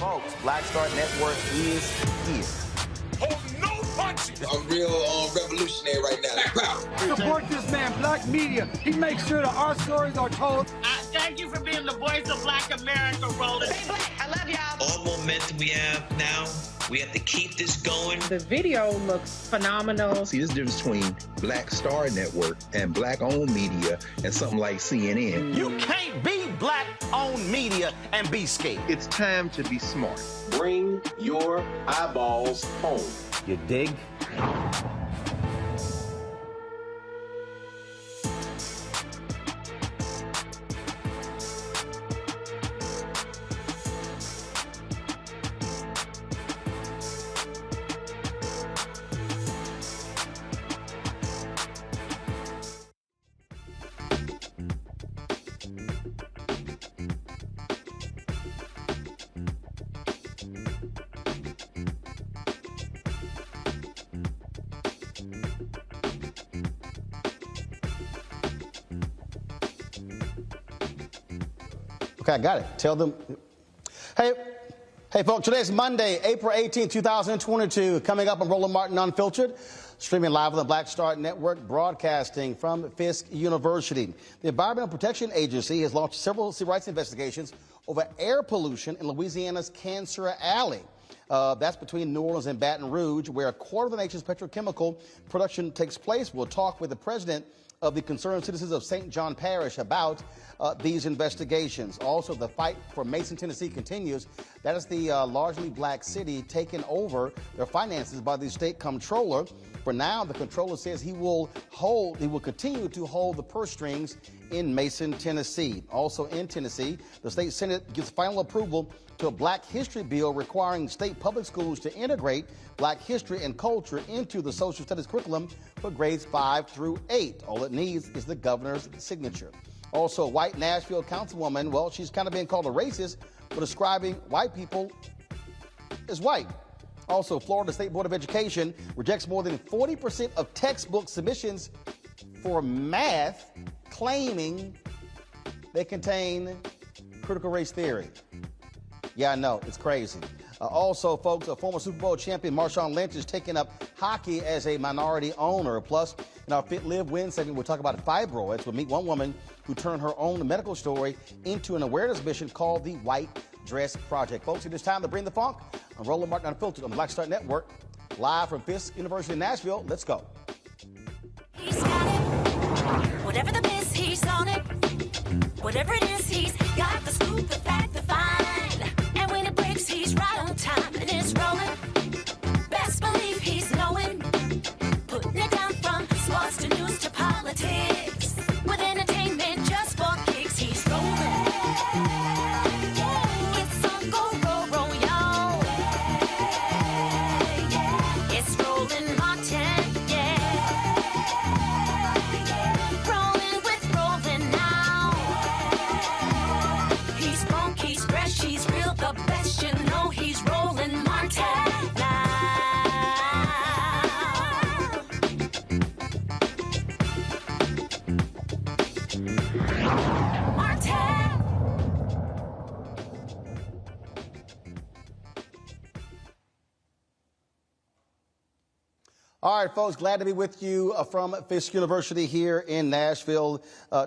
Folks, Black Star Network is here. Hold no punches! I'm real revolutionary right now. Support this man, Black Media. He makes sure that our stories are told. Thank you for being the voice of Black America, Roland. Stay black. I love y'all. All momentum we have now We have to keep this going. The video looks phenomenal. See, there's a difference between Black Star Network and Black-owned media and something like CNN. You can't be Black-owned media and be scared. It's time to be smart. Bring your eyeballs home. You dig? Okay, I got it. Tell them. Hey, folks, today's Monday, April 18, 2022. Coming up on Roland Martin Unfiltered, streaming live on the Black Star Network, broadcasting from Fisk University. The Environmental Protection Agency has launched several civil rights investigations over air pollution in Louisiana's Cancer Alley. That's between New Orleans and Baton Rouge, where a quarter of the nation's petrochemical production takes place. We'll talk with the president of the Concerned Citizens of St. John Parish about these investigations. Also, the fight for Manson, Tennessee continues. That is the largely black city taking over their finances by the state comptroller. For now, the comptroller says he will continue to hold the purse strings in Mason, Tennessee. Also in Tennessee, the state Senate gives final approval to a Black History bill requiring state public schools to integrate Black history and culture into the social studies curriculum for grades 5 through 8. All it needs is the governor's signature. Also, a white Nashville councilwoman, well, she's kind of being called a racist for describing white people as white. Also, Florida State Board of Education rejects more than 40% of textbook submissions for math, claiming they contain critical race theory. Yeah, I know, it's crazy. Also, folks, a former Super Bowl champion, Marshawn Lynch, is taking up hockey as a minority owner. Plus, in our Fit Live Win segment, we'll talk about fibroids. We'll meet one woman who turned her own medical story into an awareness mission called the White Dress Project. Folks, it is time to bring the funk. I'm Roland Martin Unfiltered on the Black Star Network, live from Fisk University in Nashville. Let's go. He's got it. Whatever the miss, he's on it. Whatever it is, he's got the scoop, the fact, the find. And when it breaks, he's right on time and it's rolling. Best believe he's knowing. Putting it down from sports to news to politics. With entertainment just for kicks, he's rolling. It's on go, roll, roll, y'all. It's Roland Martin, yeah. Rolling with Roland now. He's funk, he's fresh, he's real, the best, you know he's Roland Martin now. All right, folks, glad to be with you from Fisk University here in Nashville,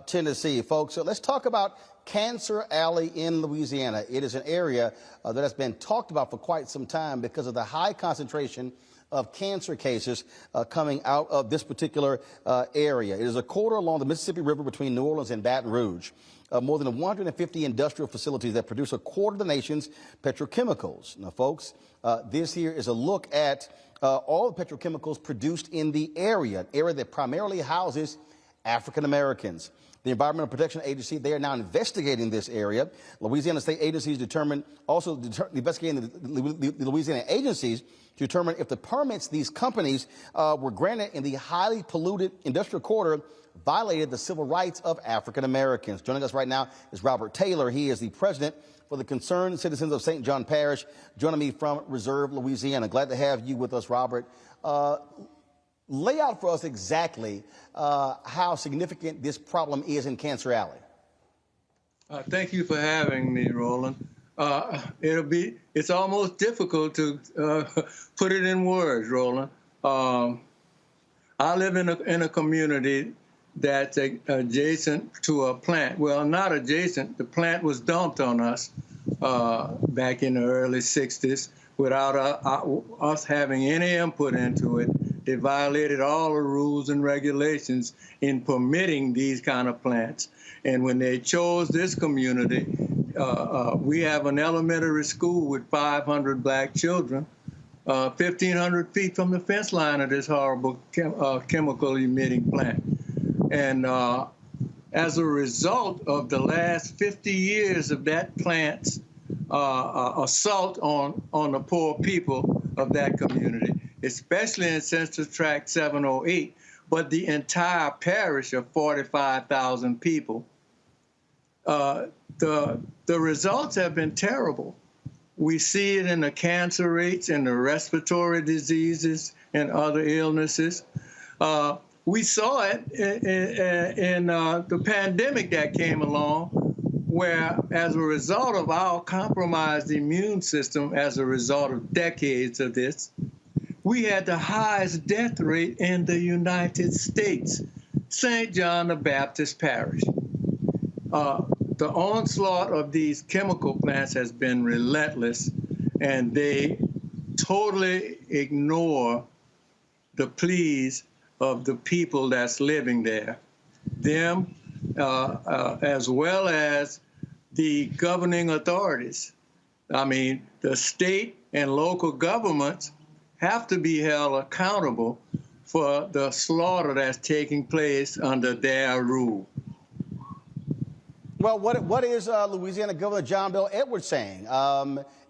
Tennessee. Folks, so let's talk about Cancer Alley in Louisiana. It is an area that has been talked about for quite some time because of the high concentration of cancer cases coming out of this particular area. It is a corridor along the Mississippi River between New Orleans and Baton Rouge. More than 150 industrial facilities that produce a quarter of the nation's petrochemicals. Now, folks, this here is a look at all the petrochemicals produced in the area, an area that primarily houses African Americans. The Environmental Protection Agency, they are now investigating this area. Louisiana state agencies investigating the Louisiana agencies to determine if the permits these companies were granted in the highly polluted industrial corridor violated the civil rights of African Americans. Joining us right now is Robert Taylor. He is the president for the Concerned Citizens of St. John Parish, joining me from Reserve, Louisiana. Glad to have you with us, Robert. Lay out for us exactly how significant this problem is in Cancer Alley. Thank you for having me, Roland. It's almost difficult to put it in words, Roland. I live in a community that's adjacent to a plant. Well, not adjacent. The plant was dumped on us back in the early 60s. without us having any input into it. They violated all the rules and regulations in permitting these kind of plants. And when they chose this community, we have an elementary school with 500 black children, 1,500 feet from the fence line of this horrible chemical emitting plant. And as a result of the last 50 years of that plant's assault on the poor people of that community, especially in Census Tract 708, but the entire parish of 45,000 people, the results have been terrible. We see it in the cancer rates and the respiratory diseases and other illnesses. We saw it in the pandemic that came along, where as a result of our compromised immune system, as a result of decades of this, we had the highest death rate in the United States, St. John the Baptist Parish. The onslaught of these chemical plants has been relentless, and they totally ignore the pleas of the people that's living there, them, as well as the governing authorities. I mean, the state and local governments have to be held accountable for the slaughter that's taking place under their rule. Well, what is Louisiana Governor John Bel Edwards saying?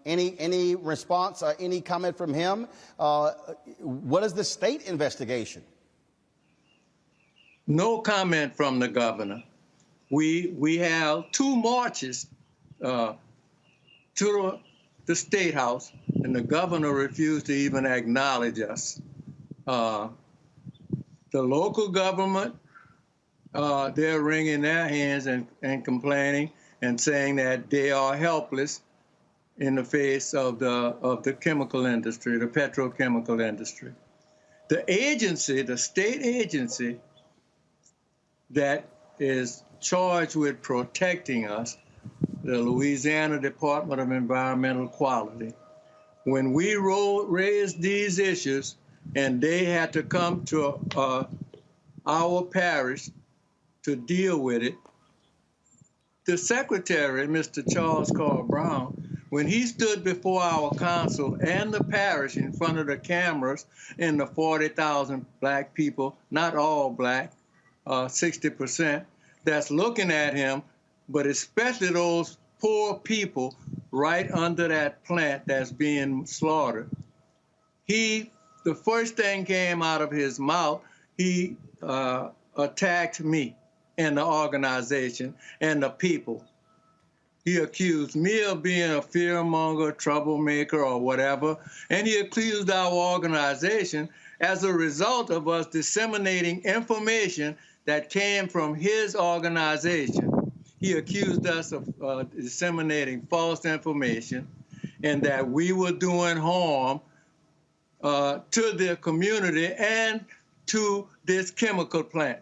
Any response, any comment from him? What is the state investigation? No comment from the governor. We have 2 marches to the State House, and the governor refused to even acknowledge us. The local government, they're wringing their hands and complaining and saying that they are helpless in the face of the chemical industry, the petrochemical industry. The agency, the state agency that is charged with protecting us, the Louisiana Department of Environmental Quality, when we raised these issues and they had to come to our parish to deal with it, the secretary, Mr. Charles Carl Brown, when he stood before our council and the parish in front of the cameras and the 40,000 black people, not all black, 60%, that's looking at him, but especially those poor people right under that plant that's being slaughtered. The first thing came out of his mouth, he attacked me and the organization and the people. He accused me of being a fearmonger, troublemaker, or whatever, and he accused our organization as a result of us disseminating information that came from his organization. He accused us of disseminating false information and that we were doing harm to the community and to this chemical plant.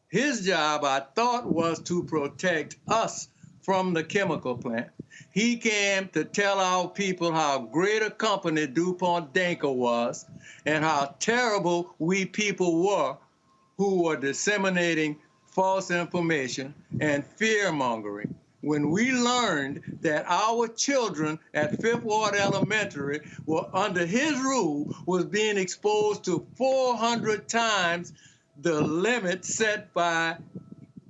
His job, I thought, was to protect us from the chemical plant. He came to tell our people how great a company DuPont Danker was and how terrible we people were who were disseminating false information and fear-mongering. When we learned that our children at Fifth Ward Elementary were under his rule, was being exposed to 400 times the limit set by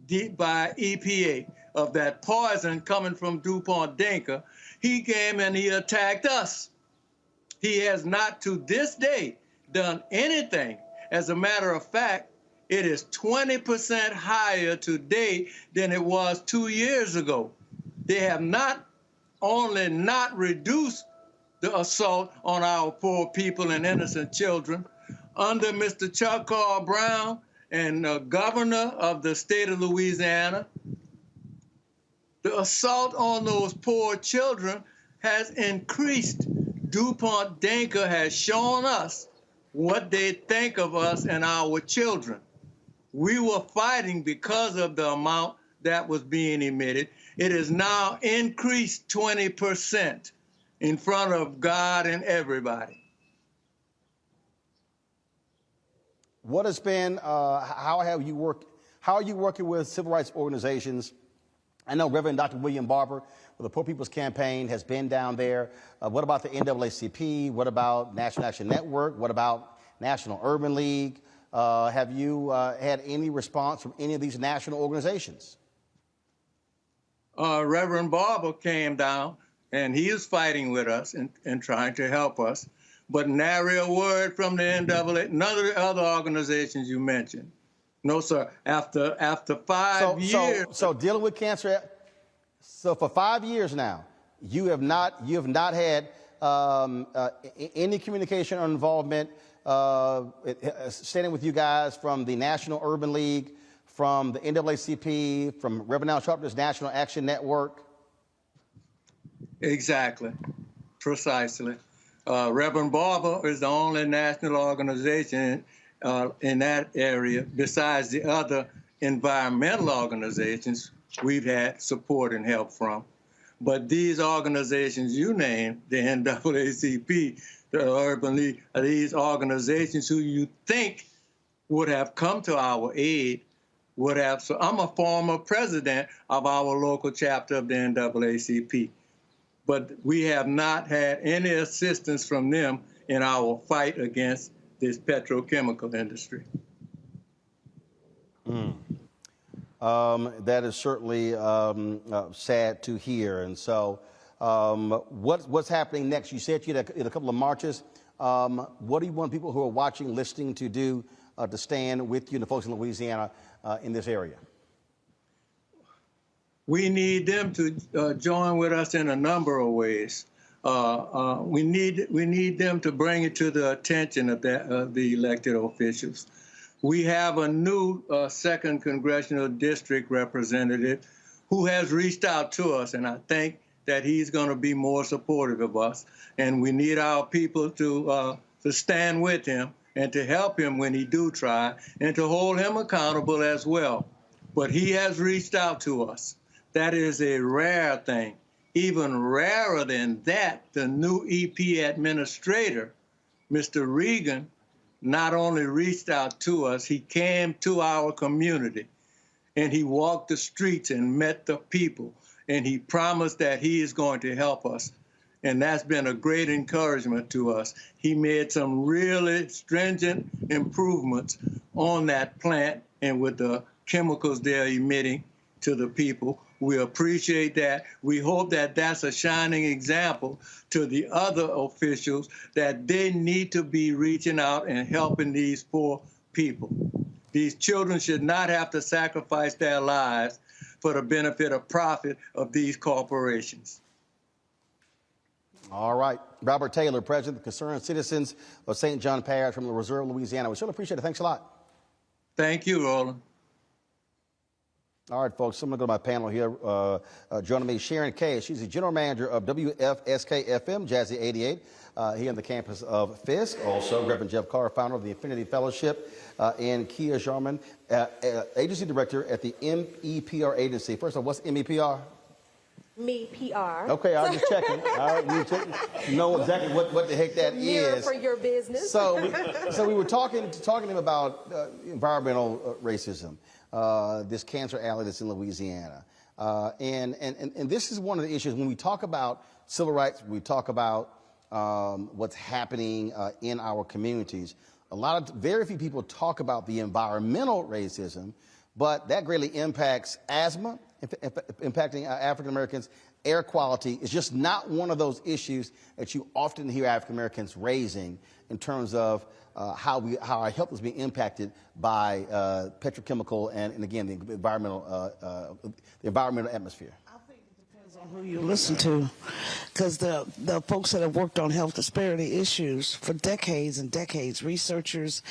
EPA of that poison coming from DuPont Danker, he came and he attacked us. He has not to this day done anything. As a matter of fact, it is 20% higher today than it was 2 years ago. They have not only not reduced the assault on our poor people and innocent children, under Mr. Chuck Carl Brown and the governor of the state of Louisiana, the assault on those poor children has increased. DuPont Danker has shown us what they think of us and our children. We were fighting because of the amount that was being emitted. It is now increased 20%. in front of God and everybody. What has been, how are you working with civil rights organizations? I know Reverend Dr. William Barber with the Poor People's Campaign has been down there. What about the NAACP? What about National Action Network? What about National Urban League? Have you had any response from any of these national organizations? Reverend Barber came down, and he is fighting with us and trying to help us. But nary a word from the NAA, none of the other organizations you mentioned. No, sir. After 5 years. So dealing with cancer. So for 5 years now, you have not had any communication or involvement standing with you guys from the National Urban League, from the NAACP, from Reverend Al Sharpton's National Action Network. Exactly, precisely. Reverend Barber is the only national organization in that area, besides the other environmental organizations we've had support and help from. But these organizations you named, the NAACP, the Urban League, are these organizations who you think would have come to our aid, would have. So I'm a former president of our local chapter of the NAACP. But we have not had any assistance from them in our fight against this petrochemical industry. That is certainly sad to hear. And so what's happening next? You said you had a couple of marches. What do you want people who are watching, listening to do to stand with you and the folks in Louisiana in this area? We need them to join with us in a number of ways. We need them to bring it to the attention of the elected officials. We have a new 2nd Congressional District representative who has reached out to us, and I think that he's going to be more supportive of us. And we need our people to stand with him and to help him when he do try, and to hold him accountable as well. But he has reached out to us. That is a rare thing. Even rarer than that, the new EP administrator, Mr. Regan, not only reached out to us, he came to our community and he walked the streets and met the people, and he promised that he is going to help us. And that's been a great encouragement to us. He made some really stringent improvements on that plant and with the chemicals they're emitting to the people. We appreciate that. We hope that that's a shining example to the other officials that they need to be reaching out and helping these poor people. These children should not have to sacrifice their lives for the benefit of profit of these corporations. All right. Robert Taylor, President of the Concerned Citizens of St. John Parish from the Reserve, Louisiana. We certainly appreciate it. Thanks a lot. Thank you, Roland. All right, folks, I'm going to go to my panel here. Joining me, Sharon Kay. She's the general manager of WFSK-FM, Jazzy 88, here on the campus of Fisk. Also, Reverend Jeff Carr, founder of the Infinity Fellowship, and Kia Jarman, agency director at the MEPR agency. First of all, what's MEPR? Me, PR. Okay, I was just checking. All right, you know exactly what the heck that Mirror is. for your business. So we were talking to him about environmental racism. This cancer alley that's in Louisiana. And this is one of the issues when we talk about civil rights, we talk about what's happening in our communities. Very few people talk about the environmental racism, but that greatly impacts asthma, impacting African Americans. Air quality is just not one of those issues that you often hear African Americans raising in terms of how our health is being impacted by petrochemical and again the environmental atmosphere. I think it depends on who you listen to, because the folks that have worked on health disparity issues for decades and decades, researchers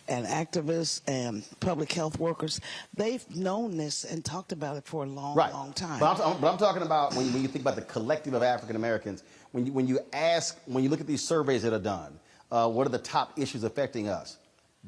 and activists and public health workers, they've known this and talked about it for a long, long time. But I'm talking about when you think about the collective of African Americans, when you look at these surveys that are done. What are the top issues affecting us?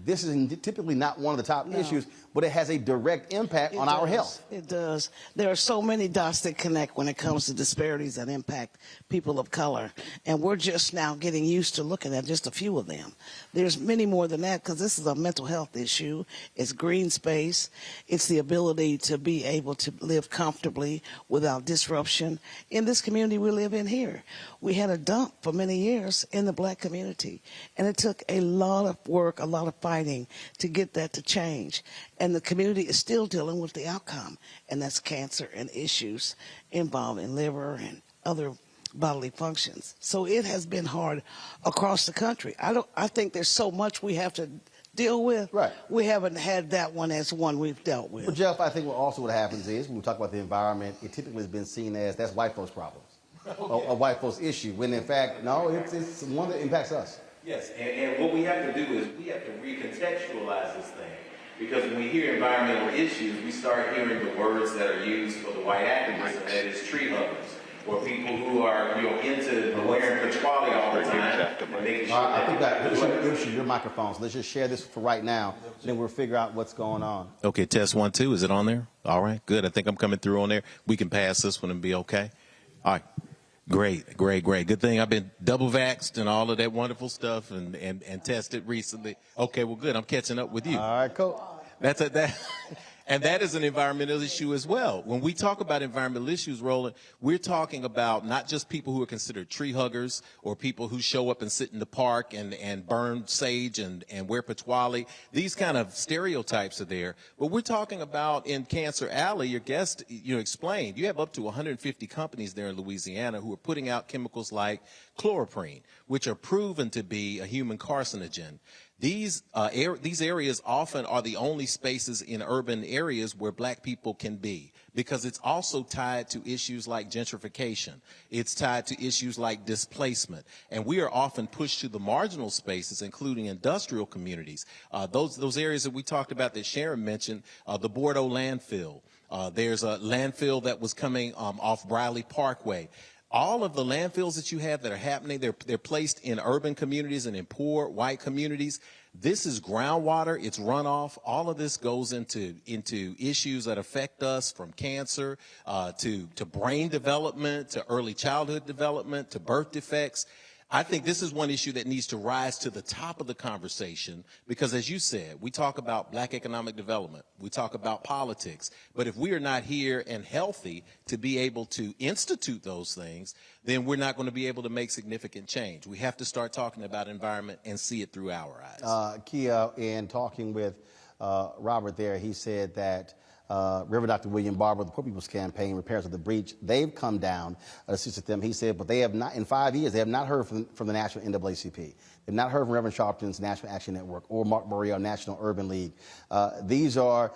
this is typically not one of the top issues, but it has a direct impact on our health. It does. There are so many dots that connect when it comes to disparities that impact people of color, and we're just now getting used to looking at just a few of them. There's many more than that, because this is a mental health issue. It's green space. It's the ability to be able to live comfortably without disruption. In this community we live in here, we had a dump for many years in the black community, and it took a lot of work, a lot of fighting to get that to change. And the community is still dealing with the outcome, and that's cancer and issues involving liver and other bodily functions. So it has been hard across the country. I think there's so much we have to deal with. Right. We haven't had that one as one we've dealt with. Well, Jeff, I think what happens is when we talk about the environment, it typically has been seen as that's white folks' problems, a white folks' issue, when in fact, no, it's one that impacts us. Yes, and what we have to do is we have to recontextualize this thing. Because when we hear environmental issues, we start hearing the words that are used for the white activists, and that is tree huggers, or people who are into wearing petrochemical all the time. I think that your microphone, so let's just share this for right now, then we'll figure out what's going on. Okay, test 1, 2, is it on there? All right, good. I think I'm coming through on there. We can pass this one and be okay. All right. Great. Good thing I've been double vaxxed and all of that wonderful stuff and tested recently. Okay, well, good. I'm catching up with you. All right, cool. And that is an environmental issue as well. When we talk about environmental issues, Roland, we're talking about not just people who are considered tree huggers or people who show up and sit in the park and burn sage and wear patchouli. These kind of stereotypes are there. But we're talking about in Cancer Alley, your guest explained, you have up to 150 companies there in Louisiana who are putting out chemicals like chloroprene, which are proven to be a human carcinogen. These areas often are the only spaces in urban areas where black people can be, because it's also tied to issues like gentrification. It's tied to issues like displacement. And we are often pushed to the marginal spaces, including industrial communities. Those areas that we talked about that Sharon mentioned, the Bordeaux landfill. There's a landfill that was coming off Briley Parkway. All of the landfills that you have that are happening, they're placed in urban communities and in poor white communities. This is groundwater, it's runoff. All of this goes into issues that affect us, from cancer to brain development, to early childhood development, to birth defects. I think this is one issue that needs to rise to the top of the conversation, because, as you said, we talk about black economic development, we talk about politics, but if we are not here and healthy to be able to institute those things, then we're not going to be able to make significant change. We have to start talking about environment and see it through our eyes. Kia, in talking with Robert there, he said that Reverend Dr. William Barber, the Poor People's Campaign, repairs of the breach, they've come down to assist them. He said, but they have not, in 5 years, they have not heard from the National NAACP. They've not heard from Reverend Sharpton's National Action Network or Mark Burrell National Urban League. These are,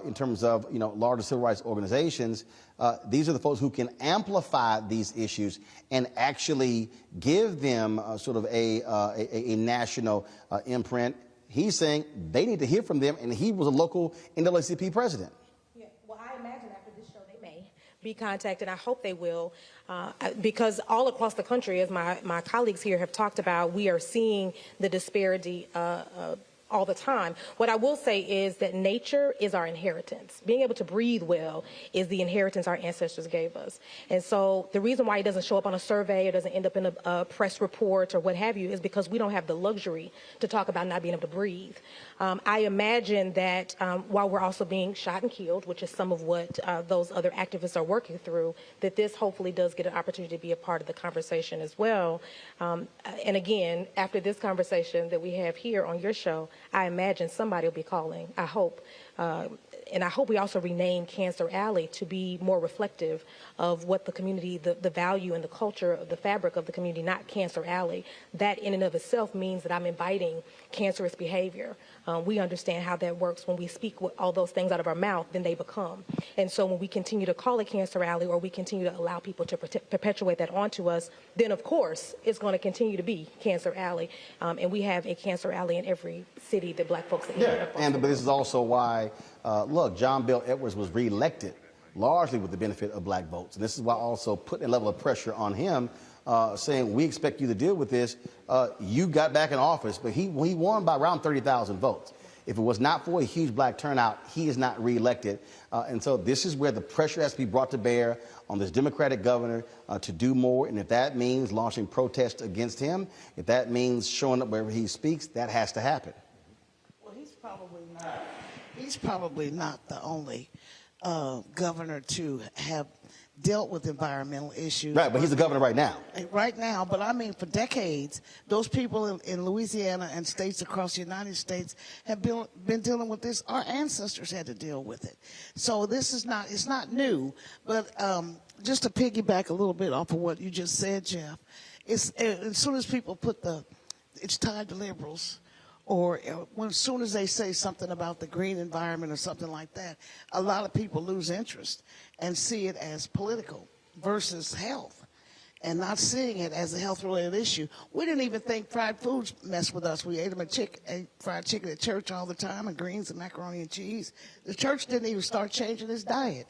in terms of larger civil rights organizations, these are the folks who can amplify these issues and actually give them sort of a national imprint. He's saying they need to hear from them, and he was a local NAACP president. Yeah, well, I imagine after this show they may be contacted. I hope they will, because all across the country, as my colleagues here have talked about, we are seeing the disparity all the time. What I will say is that nature is our inheritance. Being able to breathe well is the inheritance our ancestors gave us. And so the reason why it doesn't show up on a survey, it doesn't end up in a press report or what have you, is because we don't have the luxury to talk about not being able to breathe. I imagine that while we're also being shot and killed, which is some of what those other activists are working through, that this hopefully does get an opportunity to be a part of the conversation as well. And again, after this conversation that we have here on your show, I imagine somebody will be calling, I hope. And I hope we also rename Cancer Alley to be more reflective of what the community, the value and the culture of the fabric of the community, not Cancer Alley. That in and of itself means that I'm inviting cancerous behavior. We understand how that works. When we speak all those things out of our mouth, then they become. And so when we continue to call it Cancer Alley, or we continue to allow people to perpetuate that onto us, then of course it's going to continue to be Cancer Alley. And we have a Cancer Alley in every city that black folks live in. But this is also why, look, John Bel Edwards was reelected largely with the benefit of black votes. And this is why also putting a level of pressure on him saying, we expect you to deal with this. You got back in office, but he won by around 30,000 votes. If it was not for a huge black turnout, he is not reelected. And so this is where the pressure has to be brought to bear on this Democratic governor to do more. And if that means launching protests against him, if that means showing up wherever he speaks, that has to happen. Well, he's probably not the only governor to have dealt with environmental issues. Right, but he's the governor right now. Right now, but I mean, for decades, those people in Louisiana and states across the United States have been dealing with this. Our ancestors had to deal with it. So this is not, it's not new, but just to piggyback a little bit off of what you just said, Jeff, it's, as soon as people put it's tied to liberals, or as soon as they say something about the green environment or something like that, a lot of people lose interest and see it as political versus health, and not seeing it as a health-related issue. We didn't even think fried foods messed with us. We ate fried chicken at church all the time, and greens and macaroni and cheese. The church didn't even start changing its diet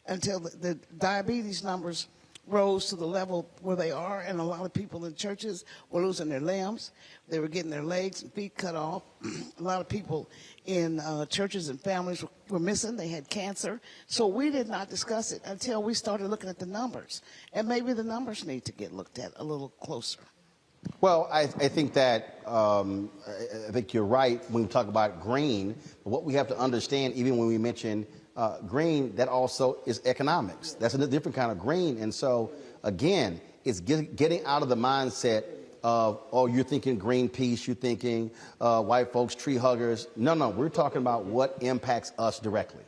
until the diabetes numbers rose to the level where they are, and a lot of people in churches were losing their limbs. They were getting their legs and feet cut off. A lot of people in churches and families were missing. They had cancer. So we did not discuss it until we started looking at the numbers. And maybe the numbers need to get looked at a little closer. Well, I think that I think you're right when we talk about green. But what we have to understand, even when we mention green, that also is economics. That's a different kind of green. And so, again, it's getting out of the mindset of, oh, you're thinking Greenpeace, you're thinking white folks, tree huggers. No, we're talking about what impacts us directly.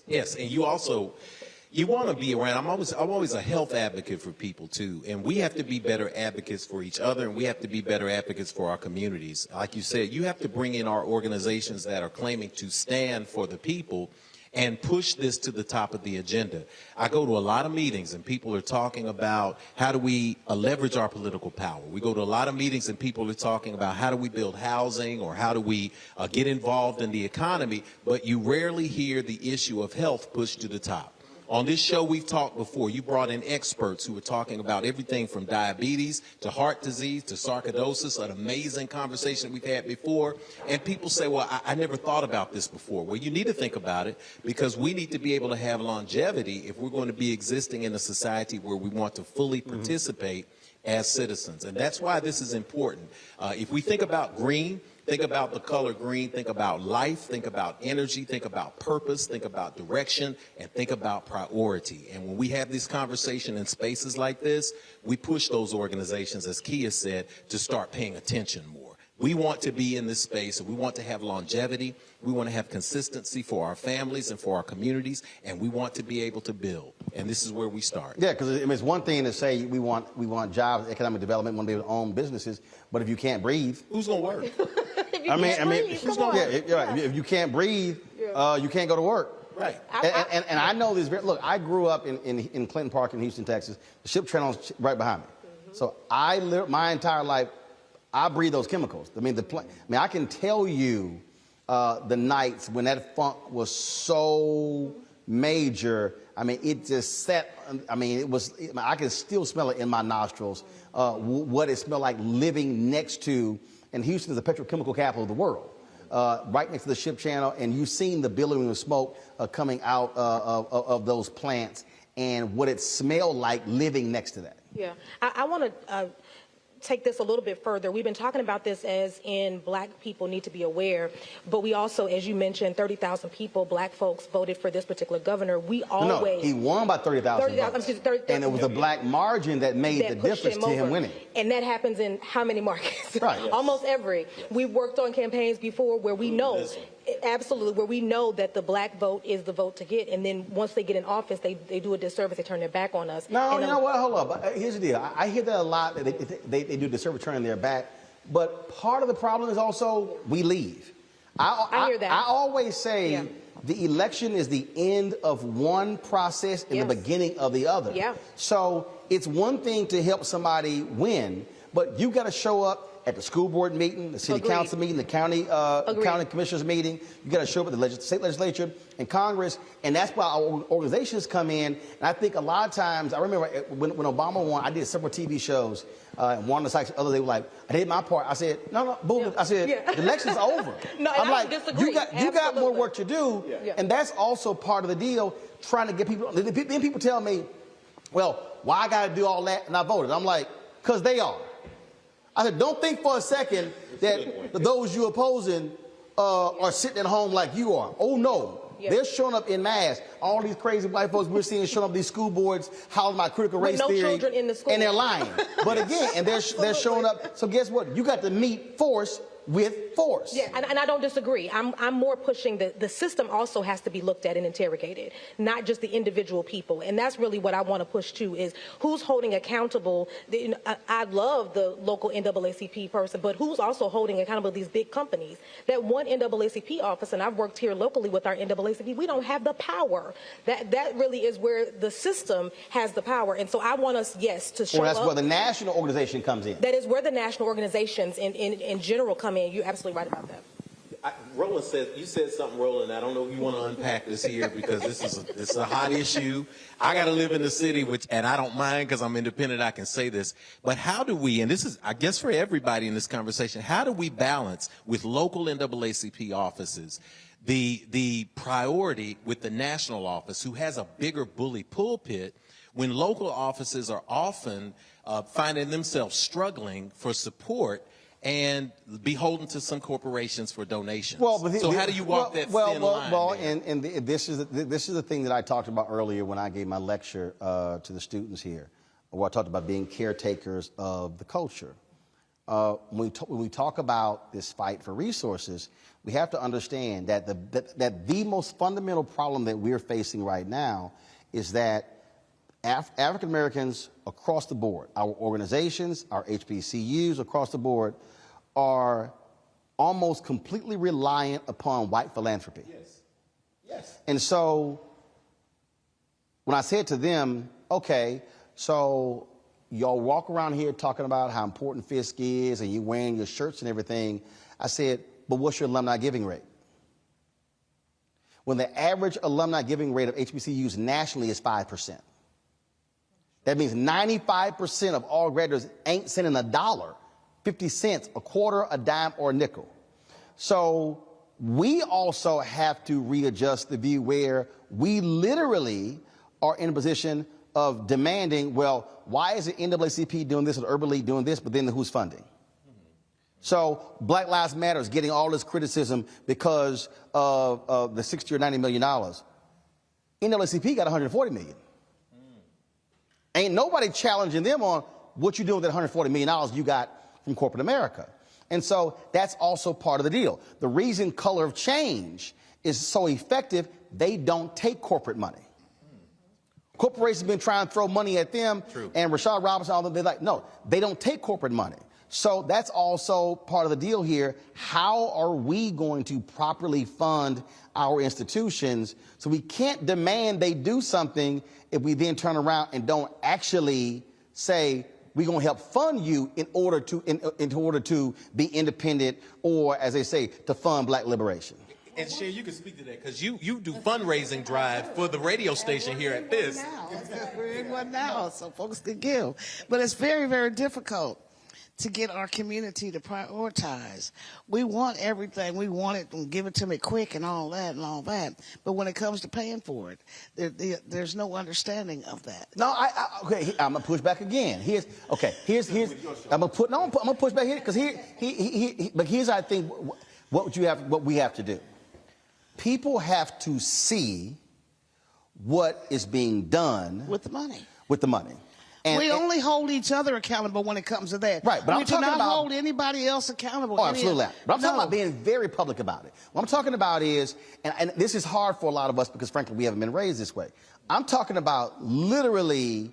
Yes, and you want to be around. I'm always a health advocate for people too, and we have to be better advocates for each other, and we have to be better advocates for our communities. Like you said, you have to bring in our organizations that are claiming to stand for the people and push this to the top of the agenda. I go to a lot of meetings and people are talking about how do we leverage our political power. We go to a lot of meetings and people are talking about how do we build housing or how do we get involved in the economy, but you rarely hear the issue of health pushed to the top. On this show, we've talked before. You brought in experts who were talking about everything from diabetes to heart disease to sarcoidosis, an amazing conversation we've had before. And people say, well, I never thought about this before. Well, you need to think about it because we need to be able to have longevity if we're going to be existing in a society where we want to fully participate as citizens. And that's why this is important. If we think about green, think about the color green, think about life, think about energy, think about purpose, think about direction, and think about priority. And when we have this conversation in spaces like this, we push those organizations, as Kia said, to start paying attention more. We want to be in this space, and we want to have longevity. We want to have consistency for our families and for our communities, and we want to be able to build. And this is where we start. Yeah, because it's one thing to say we want jobs, economic development, want to be able to own businesses, but if you can't breathe, who's going to work? If you can't breathe, you can't go to work. Right. And I know this. Look, I grew up in Clinton Park in Houston, Texas. The ship channel's right behind me. So I lived my entire life. I breathe those chemicals. I can tell you the nights when that funk was so major. It just set. I can still smell it in my nostrils. What it smelled like living next to. And Houston is the petrochemical capital of the world, right next to the ship channel. And you've seen the billowing of smoke coming out of those plants and what it smelled like living next to that. Yeah, I want to take this a little bit further. We've been talking about this as in black people need to be aware, but we also, as you mentioned, 30,000 people, black folks, voted for this particular governor. We always... No, he won by 30,000 votes. And it was a black margin that made the difference to him winning. And that happens in how many markets? Right. Yes. Almost every. Yes. We've worked on campaigns before where we know... Absolutely, where we know that the black vote is the vote to get, and then once they get in office, they do a disservice, they turn their back on us. No, you know what? Hold up. Here's the deal. I hear that a lot. That they do disservice, turning their back. But part of the problem is also we leave. I hear that. I always say the election is the end of one process and the beginning of the other. Yeah. So it's one thing to help somebody win, but you got to show up at the school board meeting, the city council meeting, the county commissioners meeting. You got to show up at the state legislature and Congress, and that's why our organizations come in. And I think a lot of times, I remember when Obama won, I did several TV shows. And one of the sites, the other day, were like, I did my part. I said, no, boo. Yeah. I said, the election's over. No, I'm like, disagree. you got more work to do, and that's also part of the deal. Trying to get people. Then people tell me, well, why I got to do all that? And I voted. I'm like, because they are. I said, don't think for a second that those you opposing are sitting at home like you are. Oh, no. Yeah. They're showing up in mass. All these crazy white folks we're seeing showing up these school boards, hollering about critical race theory. Children in the school. And they're lying. But again, and they're showing up. So guess what? You got to meet force with force. Yeah, and I don't disagree. I'm more pushing the system also has to be looked at and interrogated, not just the individual people. And that's really what I want to push to is who's holding accountable. I love the local NAACP person, but who's also holding accountable these big companies? That one NAACP office, and I've worked here locally with our NAACP, we don't have the power. That really is where the system has the power. And so I want us, yes, to show up. Well, that's where the national organization comes in. That is where the national organizations in general come in. You're absolutely right about that. Roland said, you said something, Roland. I don't know if you want to unpack this here because this is a hot issue. I got to live in the city, and I don't mind because I'm independent. I can say this. But how do we, and this is, I guess, for everybody in this conversation, how do we balance with local NAACP offices the priority with the national office, who has a bigger bully pulpit, when local offices are often finding themselves struggling for support and beholden to some corporations for donations? So how do you walk that thin line? Well, and this is the thing that I talked about earlier when I gave my lecture to the students here, where I talked about being caretakers of the culture. When we talk about this fight for resources, we have to understand that the most fundamental problem that we're facing right now is that African Americans across the board, our organizations, our HBCUs across the board, are almost completely reliant upon white philanthropy. Yes. Yes. And so when I said to them, okay, so y'all walk around here talking about how important Fisk is and you wearing your shirts and everything, I said, but what's your alumni giving rate? When the average alumni giving rate of HBCUs nationally is 5%. That means 95% of all graduates ain't sending a dollar, 50 cents, a quarter, a dime, or a nickel. So we also have to readjust the view where we literally are in a position of demanding, well, why is the NAACP doing this or the Urban League doing this, but then who's funding? So Black Lives Matter is getting all this criticism because of the $60 or $90 million. NAACP got $140 million. Ain't nobody challenging them on what you doing with that $140 million you got from corporate America. And so that's also part of the deal. The reason Color of Change is so effective, they don't take corporate money. Corporations have been trying to throw money at them. True. And Rashad Robinson, all of them, they're like, no, they don't take corporate money. So that's also part of the deal here. How are we going to properly fund our institutions? So we can't demand they do something if we then turn around and don't actually say we're going to help fund you in order to be independent, or, as they say, to fund black liberation. And Sher, you can speak to that because you do fundraising drive for the radio station here at this. We're in one now, so folks can give. But it's very, very difficult to get our community to prioritize. We want everything. We want it and give it to me quick and all that. But when it comes to paying for it, there's no understanding of that. No, okay, I'm gonna push back again. I'm gonna push back here because but here's I think what we have to do. People have to see what is being done with the money. And we only hold each other accountable when it comes to that. Right, but we do not hold anybody else accountable. Oh, absolutely. But I'm talking about being very public about it. What I'm talking about is, and this is hard for a lot of us because, frankly, we haven't been raised this way. I'm talking about literally,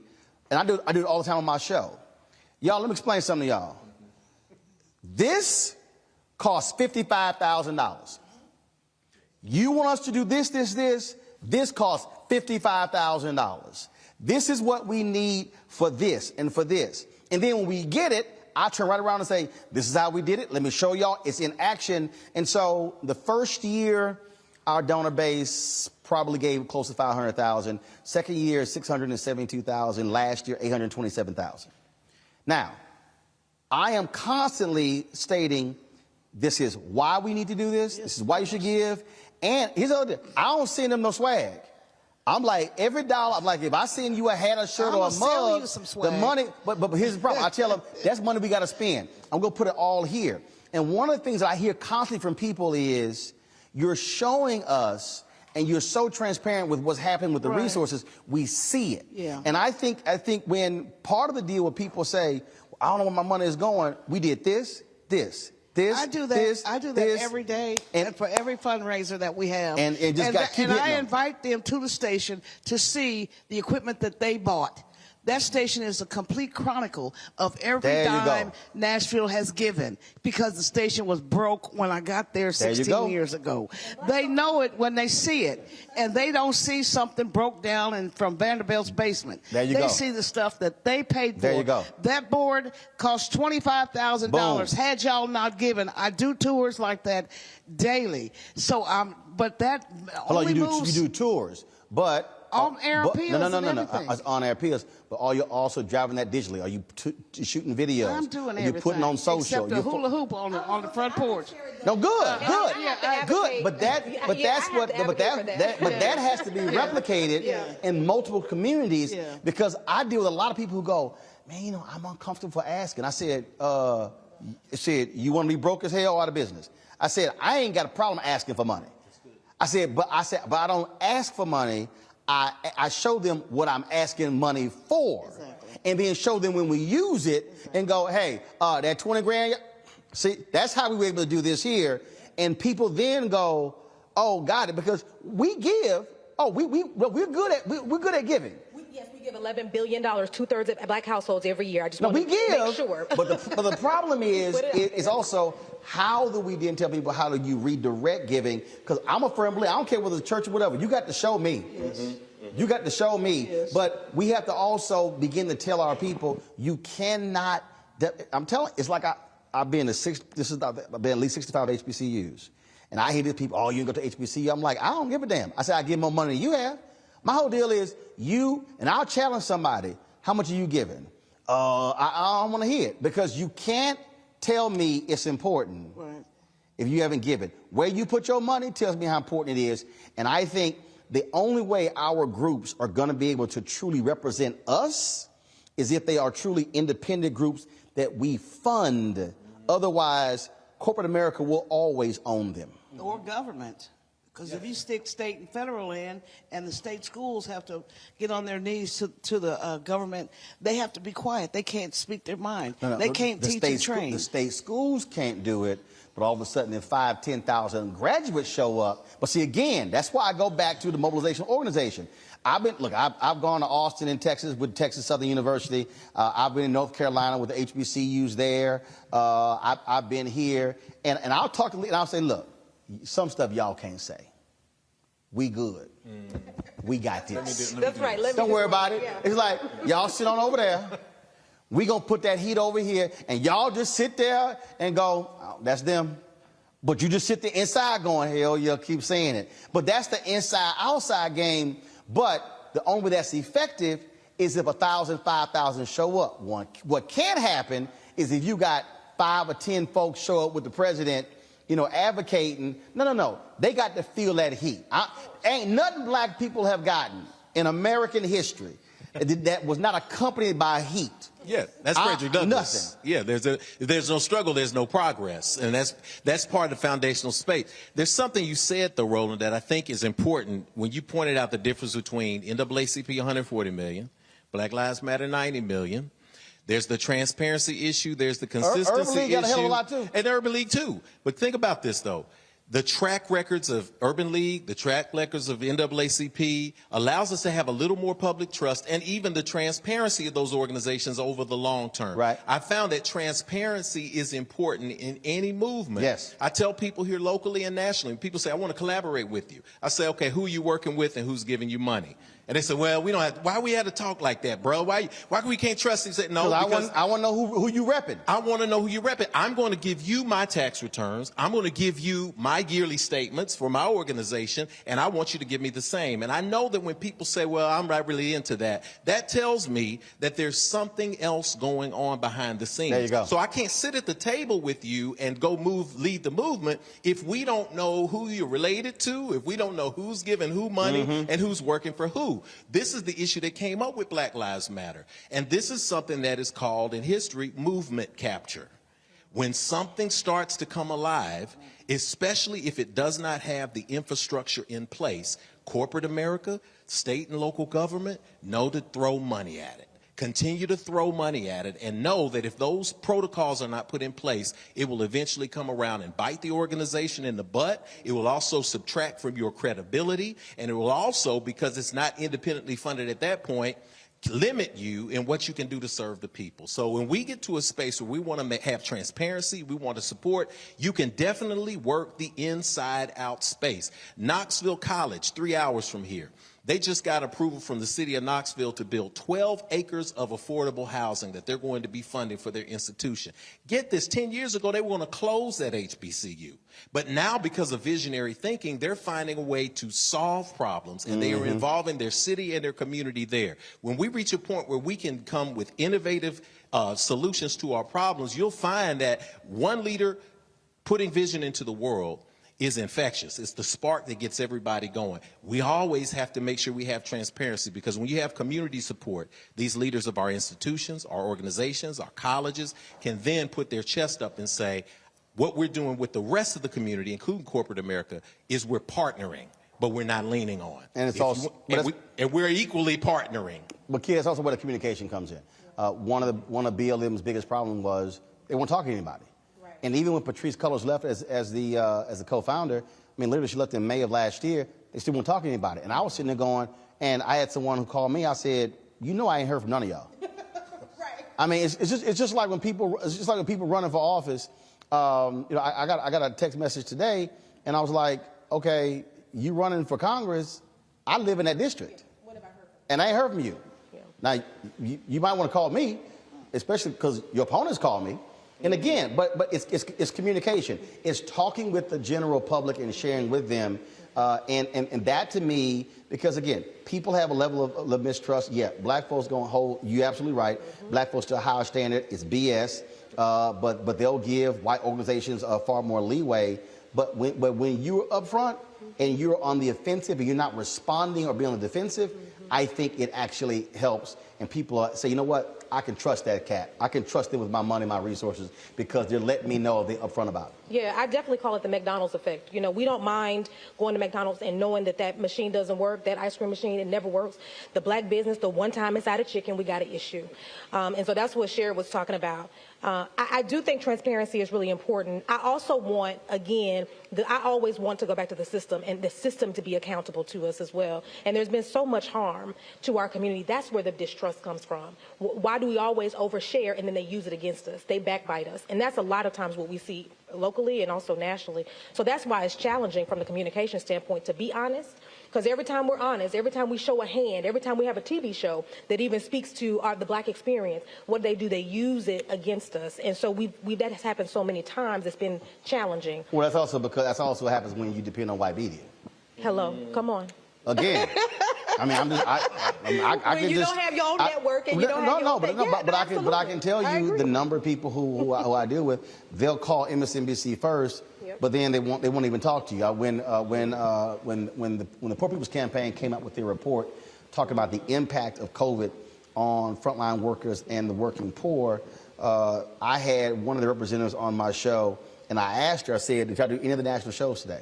and I do it all the time on my show. Y'all, let me explain something to y'all. This costs $55,000. You want us to do this costs $55,000. This is what we need for this and for this. And then when we get it, I turn right around and say, this is how we did it. Let me show y'all. It's in action. And so the first year, our donor base probably gave close to 500,000. Second year, 672,000. Last year, 827,000. Now, I am constantly stating this is why we need to do this. This is why you should give. And here's the other thing. I don't send them no swag. I'm like, every dollar, I'm like, if I send you a hat, a shirt, or a mug, the money, but here's the problem. I tell them, that's money we got to spend. I'm going to put it all here. And one of the things that I hear constantly from people is, you're showing us, and you're so transparent with what's happening with the resources, we see it. Yeah. And I think when part of the deal where people say, well, I don't know where my money is going, we did this. I do that every day, and for every fundraiser that we have. And I invite them to the station to see the equipment that they bought. That station is a complete chronicle of every dime Nashville has given, because the station was broke when I got there 16 years ago. They know it when they see it, and they don't see something broke down from Vanderbilt's basement. They see the stuff that they paid for. There you go. That board cost $25,000. Had y'all not given, I do tours like that daily. So but that only moves. You do tours, but. On air appeals. No. On air appeals. But are you also driving that digitally? Are you shooting videos? I'm doing everything. Are you putting on social? Except the hula hoop on the front porch. No, good. But that has to be replicated in multiple communities, because I deal with a lot of people who go, man, you know, I'm uncomfortable for asking. I said, you want to be broke as hell or out of business? I said, I ain't got a problem asking for money. I said, but I don't ask for money. I show them what I'm asking money for, and then show them when we use it, and go, hey, that 20 grand, see, that's how we were able to do this here. And people then go, oh, got it, because we give. Oh, we're good at giving. Yes, we give $11 billion, 2/3 of black households every year. I just want to make sure. But the problem is also, how do we then tell people, how do you redirect giving? Because I'm a firm believer. I don't care whether it's church or whatever. You got to show me. You got to show me. But we have to also begin to tell our people, you cannot. I'm telling. It's like I've been I've been at least 65 HBCUs, and I hear these people, oh, you can go to HBCU. I'm like, I don't give a damn. I say I give more money than you have. My whole deal is and I'll challenge somebody. How much are you giving? I don't want to hear it, because you can't tell me it's important if you haven't given. Where you put your money tells me how important it is. And I think the only way our groups are going to be able to truly represent us is if they are truly independent groups that we fund. Otherwise, corporate America will always own them. Or government. Because if you stick state and federal in, and the state schools have to get on their knees to the government, they have to be quiet. They can't speak their mind. They can't teach and train. The state schools can't do it, but all of a sudden, if 5,000, 10,000 graduates show up. But see, again, that's why I go back to the mobilization organization. I've gone to Austin in Texas with Texas Southern University. I've been in North Carolina with the HBCUs there. I've been here, and I'll talk to, and I'll say, look, some stuff y'all can't say. We good. We got this. That's right. Don't worry about it. It's like, y'all sit on over there. We gonna put that heat over here, and y'all just sit there and go, oh, that's them. But you just sit there inside going, hell, you'll keep saying it. But that's the inside-outside game. But the only way that's effective is if 1,000, 5,000 show up. What can happen is if you got 5 or 10 folks show up with the president, advocating. No. They got to feel that heat. Ain't nothing black people have gotten in American history that was not accompanied by heat. Yeah, that's Frederick Douglass. Nothing. Yeah, there's no struggle, there's no progress, and that's part of the foundational space. There's something you said, though, Roland, that I think is important when you pointed out the difference between NAACP 140 million, Black Lives Matter 90 million. There's the transparency issue. There's the consistency issue. Urban League got a hell of a lot, too. And Urban League, too. But think about this, though. The track records of Urban League, the track records of NAACP allows us to have a little more public trust, and even the transparency of those organizations over the long term. Right. I found that transparency is important in any movement. Yes. I tell people here locally and nationally, people say, I want to collaborate with you. I say, okay, who are you working with and who's giving you money? And they said, well, we don't have, why we had to talk like that, bro? Why we can't trust him? He said, no, because I want to know who you repping. I want to know who you repping. I'm going to give you my tax returns. I'm going to give you my yearly statements for my organization, and I want you to give me the same. And I know that when people say, well, I'm not really into that, that tells me that there's something else going on behind the scenes. There you go. So I can't sit at the table with you and go lead the movement if we don't know who you're related to, if we don't know who's giving who money and who's working for who. This is the issue that came up with Black Lives Matter. And this is something that is called in history movement capture. When something starts to come alive, especially if it does not have the infrastructure in place, corporate America, state and local government know to throw money at it. Continue to throw money at it and know that if those protocols are not put in place, it will eventually come around and bite the organization in the butt. It will also subtract from your credibility, and it will also, because it's not independently funded at that point, limit you in what you can do to serve the people. So when we get to a space where we want to have transparency, we want to support, you can definitely work the inside out space. Knoxville College, 3 hours from here. They just got approval from the city of Knoxville to build 12 acres of affordable housing that they're going to be funding for their institution. Get this, 10 years ago, they were going to close that HBCU. But now, because of visionary thinking, they're finding a way to solve problems, and they are involving their city and their community there. When we reach a point where we can come with innovative solutions to our problems, you'll find that one leader putting vision into the world is infectious. It's the spark that gets everybody going. We always have to make sure we have transparency, because when you have community support, these leaders of our institutions, our organizations, our colleges can then put their chest up and say, what we're doing with the rest of the community, including corporate America, is we're partnering, but we're not leaning on. And it's also, and we're equally partnering. But Kid, that's also where the communication comes in. One of BLM's biggest problem was they weren't talking to anybody. And even when Patrice Cullors left as the co-founder, I mean, literally she left in May of last year, they still weren't talking to anybody. And I was sitting there going, and I had someone who called me, I said, you know I ain't heard from none of y'all. Right. I mean, it's just like when people running for office. You know, I got a text message today, and I was like, okay, you running for Congress, I live in that district. What have I heard from you? And I ain't heard from you. Yeah. Now, you might want to call me, especially because your opponents call me. And again, but it's communication. It's talking with the general public and sharing with them. And that to me, because again, people have a level of mistrust. Yeah, black folks gonna hold, you're absolutely right. Black folks to a higher standard, it's BS. But they'll give white organizations far more leeway. But when you're up front and you're on the offensive and you're not responding or being on the defensive, I think it actually helps. And people say, you know what? I can trust that cat. I can trust them with my money, my resources, because they're letting me know they're upfront about it. Yeah, I definitely call it the McDonald's effect. You know, we don't mind going to McDonald's and knowing that machine doesn't work, that ice cream machine, it never works. The black business, the one time it's out of chicken, we got an issue. And so that's what Cher was talking about. I do think transparency is really important. I also want, again, I always want to go back to the system and the system to be accountable to us as well. And there's been so much harm to our community. That's where the distrust comes from. Why do we always overshare and then they use it against us? They backbite us. And that's a lot of times what we see locally and also nationally. So that's why it's challenging from the communication standpoint to be honest. Because every time we're honest, every time we show a hand, every time we have a TV show that even speaks to the black experience, what do? They use it against us. And so that has happened so many times, it's been challenging. Well, that's also because that's also what happens when you depend on white media. Hello, come on. Again. I mean, I can you just, don't have your own network and you don't have your own thing. But I can tell you the number of people who I deal with, they'll call MSNBC first, but then they won't even talk to you. When the Poor People's Campaign came out with their report talking about the impact of COVID on frontline workers and the working poor, I had one of the representatives on my show, and I asked her, I said, did y'all do any of the national shows today?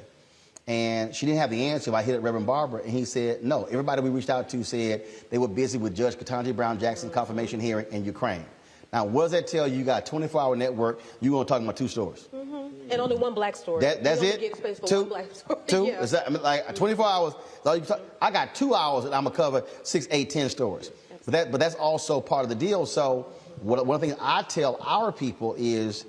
And she didn't have the answer. I hit up Reverend Barber, and he said, no. Everybody we reached out to said they were busy with Judge Ketanji Brown Jackson's confirmation hearing in Ukraine. Now, what does that tell you? You got a 24-hour network. You're going to talk about two stories. And only one black story. That's it? Get space for two? One black story. Two? Yeah. Is that, I mean, like 24 hours. I got 2 hours that I'm going to cover 6, 8, 10 stories. But that's also part of the deal. So one of the things I tell our people is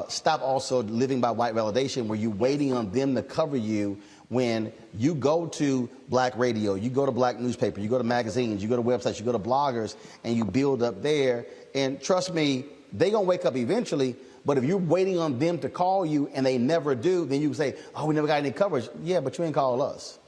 stop also living by white validation where you're waiting on them to cover you when you go to black radio, you go to black newspaper, you go to magazines, you go to websites, you go to bloggers, and you build up there. And trust me, they gonna wake up eventually. But if you're waiting on them to call you and they never do, then you can say, oh, we never got any coverage. Yeah, but you ain't called us.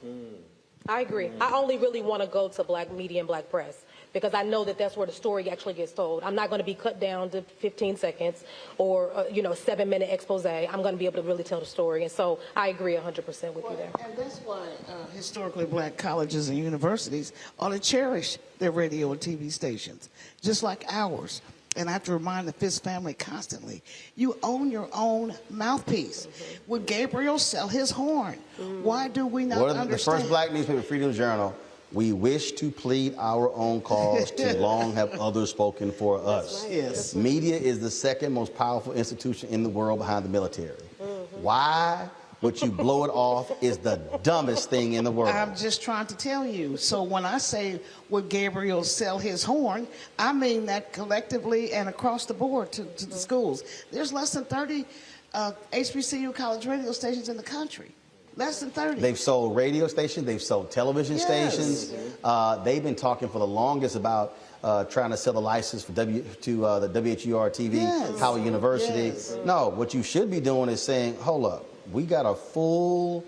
I agree. I only really want to go to black media and black press because I know that that's where the story actually gets told. I'm not going to be cut down to 15 seconds or, 7-minute expose. I'm going to be able to really tell the story. And so I agree 100% with you there. And that's why historically black colleges and universities ought to cherish their radio and TV stations, just like ours. And I have to remind the Fist family constantly, you own your own mouthpiece. Would Gabriel sell his horn? Why do we not understand? The first black newspaper, Freedom Journal, we wish to plead our own cause, too long have others spoken for us. Right. Yes. Media is the second most powerful institution in the world behind the military. Why would you blow it off is the dumbest thing in the world. I'm just trying to tell you. So when I say would Gabriel sell his horn, I mean that collectively and across the board to the schools. There's less than 30 HBCU college radio stations in the country. Less than 30. They've sold radio stations. They've sold television stations. They've been talking for the longest about trying to sell the license for the WHUR-TV, Howard University. No, what you should be doing is saying, hold up, we got a full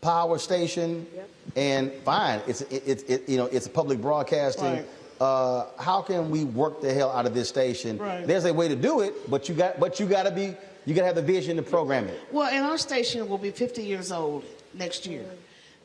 power station, and fine, it's a public broadcasting. Right. How can we work the hell out of this station? Right. There's a way to do it, but you got to have the vision to program it. Well, and our station will be 50 years old next year.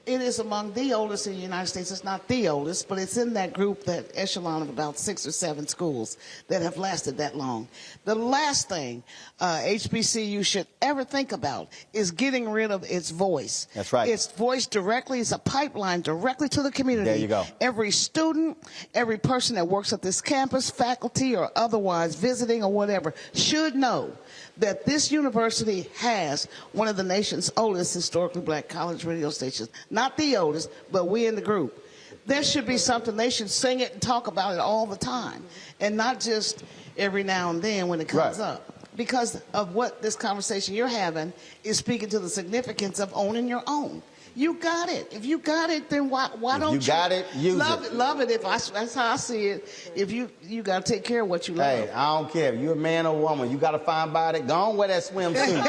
It is among the oldest in the United States. It's not the oldest, but it's in that group, that echelon of about 6 or 7 schools that have lasted that long. The last thing HBCU should ever think about is getting rid of its voice. That's right. Its voice directly is a pipeline directly to the community. There you go. Every student, every person that works at this campus, faculty or otherwise visiting or whatever, should know that this university has one of the nation's oldest historically black college radio stations. Not the oldest, but we in the group. There should be something, they should sing it and talk about it all the time, and not just every now and then when it comes up. Because of what this conversation you're having is speaking to the significance of owning your own. You got it. If you got it, then why don't you? You got it, use it. Love it. That's how I see it. If you got to take care of what you love. Hey, I don't care if you're a man or woman. You got to find by it. Go on, wear that swimsuit.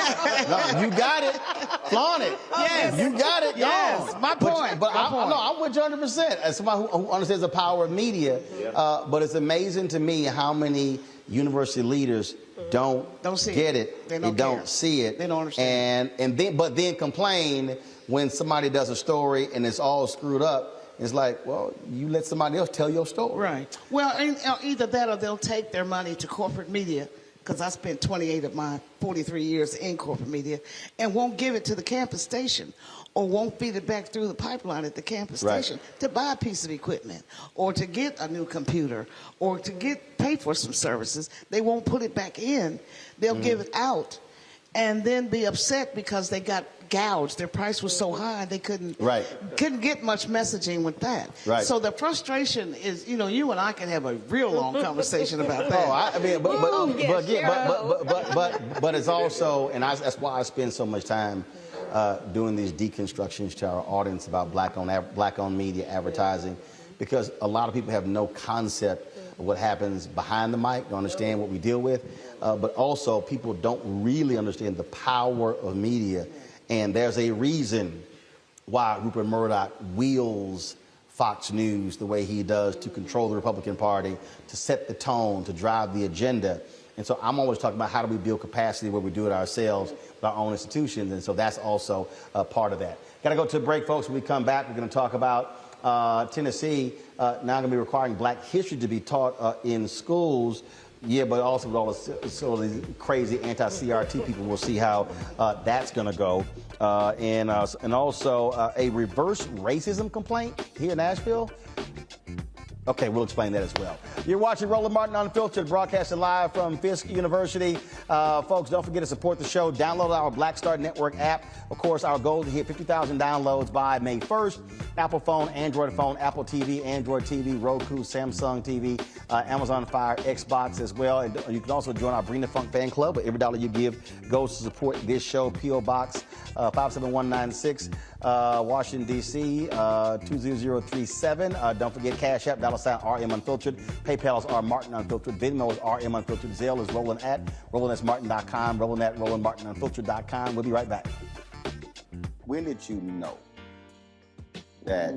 No, you got it. Flaunt it. Yes. You got it. Go on. My point. I'm with you 100%. As somebody who understands the power of media, but it's amazing to me how many university leaders don't get it. They don't see it. They don't understand. And then complain when somebody does a story and it's all screwed up. It's like, well, you let somebody else tell your story. Right. Well, either that or they'll take their money to corporate media, because I spent 28 of my 43 years in corporate media, and won't give it to the campus station, or won't feed it back through the pipeline at the campus station to buy a piece of equipment, or to get a new computer, or to pay for some services. They won't put it back in. They'll give it out, and then be upset because they got gouged. Their price was so high they couldn't get much messaging with that. Right. So the frustration is, you and I can have a real long conversation about that. But it's also, and that's why I spend so much time doing these deconstructions to our audience about black-owned media advertising, because a lot of people have no concept of what happens behind the mic, don't understand what we deal with, but also people don't really understand the power of media. And there's a reason why Rupert Murdoch wields Fox News the way he does to control the Republican Party, to set the tone, to drive the agenda. And so I'm always talking about how do we build capacity where we do it ourselves with our own institutions. And so that's also part of that. Got to go to a break, folks. When we come back, we're going to talk about Tennessee now going to be requiring black history to be taught in schools. Yeah, but also with all these crazy anti-CRT people, we'll see how that's going to go. And also a reverse racism complaint here in Nashville. Okay, we'll explain that as well. You're watching Roland Martin Unfiltered, broadcasting live from Fisk University. Folks, don't forget to support the show. Download our Black Star Network app. Of course, our goal is to hit 50,000 downloads by May 1st. Apple phone, Android phone, Apple TV, Android TV, Roku, Samsung TV, Amazon Fire, Xbox as well. And you can also join our Bring the Funk fan club. Every dollar you give goes to support this show. P.O. Box 57196, Washington, D.C., 20037. Don't forget Cash App, $RM Unfiltered. PayPal is R Martin Unfiltered. Venmo is RM Unfiltered. Zelle is Roland@RolandSMartin.com. Roland@RolandMartinUnfiltered.com. We'll be right back. When did you know that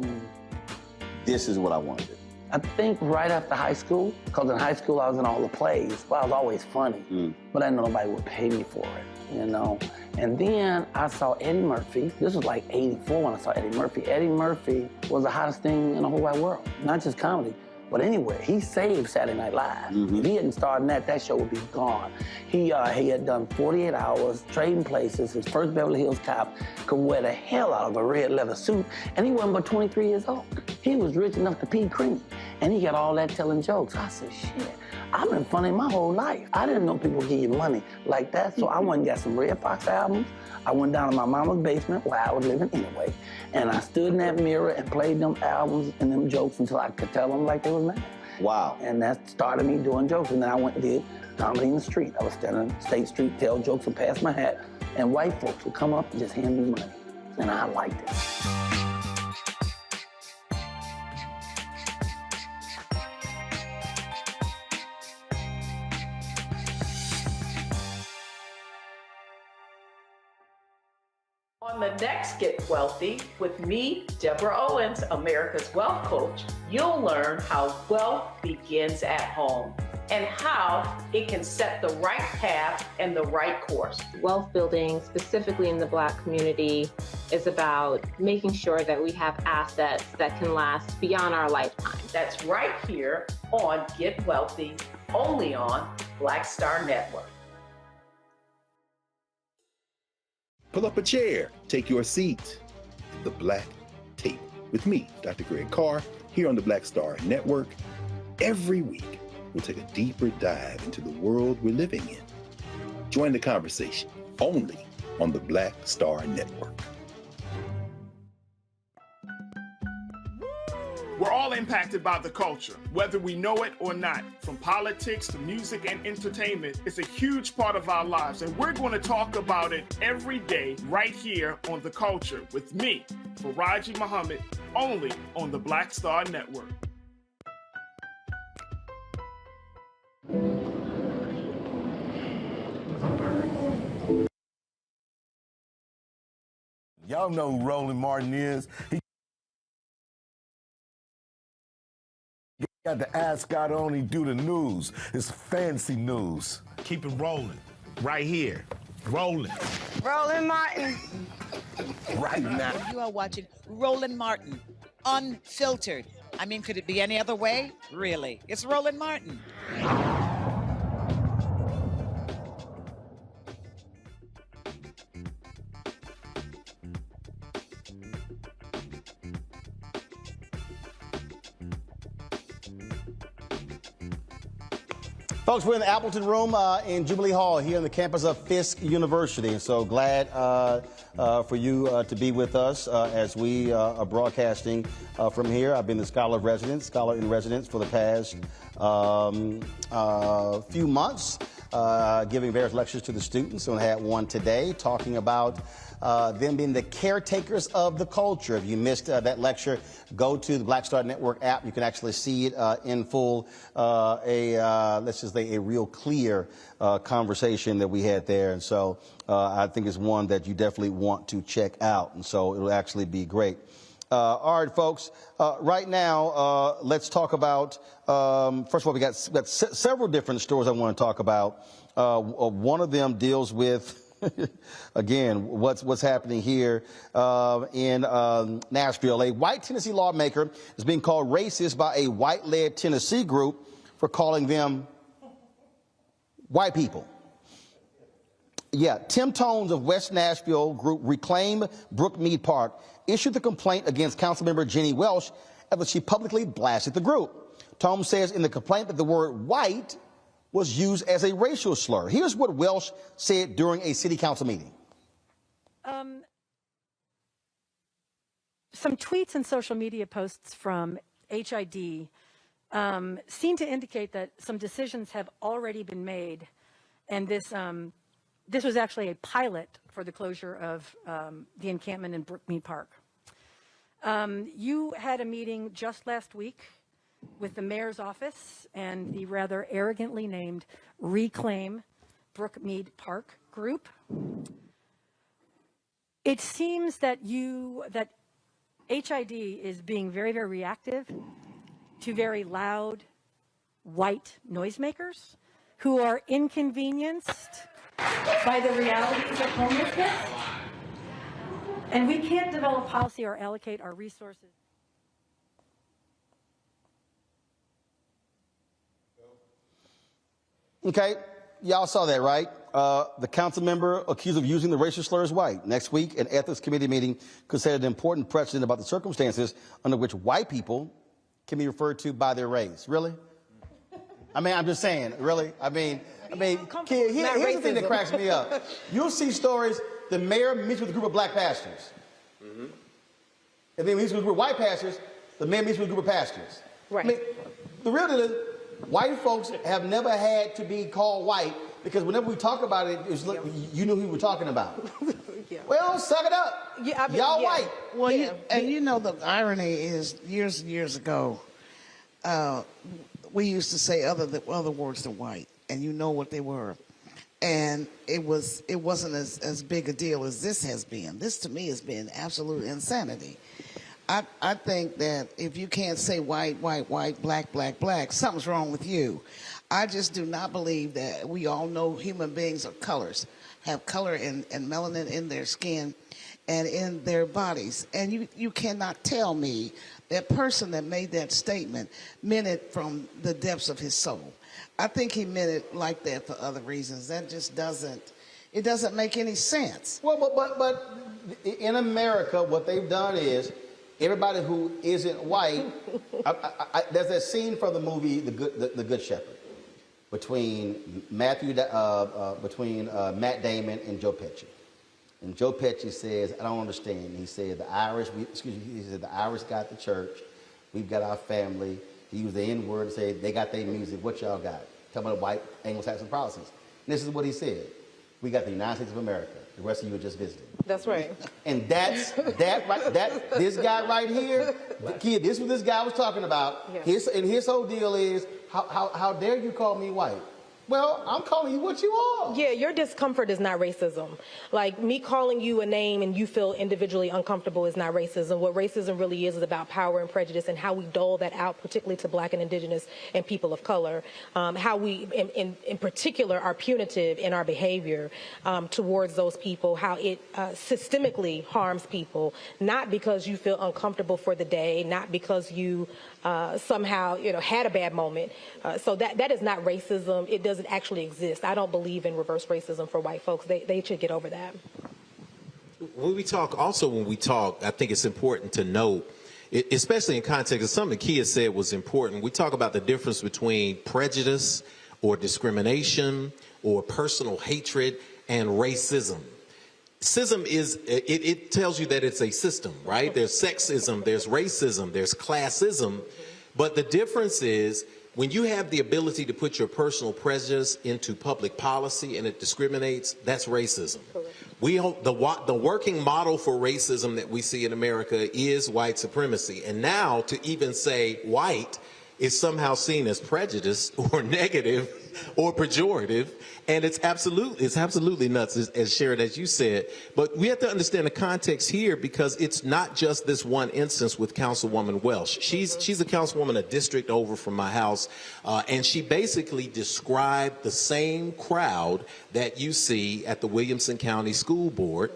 this is what I wanted to do? I think right after high school, because in high school I was in all the plays, but I was always funny, but I didn't know nobody would pay me for it, you know? And then I saw Eddie Murphy. This was like 84 when I saw Eddie Murphy. Eddie Murphy was the hottest thing in the whole wide world, not just comedy, but anywhere. He saved Saturday Night Live. If he hadn't starred in that show would be gone. He had done 48 Hours, Trading Places, his first Beverly Hills Cop, could wear the hell out of a red leather suit, and he wasn't but 23 years old. He was rich enough to pee cream, and he got all that telling jokes. I said, shit, I've been funny my whole life. I didn't know people give you money like that, so I went and got some Red Fox albums. I went down to my mama's basement where I was living anyway, and I stood in that mirror and played them albums and them jokes until I could tell them like they was mad. Wow. And that started me doing jokes, and then I went and did comedy in the street. I was standing on State Street, tell jokes and pass my hat, and white folks would come up and just hand me money, and I liked it. On the next Get Wealthy with me, Deborah Owens, America's Wealth Coach, you'll learn how wealth begins at home and how it can set the right path and the right course. Wealth building, specifically in the Black community, is about making sure that we have assets that can last beyond our lifetime. That's right here on Get Wealthy, only on Black Star Network. Pull up a chair, take your seat. The Black Tape with me, Dr. Greg Carr, here on the Black Star Network. Every week, we'll take a deeper dive into the world we're living in. Join the conversation only on the Black Star Network. We're all impacted by the culture, whether we know it or not. From politics to music and entertainment, it's a huge part of our lives, and we're going to talk about it every day right here on The Culture with me, Faraji Muhammad, only on the Black Star Network. Y'all know who Roland Martin is. He got the ascot on, he do the news. It's fancy news. Keep it rolling. Right here. Rolling. Roland Martin. Right now. You are watching Roland Martin, Unfiltered. I mean, could it be any other way? Really? It's Roland Martin. Folks, we're in the Appleton Room in Jubilee Hall here on the campus of Fisk University. And so glad for you to be with us as we are broadcasting from here. I've been the scholar in residence for the past few months, giving various lectures to the students. And I had one today talking about them being the caretakers of the culture. If you missed that lecture, go to the Black Star Network app. You can actually see it in full, let's just say a real clear conversation that we had there. And so I think it's one that you definitely want to check out. And so it'll actually be great. All right, folks, right now, let's talk about, first of all, we got several different stories I want to talk about. One of them deals with again, what's happening here in Nashville. A white Tennessee lawmaker is being called racist by a white-led Tennessee group for calling them white people. Yeah, Tim Tones of West Nashville group Reclaim Brookmead Park issued the complaint against Councilmember Jenny Welsh after she publicly blasted the group. Tones says in the complaint that the word white was used as a racial slur. Here's what Welsh said during a city council meeting. Some tweets and social media posts from HID seem to indicate that some decisions have already been made, and this was actually a pilot for the closure of the encampment in Brookmead Park. You had a meeting just last week with the mayor's office and the rather arrogantly named Reclaim Brookmead Park group. It seems that HID is being very, very reactive to very loud white noisemakers who are inconvenienced by the realities of homelessness. And we can't develop policy or allocate our resources. Okay, y'all saw that, right? The council member accused of using the racial slur is white. Next week, an ethics committee meeting considered an important precedent about the circumstances under which white people can be referred to by their race. Really? I mean, I'm just saying, really? I mean, kid, here's the thing that cracks me up. You'll see stories, the mayor meets with a group of black pastors. And then meets with a group of white pastors, the mayor meets with a group of pastors. Right. I mean, the real deal is, white folks have never had to be called white because whenever we talk about it, it's like, you knew who we were talking about. Yeah. Well, suck it up. Yeah, I mean, y'all yeah. white. Well, you know, the irony is years and years ago, we used to say other words than white, and you know what they were. And it wasn't as big a deal as this has been. This, to me, has been absolute insanity. I think that if you can't say white, white, white, black, black, black, something's wrong with you. I just do not believe that we all know human beings are colors, have color and melanin in their skin and in their bodies. And you cannot tell me that person that made that statement meant it from the depths of his soul. I think he meant it like that for other reasons. That just doesn't make any sense. Well, but in America, what they've done is everybody who isn't white, there's that scene from the movie The Good Shepherd between Matt Damon and Joe Pesci. And Joe Pesci says, I don't understand. He said, the Irish got the church. We've got our family. He used the N-word and said, they got their music. What y'all got? Talking about white Anglo-Saxon policies. And this is what he said. We got the United States of America. The rest of you are just visiting. That's right. And this guy right here, kid, this is what this guy was talking about. Yeah. His whole deal is, how dare you call me white? Well, I'm calling you what you are. Yeah, your discomfort is not racism. Like me calling you a name and you feel individually uncomfortable is not racism. What racism really is about power and prejudice and how we dole that out, particularly to black and indigenous and people of color. How we, in particular, are punitive in our behavior towards those people, how it systemically harms people, not because you feel uncomfortable for the day, not because you somehow, had a bad moment. So that is not racism. It doesn't actually exist. I don't believe in reverse racism for white folks. They should get over that. When we talk, I think it's important to note, especially in context of something Kia said was important. We talk about the difference between prejudice or discrimination or personal hatred and racism. Racism it tells you that it's a system, right? There's sexism, there's racism, there's classism. But the difference is when you have the ability to put your personal prejudice into public policy and it discriminates, that's racism. The working model for racism that we see in America is white supremacy. And now to even say white is somehow seen as prejudice or negative or pejorative, and it's absolutely nuts, as Sharon, as you said. But we have to understand the context here because it's not just this one instance with Councilwoman Welsh. She's a councilwoman a district over from my house, and she basically described the same crowd that you see at the Williamson County School Board,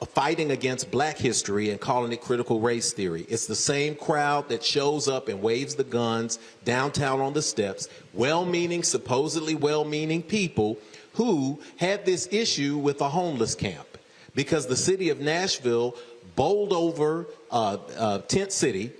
fighting against black history and calling it critical race theory. It's the same crowd that shows up and waves the guns downtown on the steps, well-meaning, supposedly well-meaning people who had this issue with a homeless camp because the city of Nashville bowled over Tent City.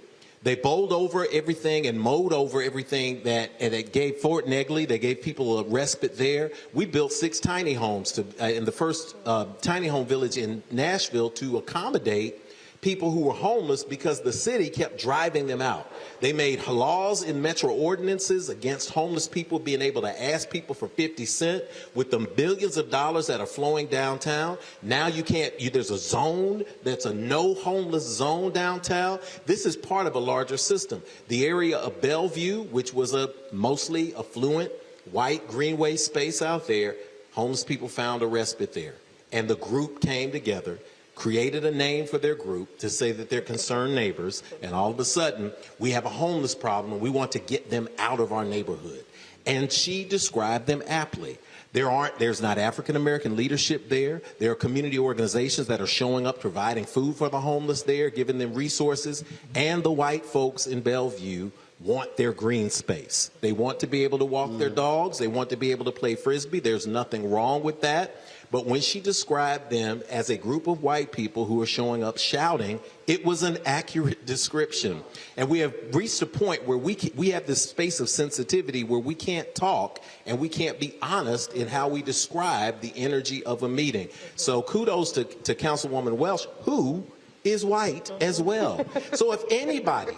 They bowled over everything and mowed over everything and it gave Fort Negley, they gave people a respite there. We built 6 tiny homes in the first tiny home village in Nashville to accommodate people who were homeless because the city kept driving them out. They made laws in metro ordinances against homeless people being able to ask people for 50 cents with the billions of dollars that are flowing downtown. Now you can't, there's a zone that's a no homeless zone downtown. This is part of a larger system. The area of Bellevue, which was a mostly affluent white greenway space out there, homeless people found a respite there. And the group came together, created a name for their group to say that they're concerned neighbors, and all of a sudden we have a homeless problem and we want to get them out of our neighborhood. And she described them aptly. There's not African American leadership there. There are community organizations that are showing up, providing food for the homeless there, giving them resources, and the white folks in Bellevue want their green space. They want to be able to walk their dogs. They want to be able to play Frisbee. There's nothing wrong with that. But when she described them as a group of white people who are showing up shouting, it was an accurate description. And we have reached a point where we have this space of sensitivity where we can't talk and we can't be honest in how we describe the energy of a meeting. So kudos to Councilwoman Welsh, who is white as well. So if anybody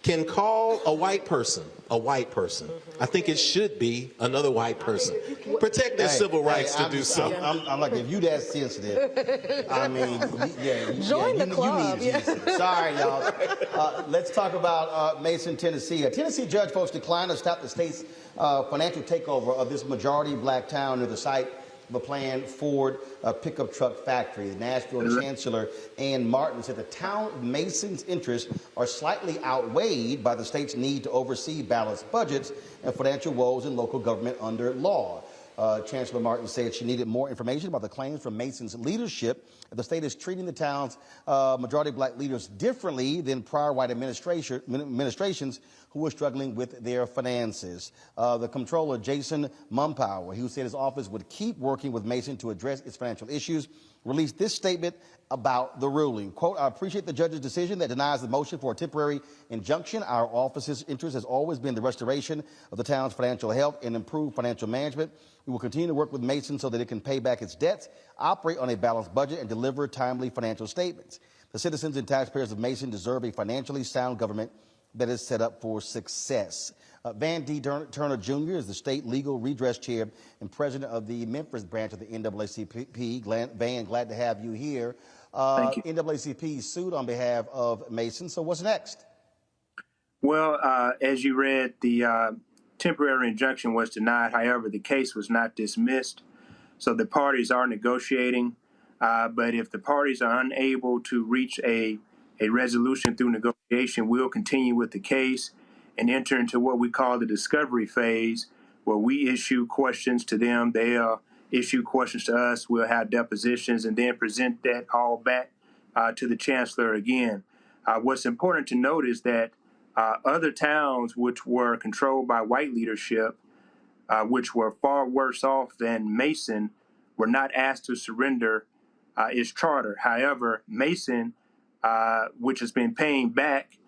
can call a white person, I think it should be another white person. Protect their civil rights to do so. I'm like, if you that sensitive, I mean, Join the club. You need to Sorry, y'all. Let's talk about Mason, Tennessee. A Tennessee judge, folks, declined to stop the state's financial takeover of this majority black town near the site of a planned Ford pickup truck factory. The Nashville Chancellor Ann Martin said the town of Mason's interests are slightly outweighed by the state's need to oversee balanced budgets and financial woes in local government under law. Chancellor Martin said she needed more information about the claims from Mason's leadership. The state is treating the town's majority black leaders differently than prior white administrations who were struggling with their finances. The comptroller, Jason Mumpower, who said his office would keep working with Mason to address its financial issues, released this statement about the ruling. Quote, I appreciate the judge's decision that denies the motion for a temporary injunction. Our office's interest has always been the restoration of the town's financial health and improved financial management. We will continue to work with Mason so that it can pay back its debts, operate on a balanced budget, and deliver timely financial statements. The citizens and taxpayers of Mason deserve a financially sound government that is set up for success. Van D. Turner Jr. is the state legal redress chair and president of the Memphis branch of the NAACP. Van, glad to have you here. Thank you. NAACP sued on behalf of Mason. So what's next? Well, as you read, the temporary injunction was denied. However, the case was not dismissed. So the parties are negotiating. But if the parties are unable to reach a resolution through negotiation, we'll continue with the case and enter into what we call the discovery phase, where we issue questions to them. They'll issue questions to us. We'll have depositions and then present that all back to the chancellor again. What's important to note is that other towns which were controlled by white leadership, which were far worse off than Mason, were not asked to surrender its charter. However, Mason, which has been paying back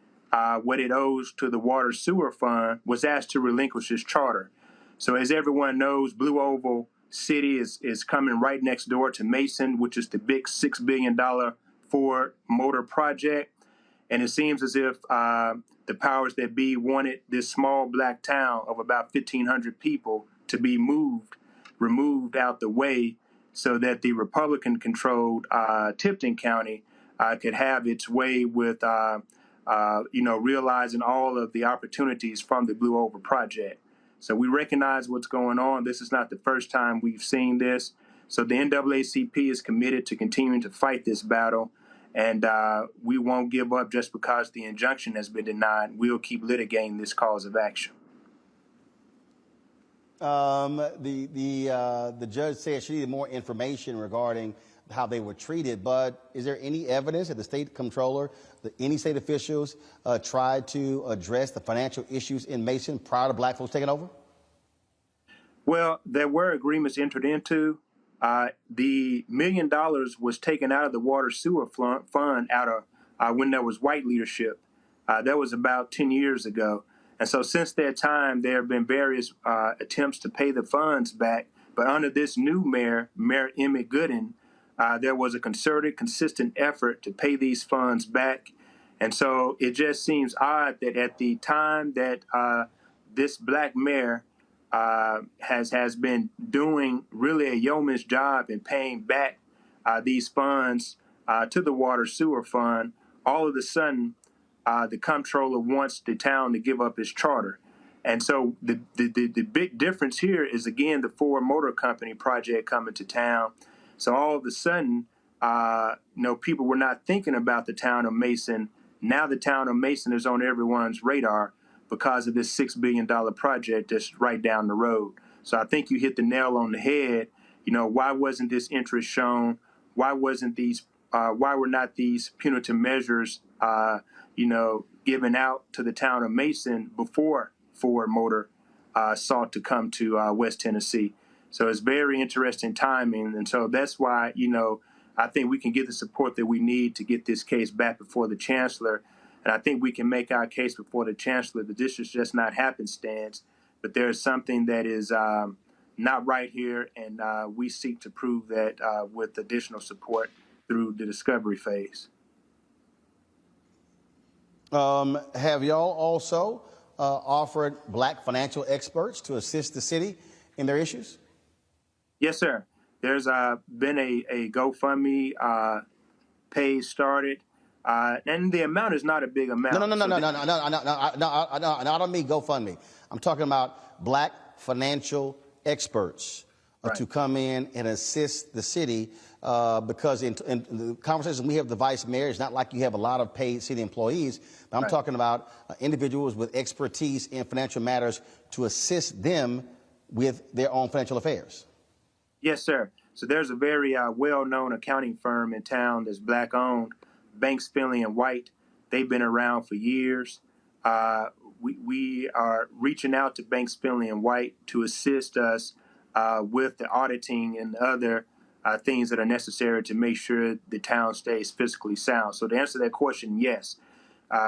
what it owes to the Water Sewer Fund, was asked to relinquish its charter. So as everyone knows, Blue Oval City is coming right next door to Mason, which is the big $6 billion Ford Motor project. And it seems as if the powers that be wanted this small black town of about 1,500 people to be removed out the way so that the Republican-controlled Tipton County could have its way with, realizing all of the opportunities from the Blue Oval project. So we recognize what's going on. This is not the first time we've seen this. So the NAACP is committed to continuing to fight this battle, and we won't give up just because the injunction has been denied. We'll keep litigating this cause of action. The judge said she needed more information regarding how they were treated, but is there any evidence that the state comptroller, any state officials tried to address the financial issues in Mason prior to black folks taking over? Well, there were agreements entered into. The $1 million was taken out of the Water Sewer Fund out of when there was white leadership. That was about 10 years ago. And so since that time, there have been various attempts to pay the funds back. But under this new mayor, Mayor Emmett Gooden, there was a concerted, consistent effort to pay these funds back. And so it just seems odd that at the time that this black mayor has been doing really a yeoman's job in paying back these funds to the water sewer fund, all of a sudden the comptroller wants the town to give up its charter. And so the big difference here is, again, the Ford Motor Company project coming to town. So all of a sudden, people were not thinking about the town of Mason. Now the town of Mason is on everyone's radar because of this $6 billion project that's right down the road. So I think you hit the nail on the head. Why wasn't this interest shown? Why were not these punitive measures, given out to the town of Mason before Ford Motor sought to come to West Tennessee? So it's very interesting timing. And so that's why, I think we can get the support that we need to get this case back before the chancellor. And I think we can make our case before the chancellor that this is just not happenstance, but there's something that is not right here. And we seek to prove that with additional support through the discovery phase. Have y'all also offered black financial experts to assist the city in their issues? Yes, sir. There's been a GoFundMe page started, and the amount is not a big amount. No, I don't mean GoFundMe. I'm talking about black financial experts to come in and assist the city because in the conversation we have with the vice mayor, it's not like you have a lot of paid city employees. But I'm talking about individuals with expertise in financial matters to assist them with their own financial affairs. Yes, sir. So there's a very well-known accounting firm in town that's black-owned, Banks, Finley & White. They've been around for years. We are reaching out to Banks, Finley & White to assist us with the auditing and other things that are necessary to make sure the town stays fiscally sound. So to answer that question, yes,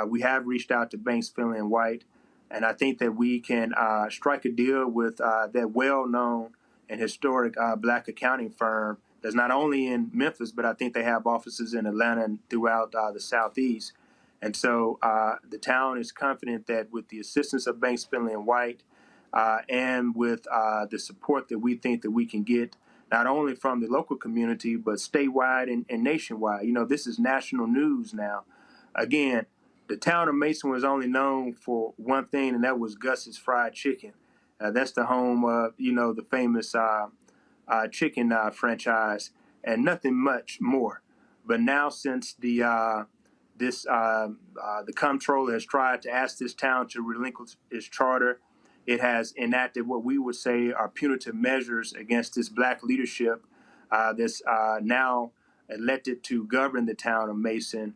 we have reached out to Banks, Finley & White, and I think that we can strike a deal with that well-known and historic black accounting firm that's not only in Memphis, but I think they have offices in Atlanta and throughout the Southeast. And so the town is confident that with the assistance of Banks, Finley & White and with the support that we think that we can get, not only from the local community, but statewide and nationwide. This is national news now. Again, the town of Mason was only known for one thing, and that was Gus's Fried Chicken. That's the home of, the famous chicken franchise, and nothing much more. But now, since the comptroller has tried to ask this town to relinquish its charter, it has enacted what we would say are punitive measures against this black leadership that's now elected to govern the town of Mason.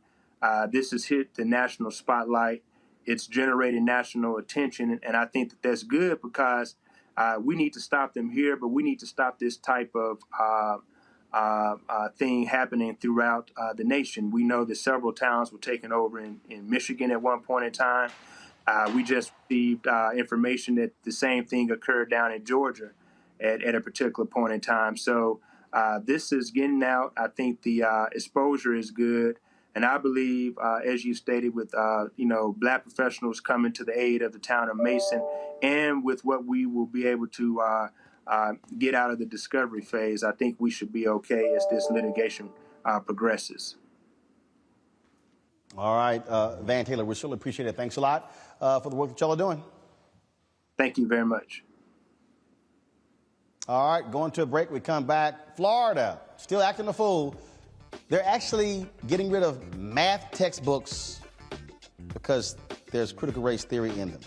This has hit the national spotlight. It's generated national attention, and I think that that's good because we need to stop them here, but we need to stop this type of thing happening throughout the nation. We know that several towns were taken over in Michigan at one point in time. We just received information that the same thing occurred down in Georgia at a particular point in time. So this is getting out. I think the exposure is good. And I believe, as you stated, with black professionals coming to the aid of the town of Mason, and with what we will be able to get out of the discovery phase, I think we should be okay as this litigation progresses. All right, Van Taylor, we certainly appreciate it. Thanks a lot for the work that y'all are doing. Thank you very much. All right, going to a break. We come back. Florida, still acting a fool. They're actually getting rid of math textbooks because there's critical race theory in them.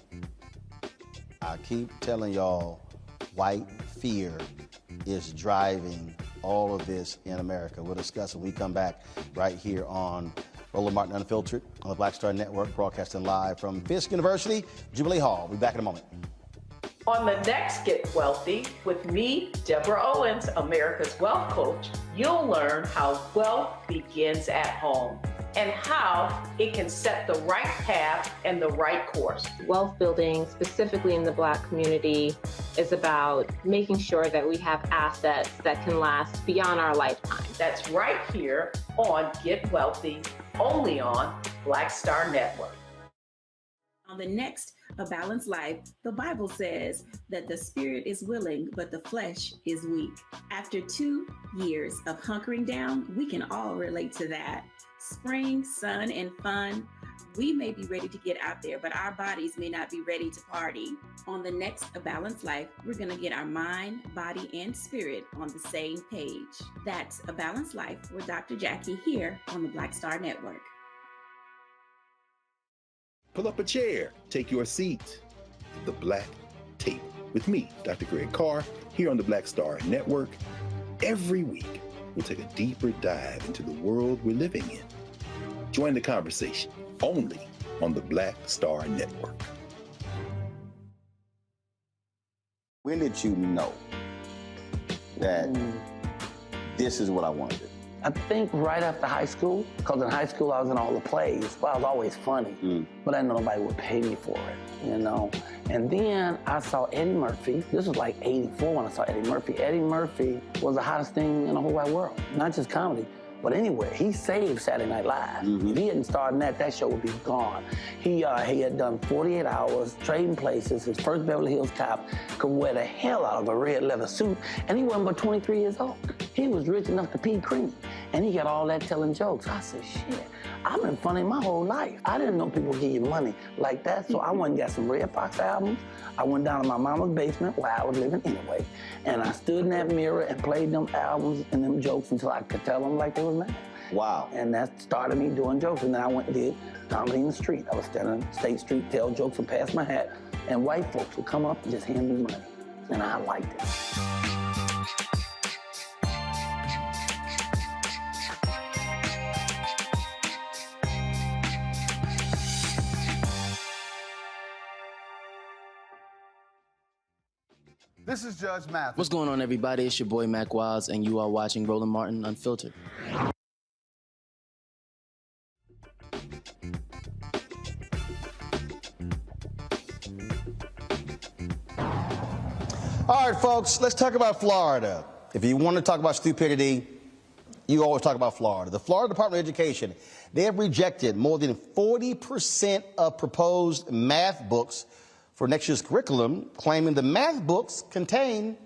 I keep telling y'all, white fear is driving all of this in America. We'll discuss when we come back right here on Roland Martin Unfiltered on the Black Star Network, broadcasting live from Fisk University, Jubilee Hall. We'll be back in a moment. On the next Get Wealthy with me, Deborah Owens, America's Wealth Coach, you'll learn how wealth begins at home and how it can set the right path and the right course. Wealth building, specifically in the Black community, is about making sure that we have assets that can last beyond our lifetime. That's right here on Get Wealthy, only on Black Star Network. On the next A Balanced Life, the Bible says that the spirit is willing, but the flesh is weak. After 2 years of hunkering down, we can all relate to that. Spring, sun, and fun. We may be ready to get out there, but our bodies may not be ready to party. On the next A Balanced Life, we're going to get our mind, body, and spirit on the same page. That's A Balanced Life with Dr. Jackie here on the Black Star Network. Pull up a chair, take your seat. The Black Tape with me, Dr. Greg Carr, here on the Black Star Network. Every week, we'll take a deeper dive into the world we're living in. Join the conversation only on the Black Star Network. When did you know that this is what I wanted to do? I think right after high school, because in high school I was in all the plays. Well, I was always funny, but I didn't know nobody would pay me for it, you know. And then I saw Eddie Murphy. This was like '84 when I saw Eddie Murphy. Eddie Murphy was the hottest thing in the whole wide world, not just comedy. But anyway, he saved Saturday Night Live. If he hadn't started that show would be gone. He had done 48 Hours, Trading Places. His first Beverly Hills Cop, could wear the hell out of a red leather suit, and he wasn't but 23 years old. He was rich enough to pee cream, and he got all that telling jokes. I said, shit, I've been funny my whole life. I didn't know people give you money like that, so I went and got some Red Fox albums. I went down to my mama's basement where I was living anyway, and I stood in that mirror and played them albums and them jokes until I could tell them like they was mad. Wow. And that started me doing jokes, and then I went and did comedy in the street. I was standing on State Street, tell jokes and pass my hat, and white folks would come up and just hand me money, and I liked it. This is Judge Mathis. What's going on, everybody? It's your boy, Mac Wiles, and you are watching Roland Martin Unfiltered. All right, folks, let's talk about Florida. If you want to talk about stupidity, you always talk about Florida. The Florida Department of Education, they have rejected more than 40% of proposed math books for next year's curriculum, claiming the math books contain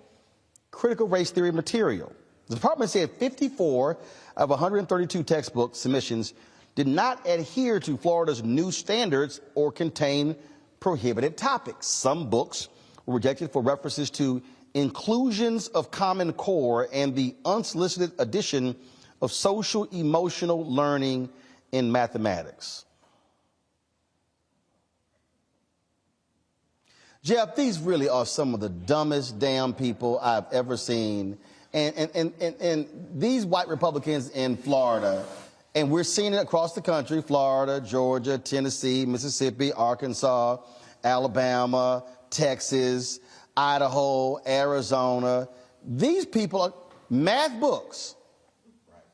critical race theory material. The department said 54 of 132 textbook submissions did not adhere to Florida's new standards or contain prohibited topics. Some books were rejected for references to inclusions of Common Core and the unsolicited addition of social emotional learning in mathematics. Jeff, these really are some of the dumbest damn people I've ever seen. And these white Republicans in Florida, and we're seeing it across the country, Florida, Georgia, Tennessee, Mississippi, Arkansas, Alabama, Texas, Idaho, Arizona. These people are math books. Right.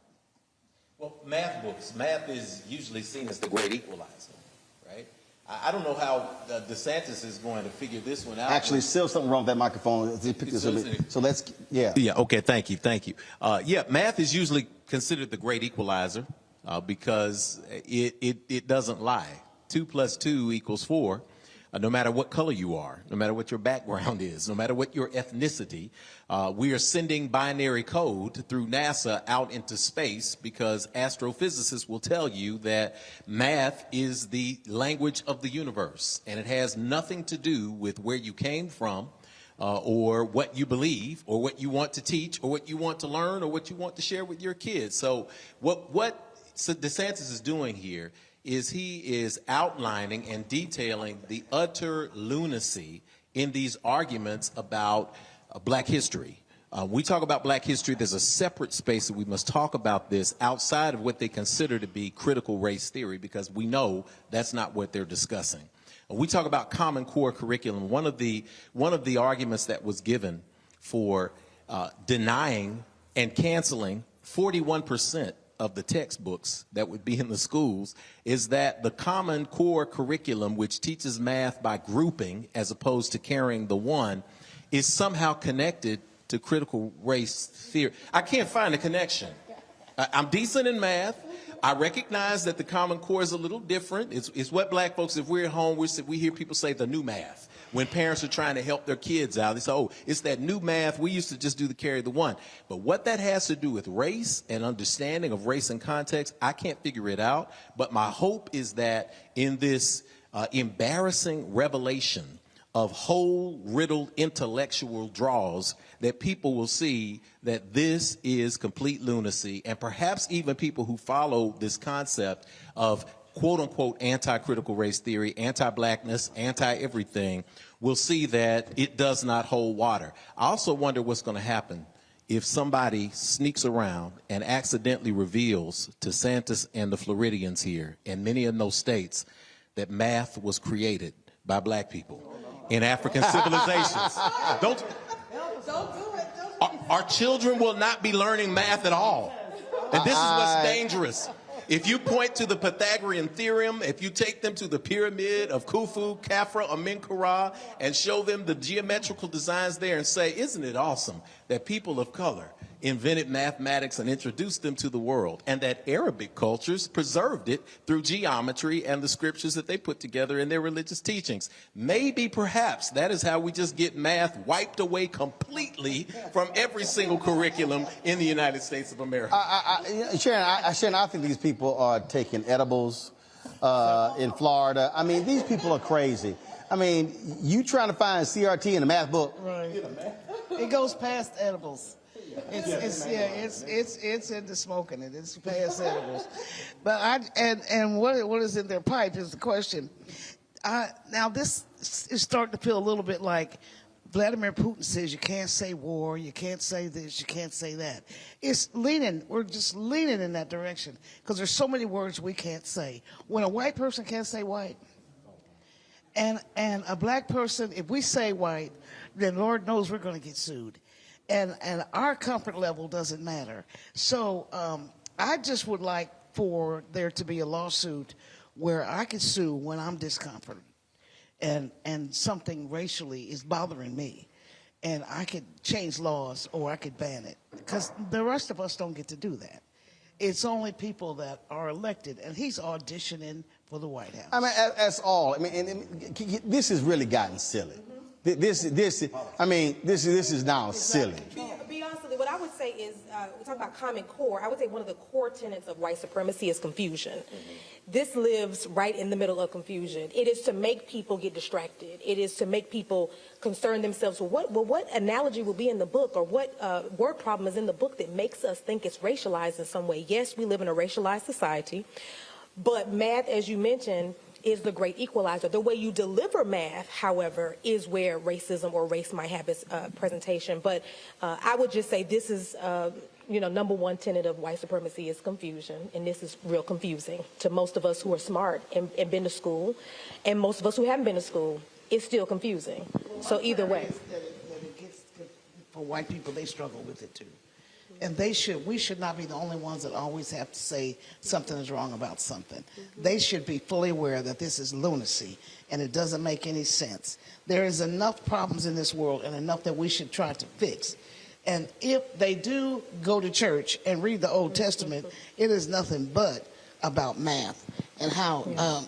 Well, math books. Math is usually seen as the great equalizer. I don't know how DeSantis is going to figure this one out. Actually, still something wrong with that microphone. So let's, yeah. Yeah, okay, thank you. Yeah, math is usually considered the great equalizer because it doesn't lie. 2 + 2 = 4. No matter what color you are, no matter what your background is, no matter what your ethnicity, we are sending binary code through NASA out into space because astrophysicists will tell you that math is the language of the universe, and it has nothing to do with where you came from or what you believe or what you want to teach or what you want to learn or what you want to share with your kids. So what DeSantis is doing here is he is outlining and detailing the utter lunacy in these arguments about black history. We talk about black history, there's a separate space that we must talk about this outside of what they consider to be critical race theory, because we know that's not what they're discussing. When we talk about Common Core curriculum, one of the arguments that was given for denying and canceling 41% of the textbooks that would be in the schools is that the Common Core curriculum, which teaches math by grouping as opposed to carrying the one, is somehow connected to critical race theory. I can't find a connection. I'm decent in math. I recognize that the Common Core is a little different. It's what black folks, if we're at home, we hear people say the new math. When parents are trying to help their kids out, they say, oh, it's that new math. We used to just do the carry the one. But what that has to do with race and understanding of race and context, I can't figure it out. But my hope is that in this embarrassing revelation of whole riddled intellectual draws, that people will see that this is complete lunacy, and perhaps even people who follow this concept of quote-unquote anti-critical race theory, anti-blackness, anti-everything, will see that it does not hold water. I also wonder what's going to happen if somebody sneaks around and accidentally reveals to Santos and the Floridians here, and many in those states, that math was created by black people in African civilizations. Don't do it. Our children will not be learning math at all. And this is what's dangerous. If you point to the Pythagorean theorem, if you take them to the pyramid of Khufu, Khafra, Amenkara, and show them the geometrical designs there and say, isn't it awesome that people of color invented mathematics and introduced them to the world, and that Arabic cultures preserved it through geometry and the scriptures that they put together in their religious teachings. Maybe, perhaps, that is how we just get math wiped away completely from every single curriculum in the United States of America. Sharon, I think these people are taking edibles in Florida. I mean, these people are crazy. I mean, you trying to find CRT in a math book. Right. It goes past edibles. It's into smoking it. It's past edibles. But what is in their pipe is the question. Now this is starting to feel a little bit like Vladimir Putin says you can't say war, you can't say this, you can't say that. We're just leaning in that direction because there's so many words we can't say. When a white person can't say white, and a black person, if we say white, then Lord knows we're going to get sued. And our comfort level doesn't matter. So I just would like for there to be a lawsuit where I can sue when I'm discomforted and something racially is bothering me. And I could change laws or I could ban it. Because the rest of us don't get to do that. It's only people that are elected. And he's auditioning for the White House. I mean, that's all. I mean, and this has really gotten silly. This is now silly. Beyond silly, what I would say is, we talk about Common Core, I would say one of the core tenets of white supremacy is confusion. Mm-hmm. This lives right in the middle of confusion. It is to make people get distracted. It is to make people concern themselves with what analogy will be in the book, or what word problem is in the book that makes us think it's racialized in some way. Yes, we live in a racialized society, but math, as you mentioned, is the great equalizer. The way you deliver math, however, is where racism or race might have its presentation. But I would just say this is, number one tenet of white supremacy is confusion, and this is real confusing to most of us who are smart and been to school, and most of us who haven't been to school. It's still confusing. So either way. For white people, they struggle with it too. And we should not be the only ones that always have to say something is wrong about something. Mm-hmm. They should be fully aware that this is lunacy and it doesn't make any sense. There is enough problems in this world and enough that we should try to fix. And if they do go to church and read the Old Testament, it is nothing but about math and how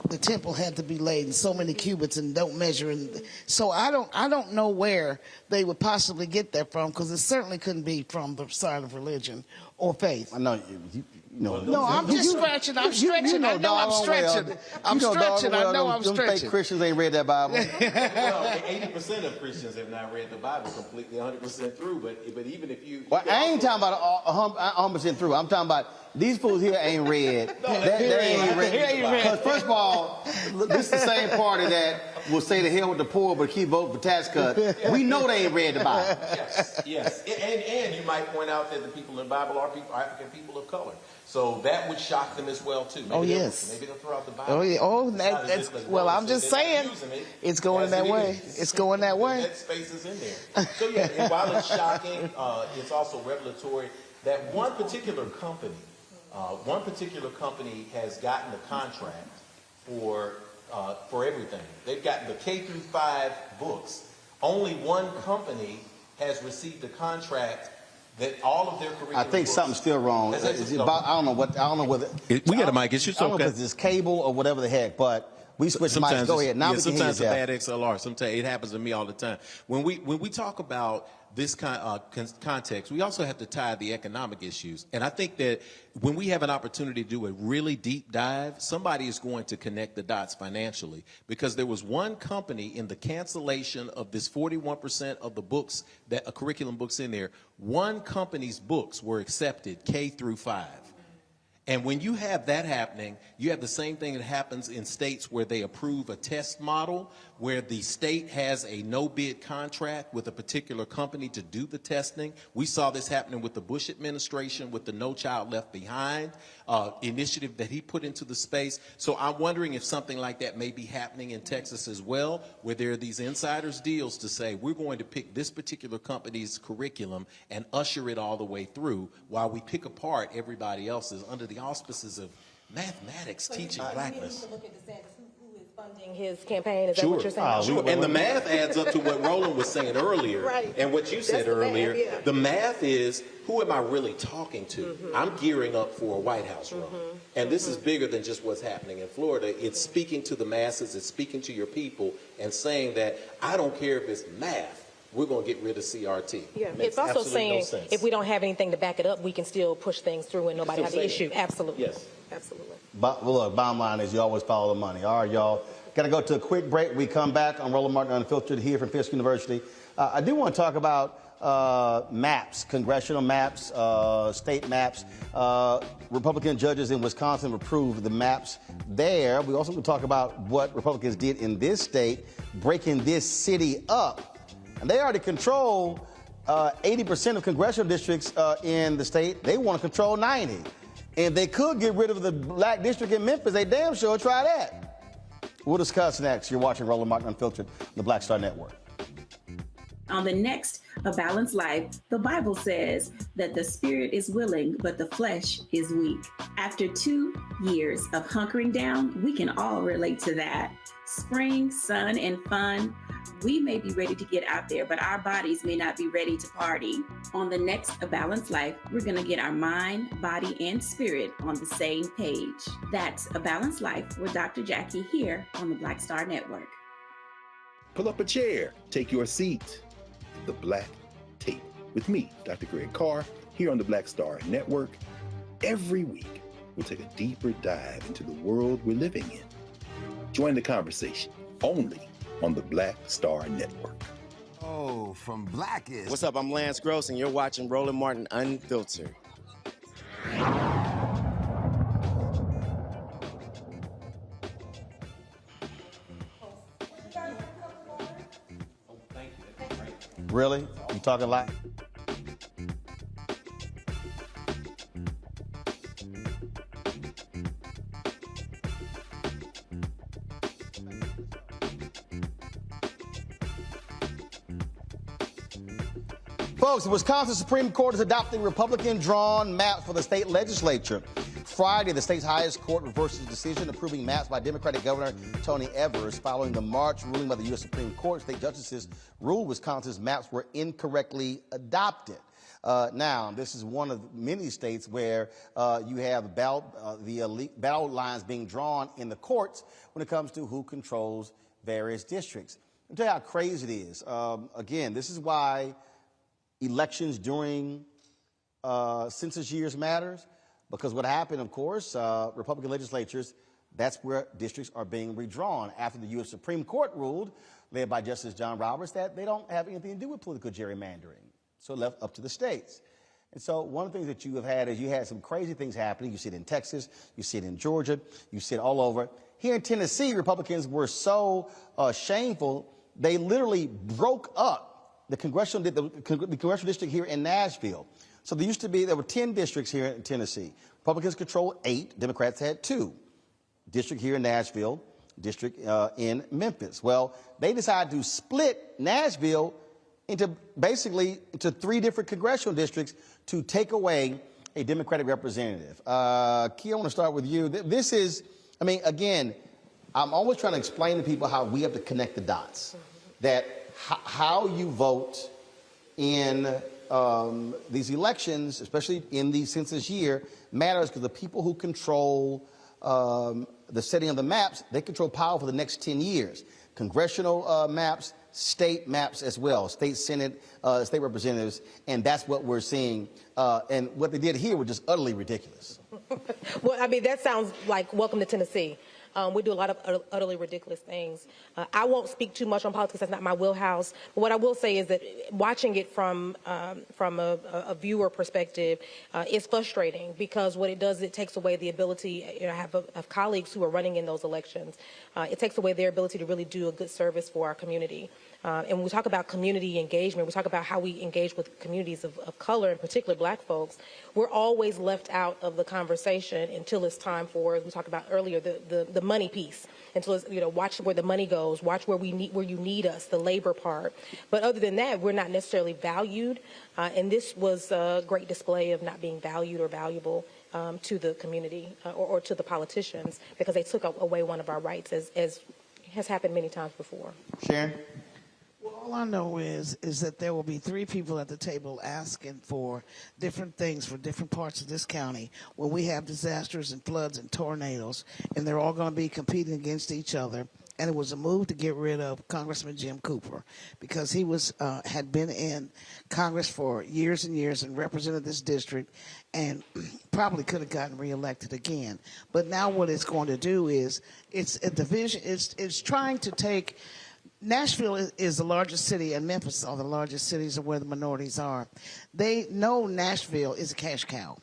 the temple had to be laid in so many cubits and don't measure. And so I don't know where they would possibly get that from, because it certainly couldn't be from the side of religion or faith. I know. No, I'm just stretching. I'm stretching. I know I'm stretching. I'm stretching. I know I'm stretching. Fake Christians ain't read that Bible. Well, 80% of Christians have not read the Bible completely 100% through. But even if you... Well, I ain't talking about 100% through. I'm talking about These fools here ain't red. They ain't red. Because first of all, this is the same party that will say the hell with the poor but keep voting for tax cuts. We know they ain't read the Bible. Yes. And you might point out that the people in the Bible are African people of color. So that would shock them as well, too. Maybe maybe they'll throw out the Bible. Oh, yeah. That's well, I'm just saying, it's going that way. It's going that way. That space is in there. So, yeah, and while it's shocking, it's also revelatory that one particular company has gotten the contract for everything. They've gotten the K through 5 books. Only one company has received a contract that all of their curriculum. I think something's still wrong. I don't know whether we got a mic. It's just I don't know if it's cable or whatever the heck, but we switch mics. Go ahead. Now we can hear you, sometimes it's a bad XLR. Sometimes it happens to me all the time. When we talk about this context, we also have to tie the economic issues. And I think that when we have an opportunity to do a really deep dive, somebody is going to connect the dots financially. Because there was one company in the cancellation of this 41% of the books, that curriculum books in there, one company's books were accepted K through 5. And when you have that happening, you have the same thing that happens in states where they approve a test model, where the state has a no-bid contract with a particular company to do the testing. We saw this happening with the Bush administration with the No Child Left Behind initiative that he put into the space. So I'm wondering if something like that may be happening in Texas as well, where there are these insiders deals to say, we're going to pick this particular company's curriculum and usher it all the way through while we pick apart everybody else's under the auspices of mathematics teaching blackness. Look at DeSantis, who is funding his campaign. Is that what you're saying? Sure. And the math adds up to what Roland was saying earlier, right. And what you said earlier. Math, yeah. The math is, who am I really talking to? I'm gearing up for a White House run. And this is bigger than just what's happening in Florida. It's speaking to the masses, it's speaking to your people, and saying that I don't care if it's math, we're going to get rid of CRT. Yeah, it's also saying if we don't have anything to back it up, we can still push things through and nobody has the issue. Absolutely. Yes. Absolutely. But look, bottom line is you always follow the money. All right, y'all. Got to go to a quick break. We come back on Roland Martin Unfiltered here from Fisk University. I do want to talk about maps, congressional maps, state maps. Republican judges in Wisconsin approved the maps there. We also want to talk about what Republicans did in this state, breaking this city up. And they already control 80% of congressional districts in the state. They want to control 90. And they could get rid of the black district in Memphis. They damn sure try that. We'll discuss next. You're watching Roland Martin Unfiltered on the Black Star Network. On the next A Balanced Life, the Bible says that the spirit is willing, but the flesh is weak. After 2 years of hunkering down, we can all relate to that. Spring, sun, and fun. We may be ready to get out there, but our bodies may not be ready to party. On the next A Balanced Life, we're going to get our mind, body, and spirit on the same page. That's A Balanced Life with Dr. Jackie here on the Black Star Network. Pull up a chair, take your seat. The Black Tape with me, Dr. Greg Carr, here on the Black Star Network. Every week, we'll take a deeper dive into the world we're living in. Join the conversation only on the Black Star Network. Oh, from Blackest. What's up? I'm Lance Gross, and you're watching Roland Martin Unfiltered. Really? You talking like? Folks, the Wisconsin Supreme Court is adopting Republican-drawn maps for the state legislature. Friday, the state's highest court reversed its decision approving maps by Democratic Governor Tony Evers following the March ruling by the U.S. Supreme Court. State justices ruled Wisconsin's maps were incorrectly adopted. Now, this is one of many states where you have battle lines being drawn in the courts when it comes to who controls various districts. Let me tell you how crazy it is. Again, this is why elections during census years matters, because what happened, of course, Republican legislatures, that's where districts are being redrawn after the U.S. Supreme Court ruled, led by Justice John Roberts, that they don't have anything to do with political gerrymandering. So left up to the states. And so one of the things that you have had is you had some crazy things happening. You see it in Texas, you see it in Georgia, you see it all over. Here in Tennessee, Republicans were so shameful, they literally broke up the congressional district here in Nashville. So there were 10 districts here in Tennessee. Republicans controlled 8, Democrats had 2. District here in Nashville, district in Memphis. Well, they decided to split Nashville into 3 different congressional districts to take away a Democratic representative. Key, I want to start with you. This is, I mean, again, I'm always trying to explain to people how we have to connect the dots. That how you vote in these elections, especially in the census year, matters because the people who control the setting of the maps, they control power for the next 10 years. Congressional maps, state maps as well, state senate, state representatives, and that's what we're seeing. And what they did here was just utterly ridiculous. Well, I mean, that sounds like welcome to Tennessee. We do a lot of utterly ridiculous things. I won't speak too much on politics. That's not my wheelhouse. But what I will say is that watching it from a viewer perspective is frustrating because what it does, it takes away the ability. I have colleagues who are running in those elections. It takes away their ability to really do a good service for our community. And when we talk about community engagement, we talk about how we engage with communities of color, in particular black folks, we're always left out of the conversation until it's time for, as we talked about earlier, the money piece. Until it's, watch where the money goes, watch where you need us, the labor part. But other than that, we're not necessarily valued. And this was a great display of not being valued or valuable to the community or to the politicians because they took away one of our rights, as has happened many times before. Sharon? Well, all I know is that there will be 3 people at the table asking for different things for different parts of this county when we have disasters and floods and tornadoes, and they're all going to be competing against each other. And it was a move to get rid of Congressman Jim Cooper because he had been in Congress for years and years and represented this district and probably could have gotten reelected again. But now what it's going to do is it's a division. It's trying to take. Nashville is the largest city, and Memphis are the largest cities of where the minorities are. They know Nashville is a cash cow.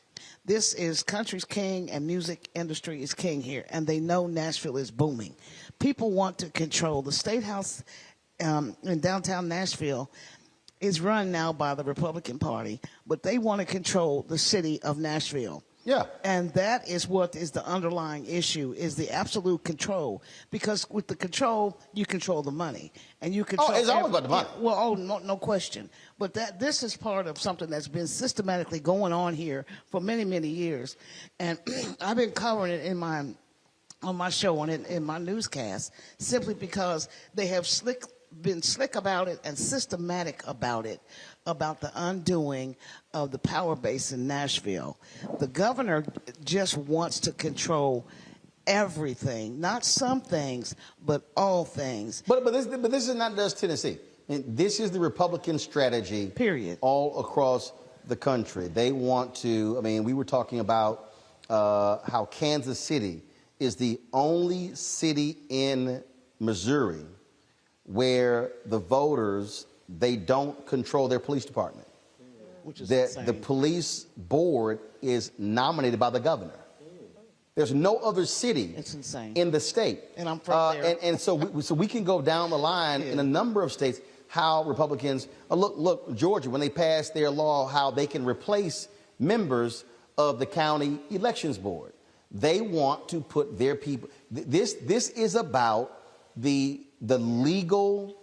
This is country's king, and music industry is king here, and they know Nashville is booming. People want to control. The State House in downtown Nashville is run now by the Republican Party, but they want to control the city of Nashville. Yeah. And that is what is the underlying issue, is the absolute control. Because with the control, you control the money. And you control it's always about the money. Well, no question. But this is part of something that's been systematically going on here for many, many years. And I've been covering it on my show and in my newscast simply because they have been slick about it and systematic about it, about the undoing of the power base in Nashville. The governor just wants to control everything, not some things, but all things. But this is not just Tennessee. I mean, this is the Republican strategy. Period. All across the country. They want to, I mean, we were talking about how Kansas City is the only city in Missouri where the voters, they don't control their police department. Which is the police board is nominated by the governor. There's no other city in the state. And I'm from there. And so we can go down the line in a number of states how Republicans, look, Georgia, when they passed their law, how they can replace members of the county elections board. They want to put their people, this is about the legal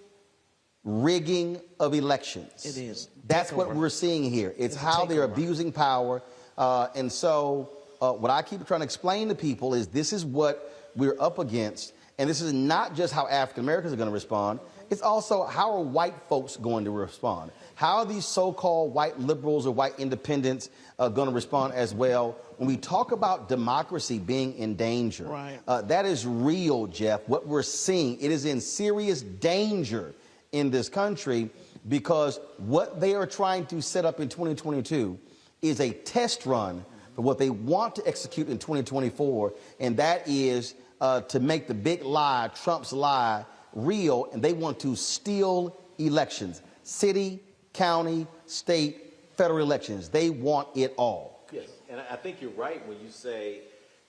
rigging of elections. It is. That's what we're seeing here. It's how they're abusing power. And so what I keep trying to explain to people is this is what we're up against. And this is not just how African Americans are going to respond. It's also how are white folks going to respond? How are these so-called white liberals or white independents going to respond as well? When we talk about democracy being in danger, that is real, Jeff. What we're seeing, it is in serious danger in this country because what they are trying to set up in 2022 is a test run for what they want to execute in 2024, and that is to make the big lie, Trump's lie, real, and they want to steal elections, city, county, state, federal elections. They want it all. Yes, and I think you're right when you say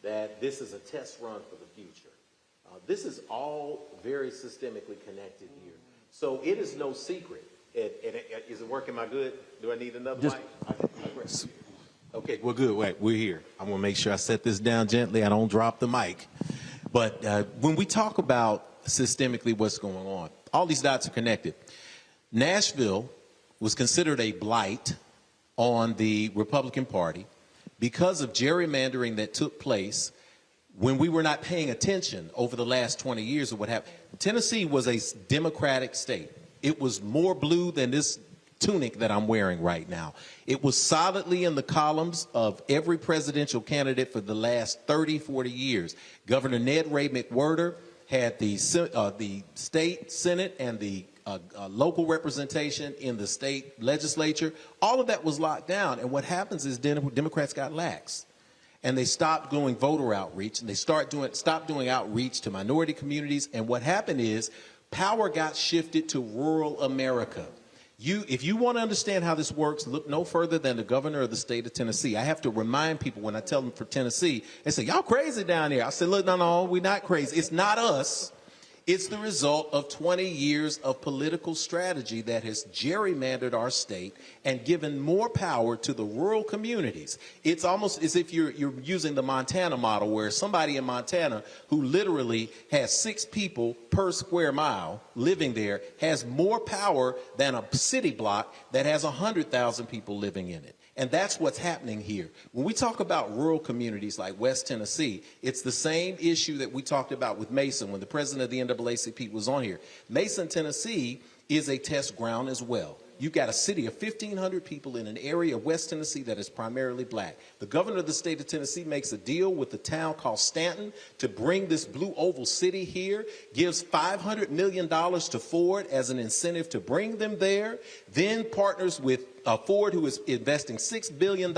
that this is a test run for the future. This is all very systemically connected here. So it is no secret. Is it working my good? Do I need another mic? Okay, well, good. Wait, we're here. I'm going to make sure I set this down gently. I don't drop the mic. But when we talk about systemically what's going on, all these dots are connected. Nashville was considered a blight on the Republican Party because of gerrymandering that took place when we were not paying attention over the last 20 years of what happened. Tennessee was a Democratic state. It was more blue than this tunic that I'm wearing right now. It was solidly in the columns of every presidential candidate for the last 30, 40 years. Governor Ned Ray McWhorter had the state Senate and the local representation in the state legislature. All of that was locked down. And what happens is Democrats got lax. And they stopped doing voter outreach, and they stopped doing outreach to minority communities. And what happened is power got shifted to rural America. If you want to understand how this works, look no further than the governor of the state of Tennessee. I have to remind people when I tell them for Tennessee, they say, y'all crazy down there. I said, look, no, we're not crazy. It's not us. It's the result of 20 years of political strategy that has gerrymandered our state and given more power to the rural communities. It's almost as if you're using the Montana model, where somebody in Montana who literally has 6 people per square mile living there has more power than a city block that has 100,000 people living in it. And that's what's happening here. When we talk about rural communities like West Tennessee, it's the same issue that we talked about with Mason when the president of the NAACP was on here. Mason, Tennessee is a test ground as well. You've got a city of 1,500 people in an area of West Tennessee that is primarily black. The governor of the state of Tennessee makes a deal with the town called Stanton to bring this blue oval city here, gives $500 million to Ford as an incentive to bring them there, then partners with Ford, who is investing $6 billion,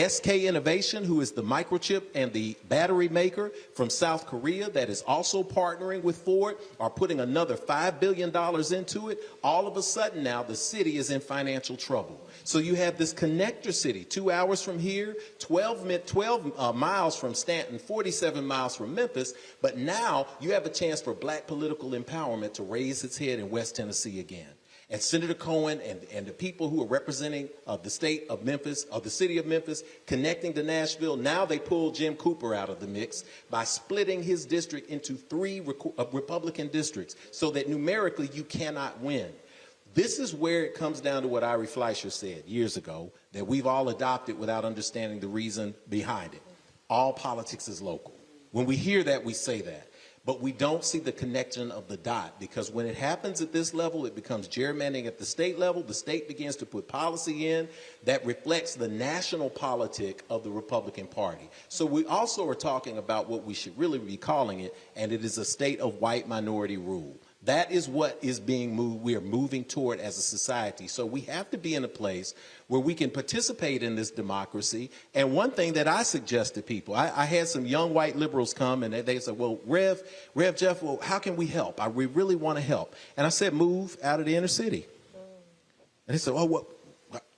SK Innovation, who is the microchip and the battery maker from South Korea that is also partnering with Ford, are putting another $5 billion into it. All of a sudden now the city is in financial trouble. So you have this connector city, 2 hours from here, 12 miles from Stanton, 47 miles from Memphis, but now you have a chance for black political empowerment to raise its head in West Tennessee again. And Senator Cohen and the people who are representing the state of Memphis, of the city of Memphis, connecting to Nashville, now they pulled Jim Cooper out of the mix by splitting his district into 3 Republican districts so that numerically you cannot win. This is where it comes down to what Irie Fleischer said years ago, that we've all adopted without understanding the reason behind it. All politics is local. When we hear that, we say that. But we don't see the connection of the dot, because when it happens at this level, it becomes gerrymandering at the state level. The state begins to put policy in that reflects the national politic of the Republican Party. So we also are talking about what we should really be calling it, and it is a state of white minority rule. That is what is being moved, we are moving toward as a society. So we have to be in a place where we can participate in this democracy. And one thing that I suggest to people, I had some young white liberals come and they said, well, Rev Jeff, well, how can we help? We really want to help. And I said, move out of the inner city. And they said, oh, well,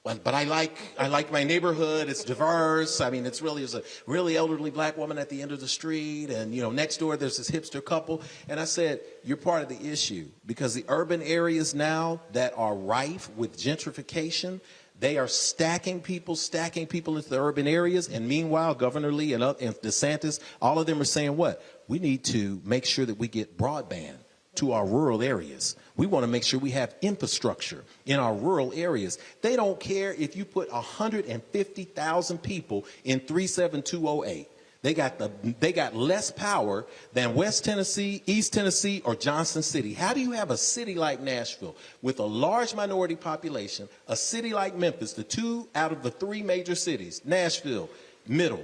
but I like my neighborhood. It's diverse. I mean, there's a really elderly black woman at the end of the street, and next door there's this hipster couple. And I said, you're part of the issue, because the urban areas now that are rife with gentrification, they are stacking people into the urban areas. And meanwhile, Governor Lee and DeSantis, all of them are saying what? We need to make sure that we get broadband to our rural areas. We want to make sure we have infrastructure in our rural areas. They don't care if you put 150,000 people in 37208. They got less power than West Tennessee, East Tennessee, or Johnson City. How do you have a city like Nashville with a large minority population, a city like Memphis, the 2 out of the 3 major cities, Nashville, middle,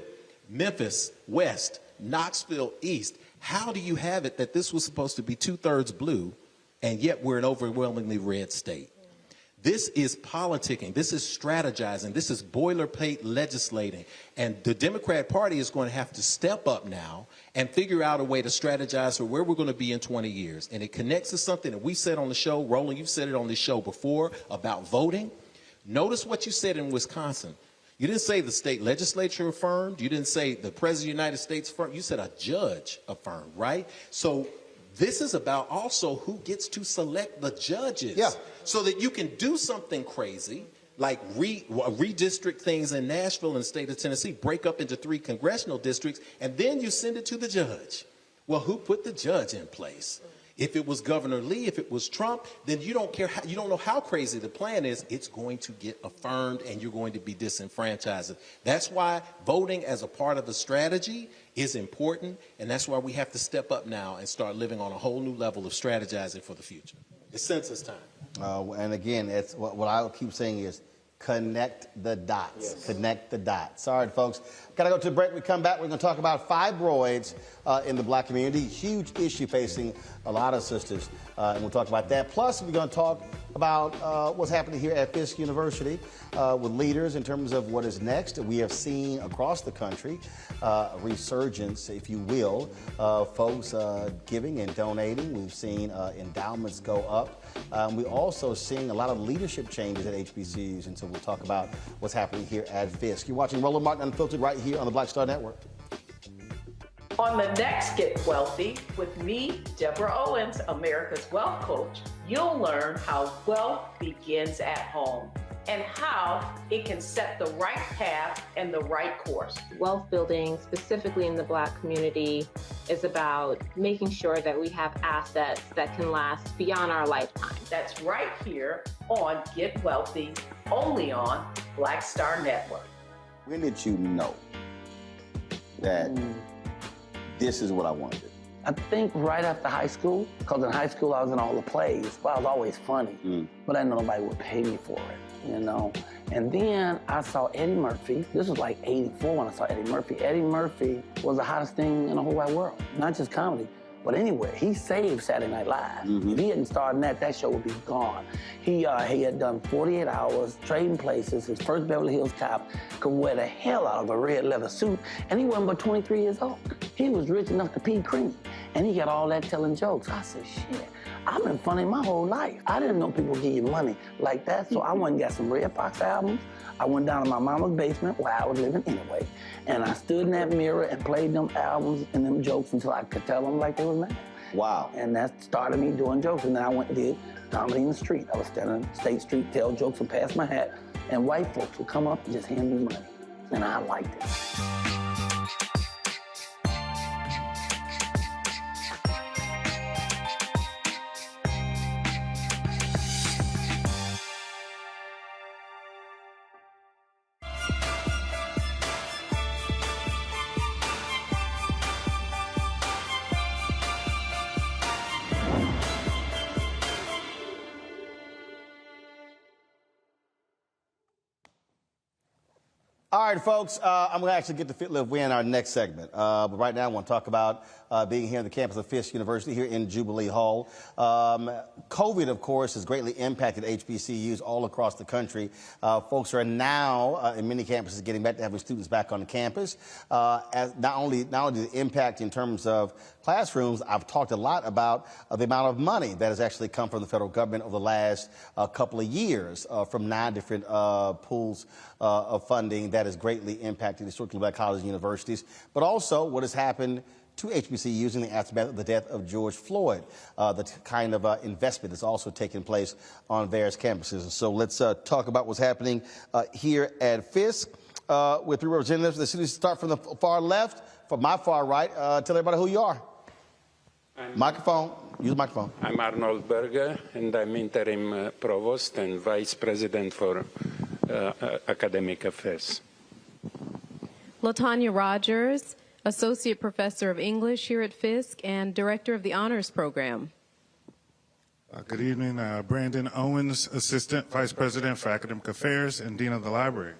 Memphis, west, Knoxville, east? How do you have it that this was supposed to be 2/3 blue, and yet we're an overwhelmingly red state? This is politicking. This is strategizing. This is boilerplate legislating. And the Democrat Party is going to have to step up now and figure out a way to strategize for where we're going to be in 20 years. And it connects to something that we said on the show. Roland, you've said it on this show before about voting. Notice what you said in Wisconsin. You didn't say the state legislature affirmed. You didn't say the president of the United States affirmed. You said a judge affirmed, right? So this is about also who gets to select the judges. Yeah. So that you can do something crazy, like redistrict things in Nashville and the state of Tennessee, break up into 3 congressional districts, and then you send it to the judge. Well, who put the judge in place? If it was Governor Lee, if it was Trump, then you don't care. You don't know how crazy the plan is. It's going to get affirmed, and you're going to be disenfranchised. That's why voting as a part of the strategy is important, and that's why we have to step up now and start living on a whole new level of strategizing for the future. It's census time. And again, it's what I keep saying is connect the dots. Yes. Connect the dots. All right, folks. Got to go to a break. We come back. We're going to talk about fibroids in the black community. Huge issue facing a lot of sisters. And we'll talk about that. Plus, we're going to talk about what's happening here at Fisk University with leaders in terms of what is next. We have seen across the country a resurgence, if you will, of folks giving and donating. We've seen endowments go up. We're also seeing a lot of leadership changes at HBCUs, and so we'll talk about what's happening here at Fisk. You're watching Roland Martin Unfiltered right here on the Black Star Network. On the next Get Wealthy with me, Deborah Owens, America's Wealth Coach, you'll learn how wealth begins at home and how it can set the right path and the right course. Wealth building, specifically in the Black community, is about making sure that we have assets that can last beyond our lifetime. That's right here on Get Wealthy, only on Black Star Network. When did you know that this is what I wanted to do? I think right after high school, because in high school I was in all the plays. Well, I was always funny, but I didn't know nobody would pay me for it, you know. And then I saw Eddie Murphy. This was like '84 when I saw Eddie Murphy. Eddie Murphy was the hottest thing in the whole wide world, not just comedy, but anywhere. He saved Saturday Night Live. If he hadn't started that show would be gone. He had done 48 Hours, Trading Places. His first Beverly Hills Cop could wear the hell out of a red leather suit, and he wasn't but 23 years old. He was rich enough to pee cream, and he got all that telling jokes. I said, shit, I've been funny my whole life. I didn't know people give you money like that, so I went and got some Red Fox albums. I went down to my mama's basement where I was living anyway, and I stood in that mirror and played them albums and them jokes until I could tell them like they was mad. Wow. And that started me doing jokes, and then I went and did comedy in the street. I was standing on State Street, tell jokes and pass my hat, and white folks would come up and just hand me money, and I liked it. All right, folks, I'm going to actually get to Fit, Live, Win in our next segment. But right now I want to talk about being here on the campus of Fisk University here in Jubilee Hall. COVID, of course, has greatly impacted HBCUs all across the country. Folks are now, in many campuses, getting back to having students back on the campus. As not only the impact in terms of classrooms, I've talked a lot about the amount of money that has actually come from the federal government over the last couple of years from 9 different pools of funding that has greatly impacted historically black colleges and universities, but also what has happened to HBCUs in the aftermath of the death of George Floyd, the kind of investment that's also taking place on various campuses. And so let's talk about what's happening here at Fisk with 3 representatives. The students start from the far left, from my far right. Tell everybody who you are. Microphone. Use the microphone. I'm Arnold Berger, and I'm interim provost and vice president for academic affairs. LaTanya Rogers, associate professor of English here at Fisk and director of the honors program. Good evening, Brandon Owens, assistant vice president for academic affairs and dean of the library.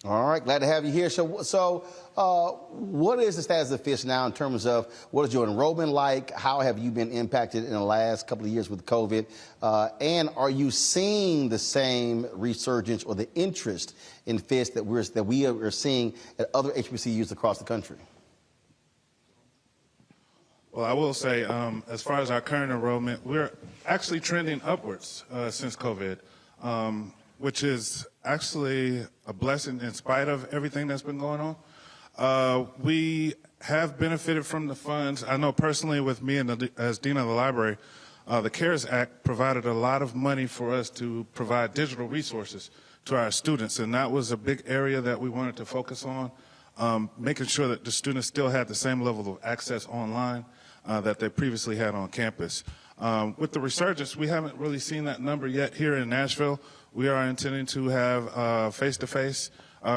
All right, glad to have you here. So what is the status of Fisk now in terms of what is your enrollment like? How have you been impacted in the last couple of years with COVID? And are you seeing the same resurgence or the interest in Fisk that we are seeing at other HBCUs across the country? Well, I will say, as far as our current enrollment, we're actually trending upwards since COVID. which is actually a blessing in spite of everything that's been going on. We have benefited from the funds. I know personally with me and as Dean of the Library, the CARES Act provided a lot of money for us to provide digital resources to our students, and that was a big area that we wanted to focus on, making sure that the students still had the same level of access online that they previously had on campus. With the resurgence, we haven't really seen that number yet here in Nashville. We are intending to have face-to-face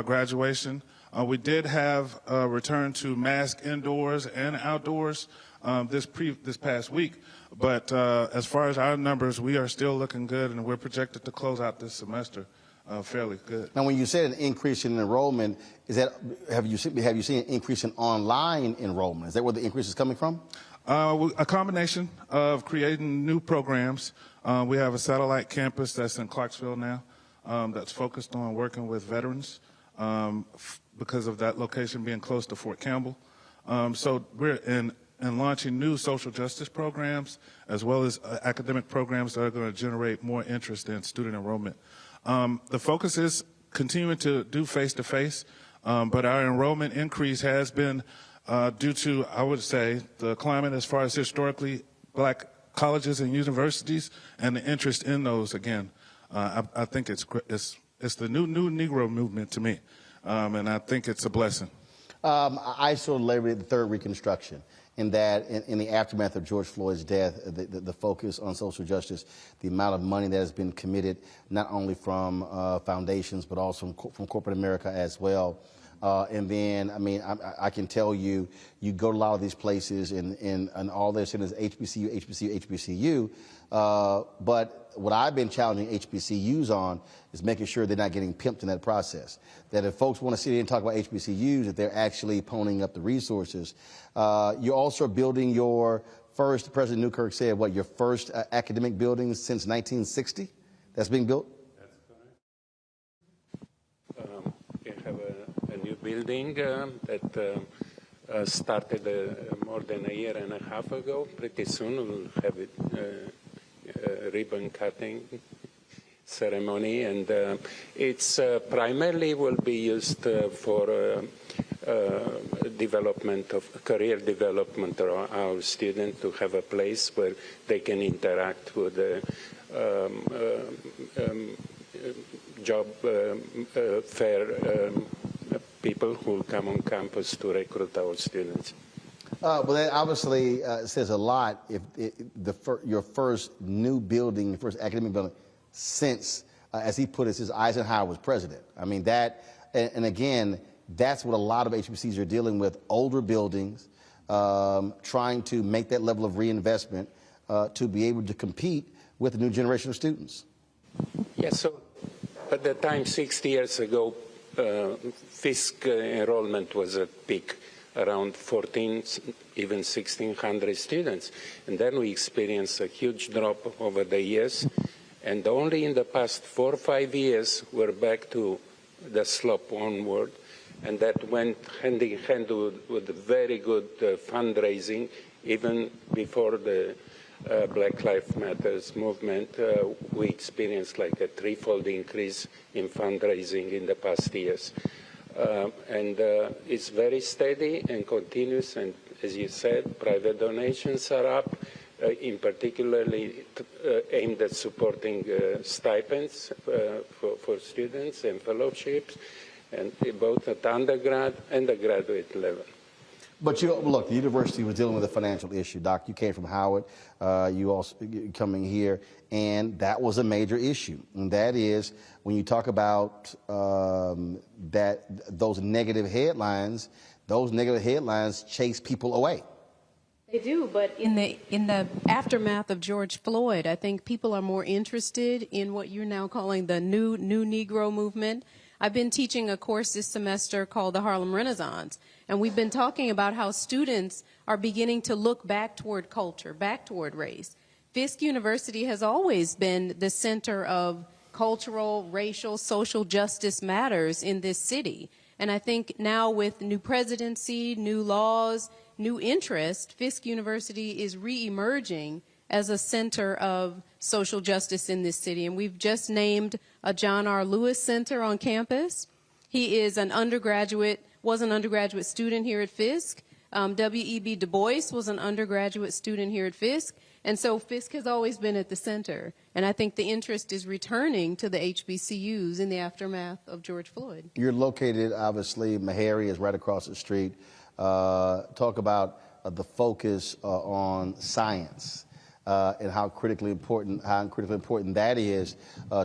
graduation. We did have a return to mask indoors and outdoors this past week, but as far as our numbers, we are still looking good, and we're projected to close out this semester fairly good. Now, when you said an increase in enrollment, is that have you seen an increase in online enrollment? Is that where the increase is coming from? A combination of creating new programs. We have a satellite campus that's in Clarksville now that's focused on working with veterans because of that location being close to Fort Campbell. So we're in launching new social justice programs as well as academic programs that are going to generate more interest in student enrollment. The focus is continuing to do face-to-face, but our enrollment increase has been due to, I would say, the climate as far as historically black colleges and universities and the interest in those again. I think it's the new Negro movement to me, and I think it's a blessing. I sort of labeled it the third Reconstruction, in that in the aftermath of George Floyd's death, the focus on social justice, the amount of money that has been committed, not only from foundations, but also from corporate America as well. And then, I mean, I can tell you, you go to a lot of these places and all they're saying is HBCU, HBCU, HBCU. But what I've been challenging HBCUs on is making sure they're not getting pimped in that process. That if folks want to sit here and talk about HBCUs, that they're actually ponying up the resources. You're also building your first, President Newkirk said, what, your first academic building since 1960 that's being built? Building that started more than a year and a half ago. Pretty soon we'll have it ribbon cutting ceremony, and it's primarily will be used for development of career development of our students, to have a place where they can interact with the job fair people who come on campus to recruit our students. Well, that obviously says a lot if your first new building, your first academic building since, as he put it, since Eisenhower was president. I mean, that, and again, that's what a lot of HBCUs are dealing with, older buildings, trying to make that level of reinvestment to be able to compete with the new generation of students. Yes, so at the time, 60 years ago, Fisk enrollment was at peak, around 14, even 1,600 students. And then we experienced a huge drop over the years. And only in the past 4 or 5 years, we're back to the slope onward. And that went hand in hand with very good fundraising, even before the Black Lives Matter movement. We experienced like a threefold increase in fundraising in the past years. And it's very steady and continuous, and as you said, private donations are up, in particularly aimed at supporting stipends for students and fellowships, and both at undergrad and the graduate level. But look, the university was dealing with a financial issue. Doc, you came from Howard, you also coming here, and that was a major issue. And that is when you talk about those negative headlines chase people away. They do, but in the aftermath of George Floyd, I think people are more interested in what you're now calling the new Negro movement. I've been teaching a course this semester called the Harlem Renaissance, and we've been talking about how students are beginning to look back toward culture, back toward race. Fisk University has always been the center of cultural, racial, social justice matters in this city. And I think now with new presidency, new laws, new interest, Fisk University is re-emerging as a center of social justice in this city. And we've just named a John R. Lewis Center on campus. He is was an undergraduate student here at Fisk. W.E.B. Du Bois was an undergraduate student here at Fisk. And so Fisk has always been at the center. And I think the interest is returning to the HBCUs in the aftermath of George Floyd. You're located, obviously, Meharry is right across the street. Talk about the focus on science and how critically important that is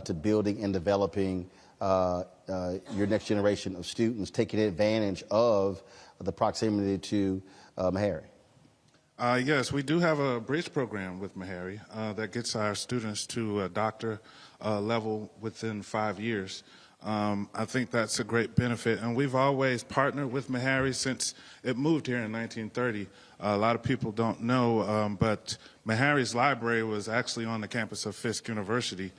to building and developing your next generation of students, taking advantage of the proximity to Meharry. Yes, we do have a bridge program with Meharry that gets our students to a doctor level within 5 years. I think that's a great benefit, and we've always partnered with Meharry since it moved here in 1930. A lot of people don't know, but Meharry's library was actually on the campus of Fisk University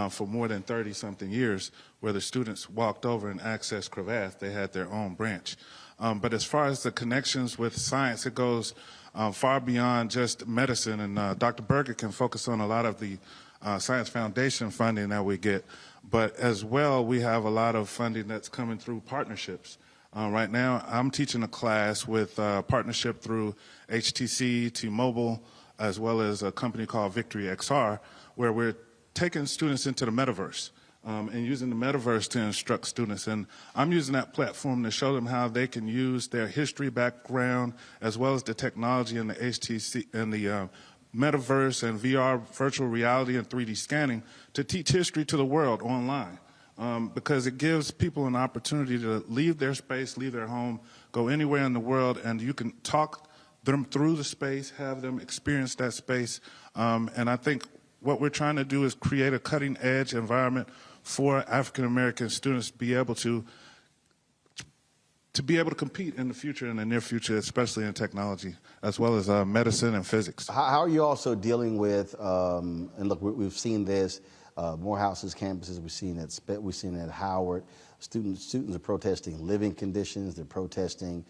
for more than 30-something years, where the students walked over and accessed Cravath. They had their own branch. But as far as the connections with science, it goes far beyond just medicine, and Dr. Berger can focus on a lot of the Science Foundation funding that we get. But as well, we have a lot of funding that's coming through partnerships. Right now, I'm teaching a class with partnership through HTC, T-Mobile, as well as a company called Victory XR, where we're taking students into the metaverse and using the metaverse to instruct students. And I'm using that platform to show them how they can use their history background as well as the technology in the HTC and the metaverse and VR, virtual reality and 3D scanning to teach history to the world online. Because it gives people an opportunity to leave their space, leave their home, go anywhere in the world, and you can talk them through the space, have them experience that space. And I think what we're trying to do is create a cutting-edge environment for African-American students to be able to compete in the future, in the near future, especially in technology, as well as medicine and physics. How are you also dealing with, and look, we've seen this, Morehouse's campuses, we've seen it at Howard. Students are protesting living conditions, they're protesting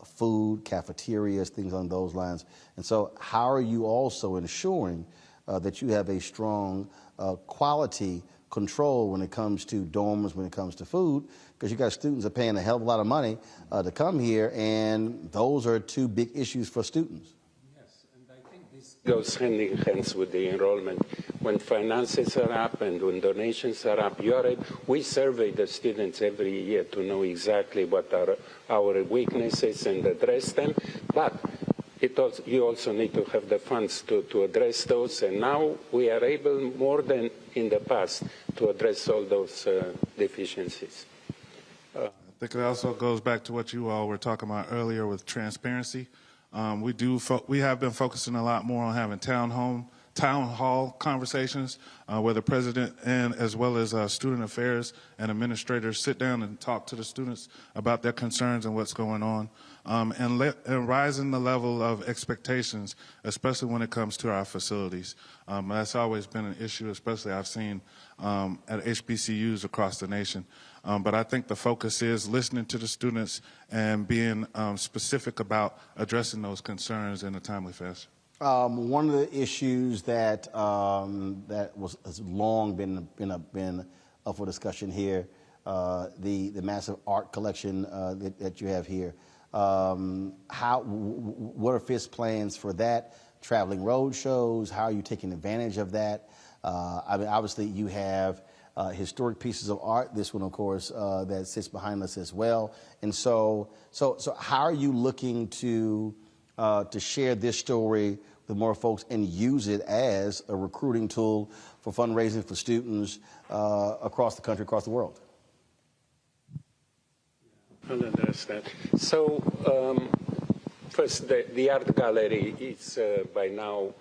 food, cafeterias, things on those lines. And so how are you also ensuring that you have a strong quality control when it comes to dorms, when it comes to food? Because you got students that are paying a hell of a lot of money to come here, and those are two big issues for students. Goes hand in hand with the enrollment. When finances are up and when donations are up, we survey the students every year to know exactly what are our weaknesses and address them. But you also need to have the funds to address those. And now we are able, more than in the past, to address all those deficiencies. I think it also goes back to what you all were talking about earlier with transparency. We have been focusing a lot more on having town hall conversations where the president and as well as student affairs and administrators sit down and talk to the students about their concerns and what's going on, and rising the level of expectations, especially when it comes to our facilities. That's always been an issue, especially I've seen at HBCUs across the nation. But I think the focus is listening to the students and being specific about addressing those concerns in a timely fashion. One of the issues that has long been up for discussion here, the massive art collection that you have here. What are Fisk's plans for that? Traveling road shows? How are you taking advantage of that? I mean, obviously you have historic pieces of art. This one, of course, that sits behind us as well. And so how are you looking to share this story with more folks and use it as a recruiting tool for fundraising for students across the country, across the world? I'll address that. So first, the art gallery is by now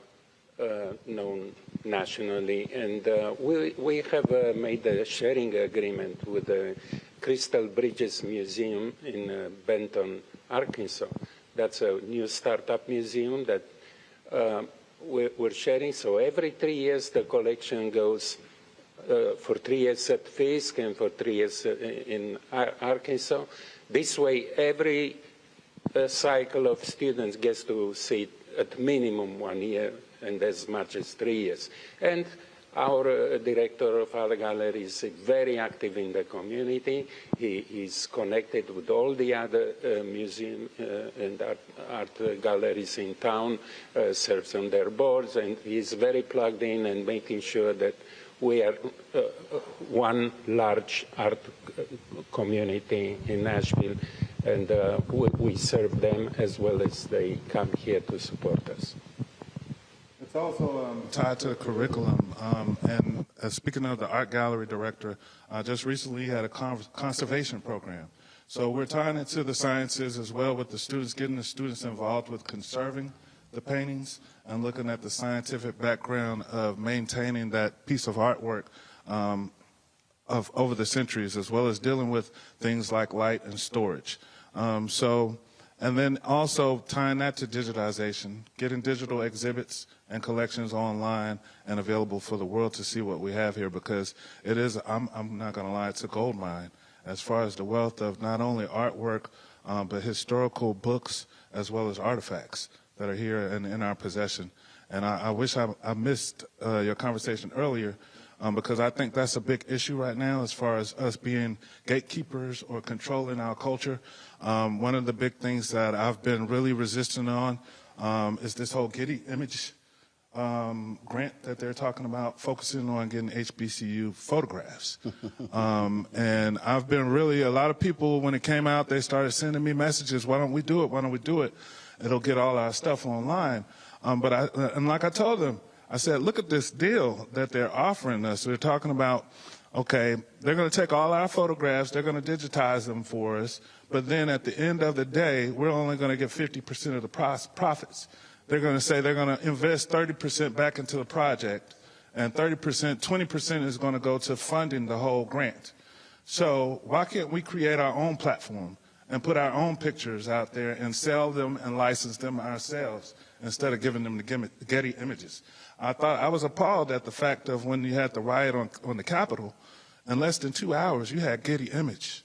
known nationally, and we have made a sharing agreement with the Crystal Bridges Museum in Benton, Arkansas. That's a new startup museum that we're sharing. So every 3 years the collection goes for 3 years at Fisk and for 3 years in Arkansas. This way every cycle of students gets to see at minimum 1 year and as much as 3 years. And our director of art gallery is very active in the community. He is connected with all the other museum and art galleries in town, serves on their boards, and he's very plugged in and making sure that we are one large art community in Nashville, and we serve them as well as they come here to support us. It's also tied to the curriculum. And speaking of the art gallery director, just recently had a conservation program. So we're tying it to the sciences as well with the students, getting the students involved with conserving the paintings and looking at the scientific background of maintaining that piece of artwork of over the centuries, as well as dealing with things like light and storage. And then also tying that to digitization, getting digital exhibits and collections online and available for the world to see what we have here, because it is, I'm not going to lie, it's a gold mine as far as the wealth of not only artwork, but historical books as well as artifacts that are here and in our possession. And I wish I missed your conversation earlier, because I think that's a big issue right now as far as us being gatekeepers or controlling our culture. One of the big things that I've been really resistant on is this whole Getty image grant that they're talking about, focusing on getting HBCU photographs. And I've been really, a lot of people, when it came out, they started sending me messages, why don't we do it, why don't we do it? It'll get all our stuff online. And like I told them, I said, look at this deal that they're offering us. They're talking about, okay, they're going to take all our photographs, they're going to digitize them for us, but then at the end of the day, we're only going to get 50% of the profits. They're going to say they're going to invest 30% back into the project, and 20% is going to go to funding the whole grant. So why can't we create our own platform and put our own pictures out there and sell them and license them ourselves instead of giving them the Getty images? I was appalled at the fact of when you had the riot on the Capitol, in less than 2 hours, you had Getty image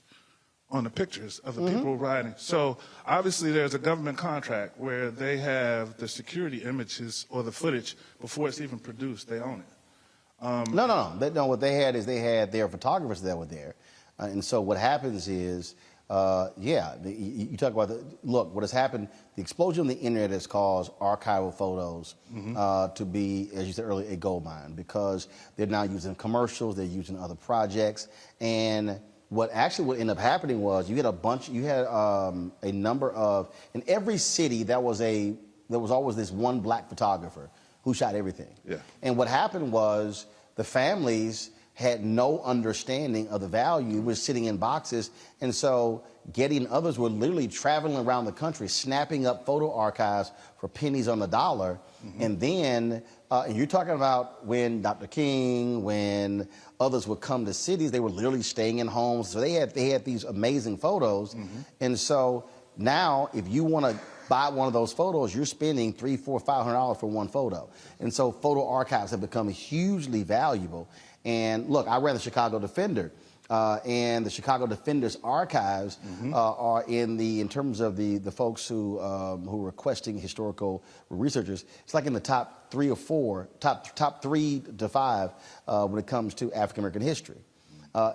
on the pictures of the people rioting. So obviously there's a government contract where they have the security images or the footage before it's even produced. They own it. No. What they had is they had their photographers that were there. And so what happens is, you talk about, look, what has happened, the explosion of the internet has caused archival photos to be, as you said earlier, a gold mine, because they're now using commercials, they're using other projects. And what ended up happening was you had a number of, in every city there was always this one black photographer who shot everything. Yeah. And what happened was the families had no understanding of the value, was sitting in boxes, and so Getty and others were literally traveling around the country, snapping up photo archives for pennies on the dollar. And then, and you're talking about when Dr. King, when others would come to cities, they were literally staying in homes. So they had these amazing photos. And so now, if you want to buy one of those photos, you're spending $300, $400, $500 for one photo. And so photo archives have become hugely valuable. And look, I ran the Chicago Defender, and the Chicago Defender's archives are in terms of the folks who are requesting historical researchers, it's like in the top 3 or 4, top 3 to 5 when it comes to African American history.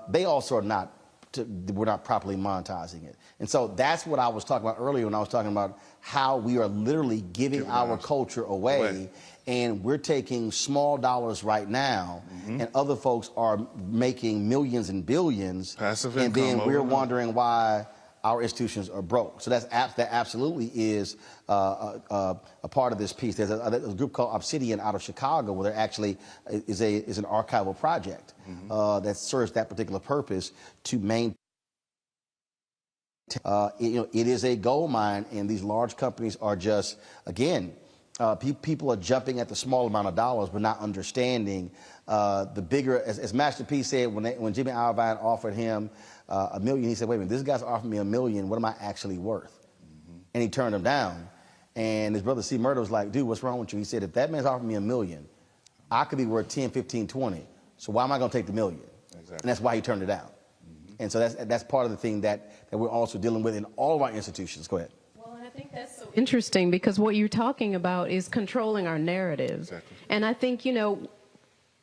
They also we're not properly monetizing it. And so that's what I was talking about earlier when I was talking about how we are literally giving our culture away. And we're taking small dollars right now, and other folks are making millions and billions. Passive and income. then we're wondering why our institutions are broke. So that absolutely is a part of this piece. There's a group called Obsidian out of Chicago, where there actually is an archival project that serves that particular purpose to maintain. It is a gold mine, and these large companies are just, again, people are jumping at the small amount of dollars, but not understanding the bigger. As Master P said, when Jimmy Iovine offered him $1 million, he said, "Wait a minute, this guy's offering me $1 million. What am I actually worth?" And he turned him down. And his brother C. Murder was like, "Dude, what's wrong with you?" He said, "If that man's offering me $1 million, I could be worth 10, 15, 20. So why am I going to take the $1 million?" Exactly. And that's why he turned it down. And so that's part of the thing that we're also dealing with in all of our institutions. Go ahead. Well, and think that's so interesting because what you're talking about is controlling our narrative. Exactly. And I think, in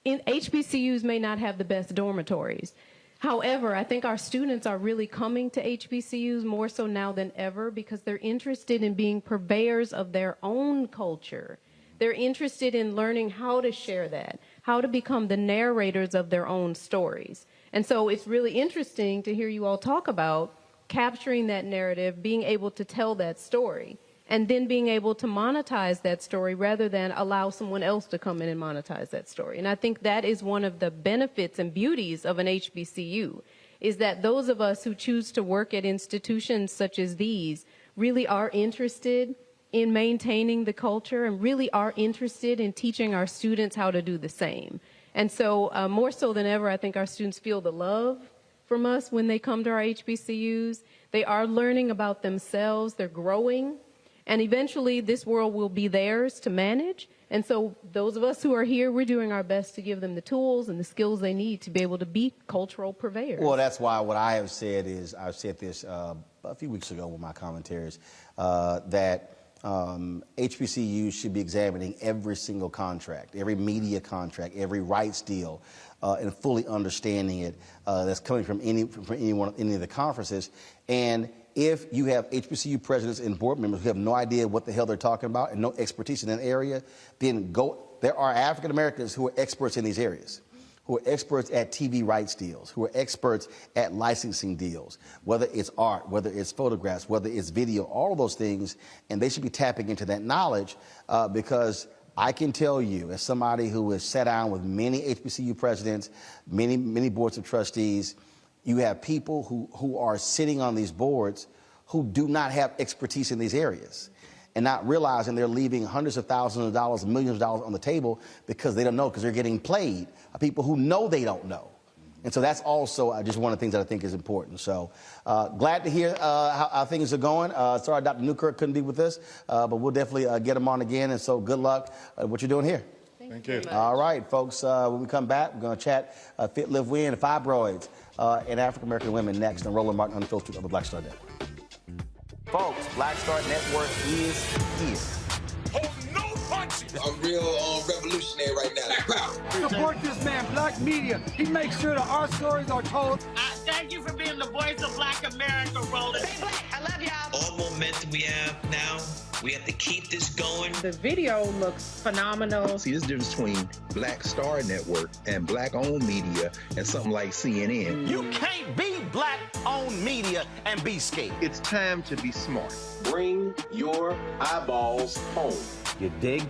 HBCUs may not have the best dormitories. However, I think our students are really coming to HBCUs more so now than ever because they're interested in being purveyors of their own culture. They're interested in learning how to share that, how to become the narrators of their own stories. And so it's really interesting to hear you all talk about capturing that narrative, being able to tell that story, and then being able to monetize that story rather than allow someone else to come in and monetize that story. And I think that is one of the benefits and beauties of an HBCU, is that those of us who choose to work at institutions such as these really are interested in maintaining the culture and really are interested in teaching our students how to do the same. And so more so than ever, I think our students feel the love from us when they come to our HBCUs. They are learning about themselves, they're growing, and eventually this world will be theirs to manage. And so those of us who are here, we're doing our best to give them the tools and the skills they need to be able to be cultural purveyors. Well, that's why what I have said is, I've said this a few weeks ago with my commentaries, that HBCUs should be examining every single contract, every media contract, every rights deal, and fully understanding it that's coming from any of the conferences. And if you have HBCU presidents and board members who have no idea what the hell they're talking about and no expertise in that area, then there are African Americans who are experts in these areas, who are experts at TV rights deals, who are experts at licensing deals, whether it's art, whether it's photographs, whether it's video, all of those things, and they should be tapping into that knowledge because I can tell you, as somebody who has sat down with many HBCU presidents, many boards of trustees, you have people who are sitting on these boards who do not have expertise in these areas and not realizing they're leaving hundreds of thousands of dollars, millions of dollars on the table because they don't know, because they're getting played by people who know they don't know. And so that's also just one of the things that I think is important. So glad to hear how things are going. Sorry Dr. Newkirk couldn't be with us, but we'll definitely get him on again. And so good luck what you're doing here. Thank you. All right, folks, when we come back, we're going to chat Fit, Live, Win, fibroids, and African-American women next on Roland Martin Unfiltered on the Black Star Network. Folks, Black Star Network is here. I'm real revolutionary right now. Support this man, Black Media. He makes sure that our stories are told. Thank you for being the voice of Black America, Roland. Stay black. I love y'all. All momentum we have now, we have to keep this going. The video looks phenomenal. See, this difference between Black Star Network and Black-owned media and something like CNN. You can't be Black-owned media and be scared. It's time to be smart. Bring your eyeballs home. You dig?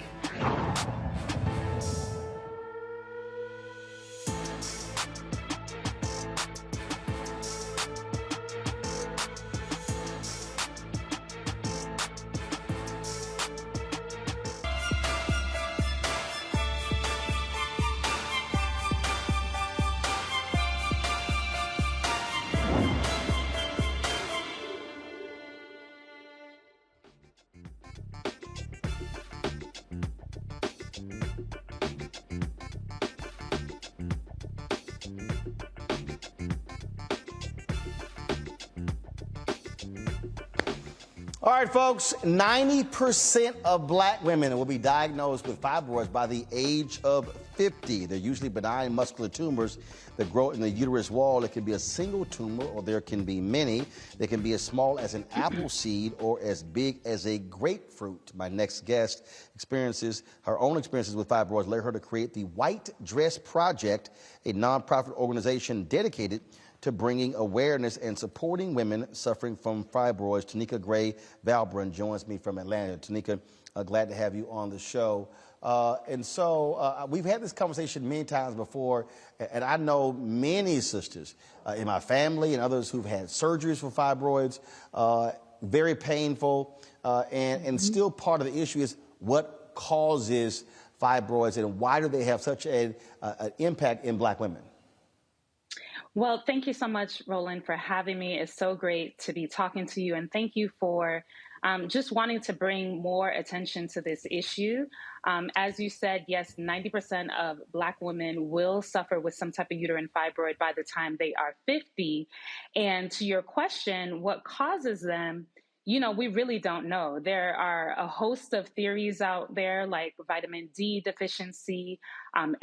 All right, folks, 90% of black women will be diagnosed with fibroids by the age of 50. They're usually benign muscular tumors that grow in the uterus wall. It can be a single tumor or there can be many. They can be as small as an apple seed or as big as a grapefruit. My next guest experiences her own experiences with fibroids led her to create the White Dress Project, a nonprofit organization dedicated to bringing awareness and supporting women suffering from fibroids. Tanika Gray Valbrun joins me from Atlanta. Tanika, glad to have you on the show. And so we've had this conversation many times before, and I know many sisters in my family and others who've had surgeries for fibroids, very painful, and still part of the issue is what causes fibroids and why do they have such an impact in black women? Well, thank you so much, Roland, for having me. It's so great to be talking to you. And thank you for just wanting to bring more attention to this issue. As you said, yes, 90% of Black women will suffer with some type of uterine fibroid by the time they are 50. And to your question, what causes them we really don't know. There are a host of theories out there like vitamin D deficiency,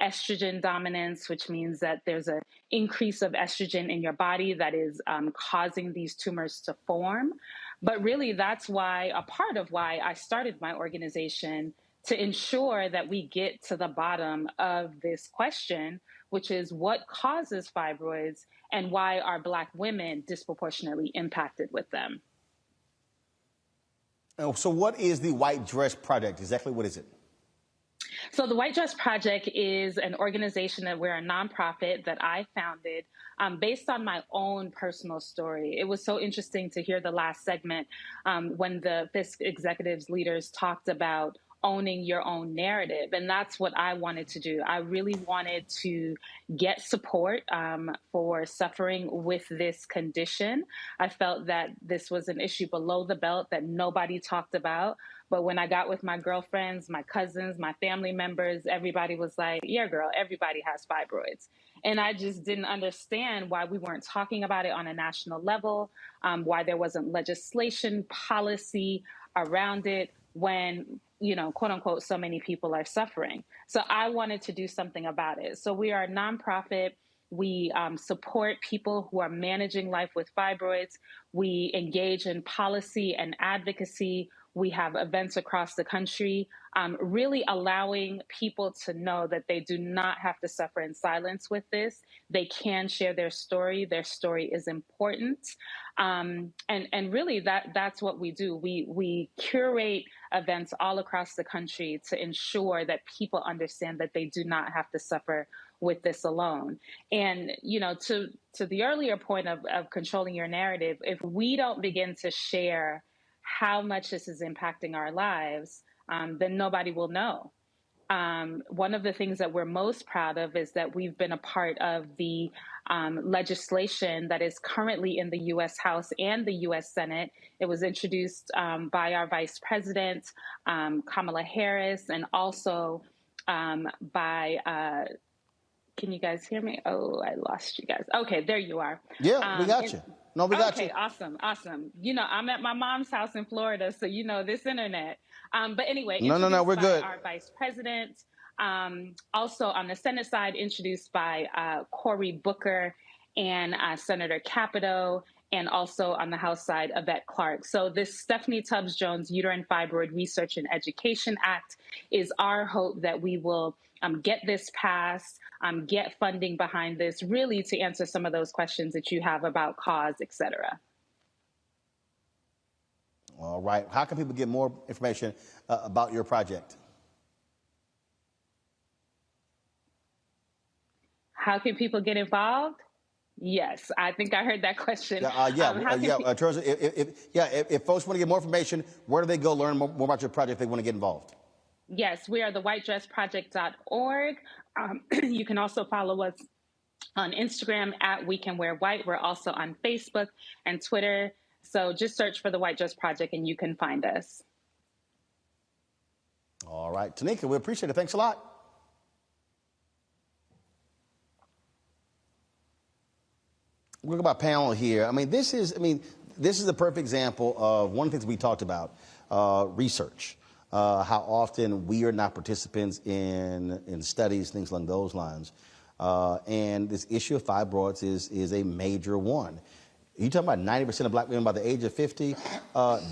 estrogen dominance, which means that there's an increase of estrogen in your body that is causing these tumors to form. But really, that's why, a part of why I started my organization, to ensure that we get to the bottom of this question, which is what causes fibroids and why are Black women disproportionately impacted with them. So what is the White Dress Project? Exactly what is it? So the White Dress Project is an organization that we're a nonprofit that I founded based on my own personal story. It was so interesting to hear the last segment when the FISC executives leaders talked about owning your own narrative. And that's what I wanted to do. I really wanted to get support for suffering with this condition. I felt that this was an issue below the belt that nobody talked about. But when I got with my girlfriends, my cousins, my family members, everybody was like, yeah, girl, everybody has fibroids. And I just didn't understand why we weren't talking about it on a national level, why there wasn't legislation, policy around it when, quote unquote, so many people are suffering. So I wanted to do something about it. So we are a nonprofit. We support people who are managing life with fibroids. We engage in policy and advocacy. We have events across the country, really allowing people to know that they do not have to suffer in silence with this. They can share their story. Their story is important. And really that's what we do. We curate events all across the country to ensure that people understand that they do not have to suffer with this alone. And, to the earlier point of controlling your narrative, if we don't begin to share how much this is impacting our lives, then nobody will know. One of the things that we're most proud of is that we've been a part of the legislation that is currently in the U.S. House and the U.S. Senate. It was introduced by our Vice President, Kamala Harris, and also by, can you guys hear me? Oh, I lost you guys. Okay, there you are. Yeah, we got you. No, we got you. Okay, awesome. I'm at my mom's house in Florida, so this internet. But anyway, no, we're good. Our Vice President. Also on the Senate side, introduced by Cory Booker and Senator Capito, and also on the House side, Yvette Clarke. So this Stephanie Tubbs Jones Uterine Fibroid Research and Education Act is our hope that we will get this passed, get funding behind this, really to answer some of those questions that you have about cause, et cetera. All right. How can people get more information about your project? How can people get involved? Yes, I think I heard that question. In terms of if folks want to get more information, where do they go learn more about your project if they want to get involved? Yes, we are the whitedressproject.org. You can also follow us on Instagram at We Can Wear White. We're also on Facebook and Twitter. So just search for the White Dress Project and you can find us. All right, Tanika, we appreciate it. Thanks a lot. Look at my panel here. This is a perfect example of one of the things we talked about, research. How often we are not participants in studies, things along those lines. And this issue of fibroids is a major one. You talking about 90% of Black women by the age of 50?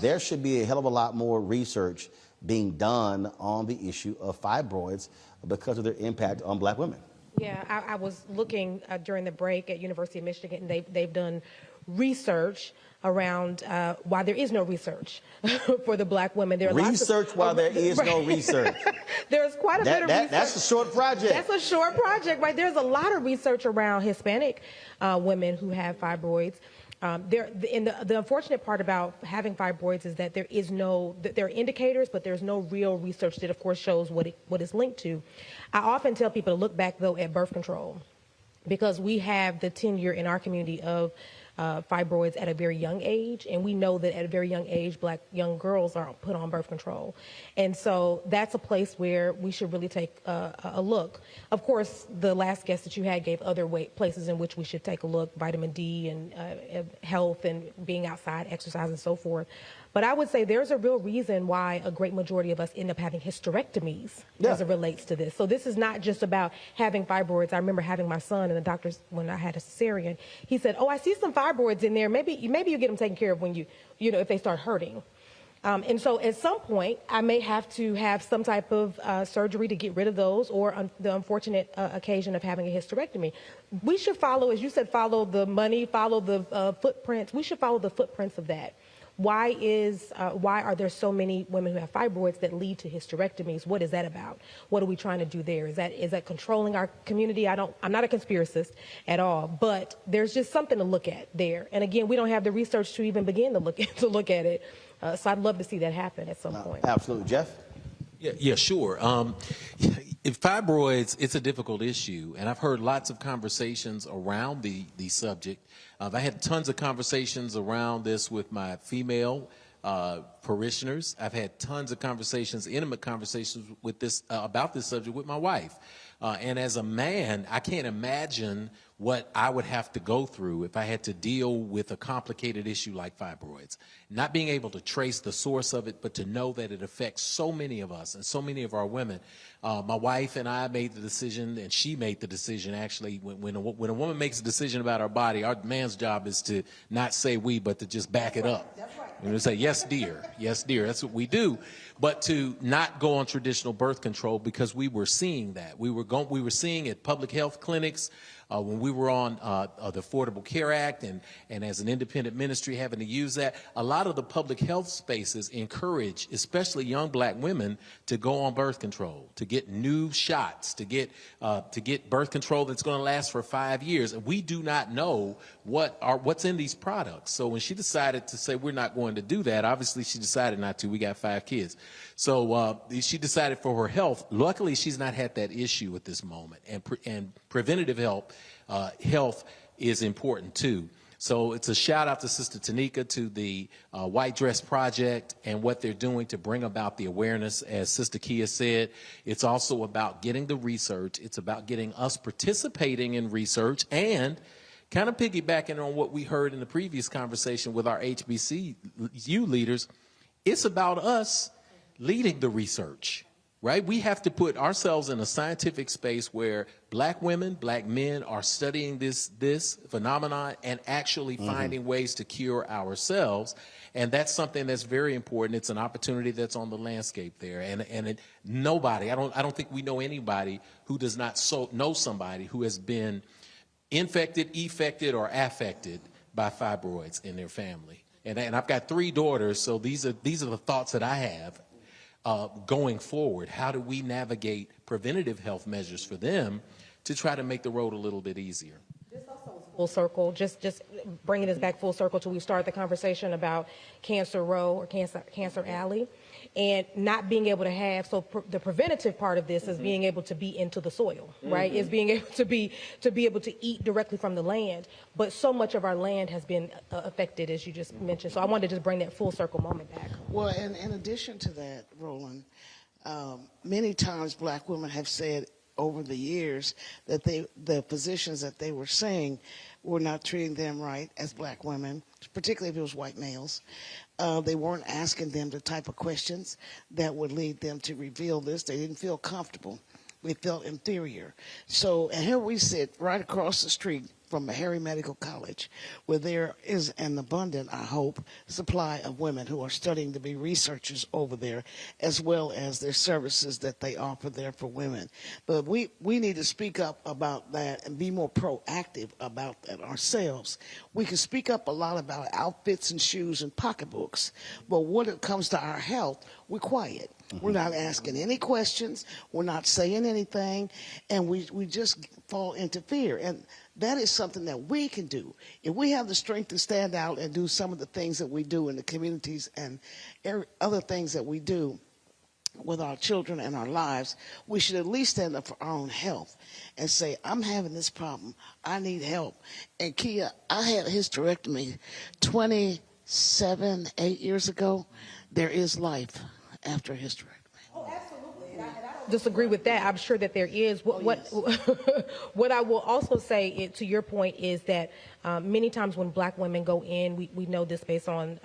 There should be a hell of a lot more research being done on the issue of fibroids because of their impact on Black women. Yeah, I was looking during the break at University of Michigan, and they've done research around why there is no research for the Black women. There are research why there is no research. There's quite a bit of research. That's a short project. That's a short project, right? There's a lot of research around Hispanic women who have fibroids. The unfortunate part about having fibroids is that there are indicators, but there's no real research that, of course, shows what it's linked to. I often tell people to look back, though, at birth control, because we have the tenure in our community of fibroids at a very young age, and we know that at a very young age, Black young girls are put on birth control. And so that's a place where we should really take a look. Of course, the last guest that you had gave other places in which we should take a look, vitamin D and health and being outside, exercise, and so forth. But I would say there's a real reason why a great majority of us end up having hysterectomies as it relates to this. So this is not just about having fibroids. I remember having my son, and the doctors, when I had a cesarean, he said, "Oh, I see some fibroids in there. Maybe you get them taken care of when you know, if they start hurting." And so at some point, I may have to have some type of surgery to get rid of those, or the unfortunate occasion of having a hysterectomy. We should follow, as you said, follow the money, follow the footprints. We should follow the footprints of that. Why are there so many women who have fibroids that lead to hysterectomies? What is that about? What are we trying to do there? Is that controlling our community? I'm not a conspiracist at all, but there's just something to look at there. And again, we don't have the research to even begin to look at it. So I'd love to see that happen at some point. Absolutely. Jeff? Yeah, sure. If fibroids, it's a difficult issue, and I've heard lots of conversations around the subject. I had tons of conversations around this with my female parishioners. I've had tons of conversations, intimate conversations with this about this subject with my wife. And as a man, I can't imagine what I would have to go through if I had to deal with a complicated issue like fibroids. Not being able to trace the source of it, but to know that it affects so many of us and so many of our women. My wife and I made the decision, and she made the decision, actually, when a woman makes a decision about our body, our man's job is to not say we, but to just back it up. That's right. And to say, yes, dear, that's what we do. But to not go on traditional birth control, because we were seeing that. We were seeing at public health clinics, when we were on the Affordable Care Act and as an independent ministry having to use that, a lot of the public health spaces encourage, especially young black women, to go on birth control, to get new shots, to get birth control that's going to last for 5 years. And we do not know what's in these products. So when she decided to say we're not going to do that, obviously she decided not to. We got 5 kids. So she decided for her health. Luckily, she's not had that issue at this moment. And preventative health is important too. So it's a shout out to Sister Tanika, to the White Dress Project and what they're doing to bring about the awareness. As Sister Kia said, it's also about getting the research. It's about getting us participating in research, and kind of piggybacking on what we heard in the previous conversation with our HBCU leaders, it's about us leading the research. Right? We have to put ourselves in a scientific space where black women, black men are studying this phenomenon and actually finding ways to cure ourselves. And that's something that's very important. It's an opportunity that's on the landscape there. And nobody, I don't think we know anybody who does not know somebody who has been infected, effected, or affected by fibroids in their family. And I've got 3 daughters, so these are the thoughts that I have. Going forward, how do we navigate preventative health measures for them to try to make the road a little bit easier? This also is full circle, just bringing us back full circle till we start the conversation about Cancer Row or Cancer Alley, and not being able to have, the preventative part of this is being able to be into the soil, right? Is being able to be able to eat directly from the land. But so much of our land has been affected, as you just mentioned. So I wanted to just bring that full circle moment back. Well, and in addition to that, Roland, many times black women have said over the years that the physicians that they were seeing were not treating them right as black women, particularly if it was white males. They weren't asking them the type of questions that would lead them to reveal this. They didn't feel comfortable. They felt inferior. So, and here we sit right across the street from Harry Medical College, where there is an abundant, I hope, supply of women who are studying to be researchers over there, as well as their services that they offer there for women. But we need to speak up about that and be more proactive about that ourselves. We can speak up a lot about outfits and shoes and pocketbooks, but when it comes to our health, we're quiet. We're not asking any questions. We're not saying anything, and we just fall into fear. And that is something that we can do. If we have the strength to stand out and do some of the things that we do in the communities and other things that we do with our children and our lives, we should at least stand up for our own health and say, I'm having this problem. I need help. And Kia, I had a hysterectomy 8 years ago. There is life after a hysterectomy. Oh, absolutely. And I don't disagree with that. I'm sure that there is. What I will also say, to your point, is that many times when black women go in, we know this based on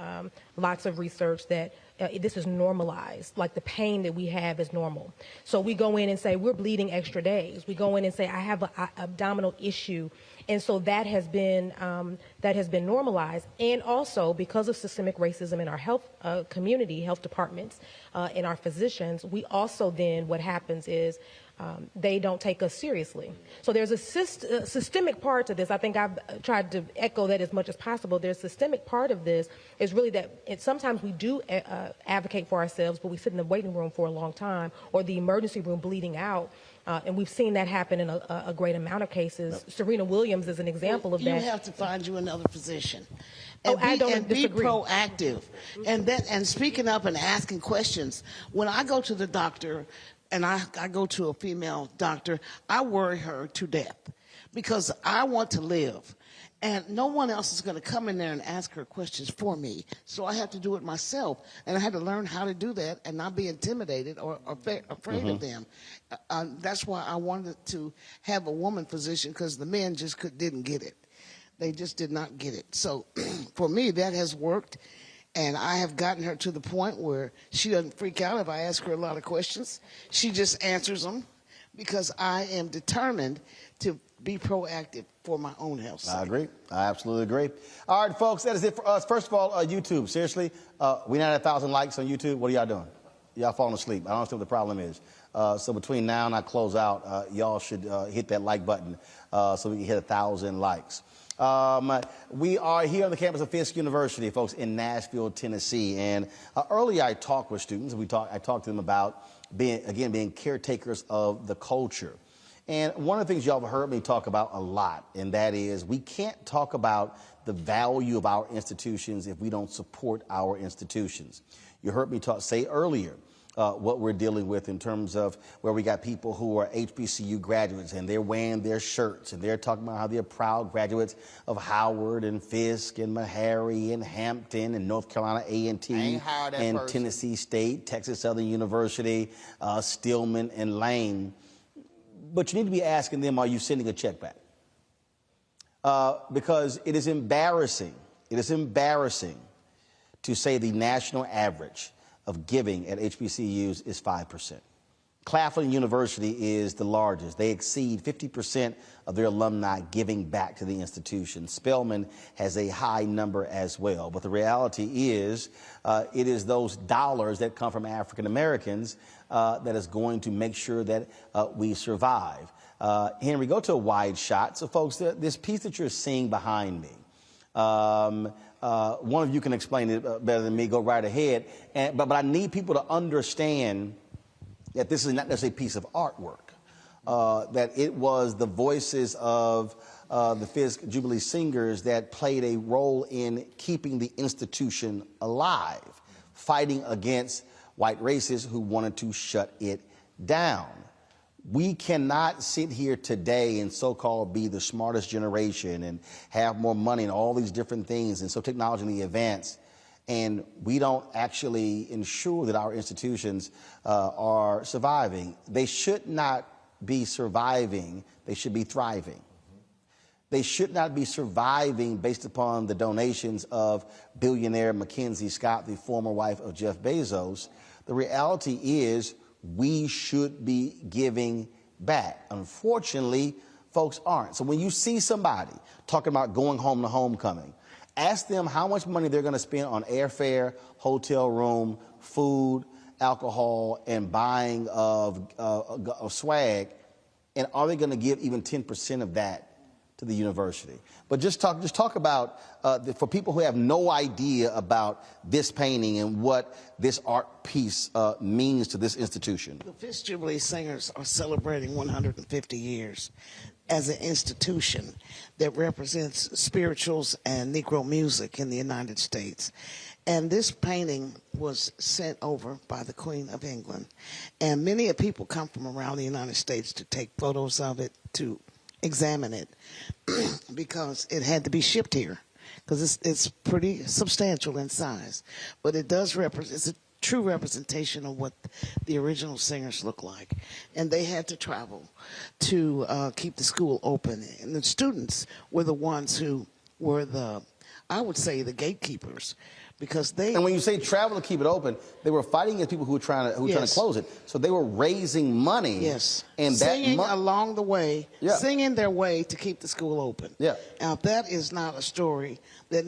lots of research, that this is normalized. Like the pain that we have is normal. So we go in and say, we're bleeding extra days. We go in and say, I have an abdominal issue. And so that has been normalized. And also, because of systemic racism in our health community, health departments, in our physicians, we also then, what happens is they don't take us seriously. So there's a systemic part to this. I think I've tried to echo that as much as possible. There's a systemic part of this is really that sometimes we do advocate for ourselves, but we sit in the waiting room for a long time, or the emergency room bleeding out. And we've seen that happen in a great amount of cases. Yep. Serena Williams is an example of that. You have to find you another physician. And I don't disagree. Be proactive. And speaking up and asking questions. When I go to the doctor, and I go to a female doctor, I worry her to death because I want to live. And no one else is going to come in there and ask her questions for me. So I have to do it myself. And I had to learn how to do that and not be intimidated or afraid of them. That's why I wanted to have a woman physician, because the men just didn't get it. They just did not get it. So for me, that has worked. And I have gotten her to the point where she doesn't freak out if I ask her a lot of questions. She just answers them because I am determined to be proactive for my own health. I agree. I absolutely agree. All right, folks, that is it for us. First of all, YouTube. Seriously, we not at 1,000 likes on YouTube. What are y'all doing? Y'all falling asleep. I don't understand what the problem is. So between now and I close out, y'all should hit that like button so we can hit 1,000 likes. We are here on the campus of Fisk University, folks, in Nashville, Tennessee. And earlier I talked with students. I talked to them about being caretakers of the culture. And one of the things y'all have heard me talk about a lot, and that is we can't talk about the value of our institutions if we don't support our institutions. You heard me say earlier what we're dealing with in terms of where we got people who are HBCU graduates and they're wearing their shirts and they're talking about how they're proud graduates of Howard and Fisk and Meharry and Hampton and North Carolina A&T and Tennessee State, Texas Southern University, Stillman and Lane. But you need to be asking them, are you sending a check back? Because it is embarrassing. It is embarrassing to say the national average of giving at HBCUs is 5%. Claflin University is the largest. They exceed 50% of their alumni giving back to the institution. Spelman has a high number as well. But the reality is, it is those dollars that come from African Americans that is going to make sure that we survive. Henry, go to a wide shot. So, folks, this piece that you're seeing behind me, one of you can explain it better than me. Go right ahead. But I need people to understand that this is not just a piece of artwork, that it was the voices of the Fisk Jubilee Singers that played a role in keeping the institution alive, fighting against white racists who wanted to shut it down. We cannot sit here today and so-called be the smartest generation and have more money and all these different things and so technologically advanced, and we don't actually ensure that our institutions are surviving. They should not be surviving. They should be thriving. They should not be surviving based upon the donations of billionaire Mackenzie Scott, the former wife of Jeff Bezos. The reality is we should be giving back. Unfortunately, folks aren't. So when you see somebody talking about going home to homecoming, ask them how much money they're going to spend on airfare, hotel room, food, alcohol, and buying of swag, and are they going to give even 10% of that to the university? But just talk about, for people who have no idea about this painting and what this art piece means to this institution. The Fisk Jubilee Singers are celebrating 150 years as an institution that represents spirituals and Negro music in the United States. And this painting was sent over by the Queen of England. And many people come from around the United States to take photos of it, to examine it, because it had to be shipped here, because it's pretty substantial in size. But it does represent, it's a true representation of what the original singers look like. And they had to travel to keep the school open. And the students were the ones who were I would say, the gatekeepers. Because they, and when you say travel to keep it open, they were fighting against people who were trying to close it. So they were raising money. Yes. And singing along the way, singing their way to keep the school open. Yeah. Now that is not a story that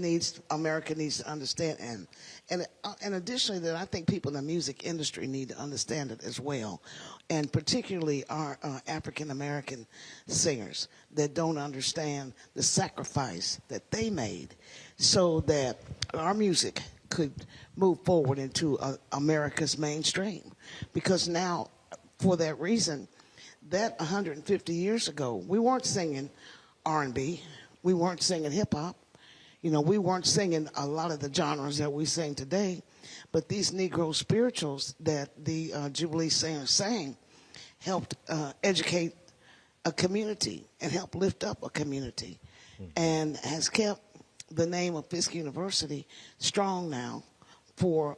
America needs to understand, and additionally, that I think people in the music industry need to understand it as well, and particularly our African American singers that don't understand the sacrifice that they made, so that our music could move forward into America's mainstream. Because now, for that reason, that 150 years ago, we weren't singing R&B, we weren't singing hip hop, we weren't singing a lot of the genres that we sing today, but these Negro spirituals that the Jubilee singers sang helped educate a community and help lift up a community, and has kept the name of Fisk University strong now for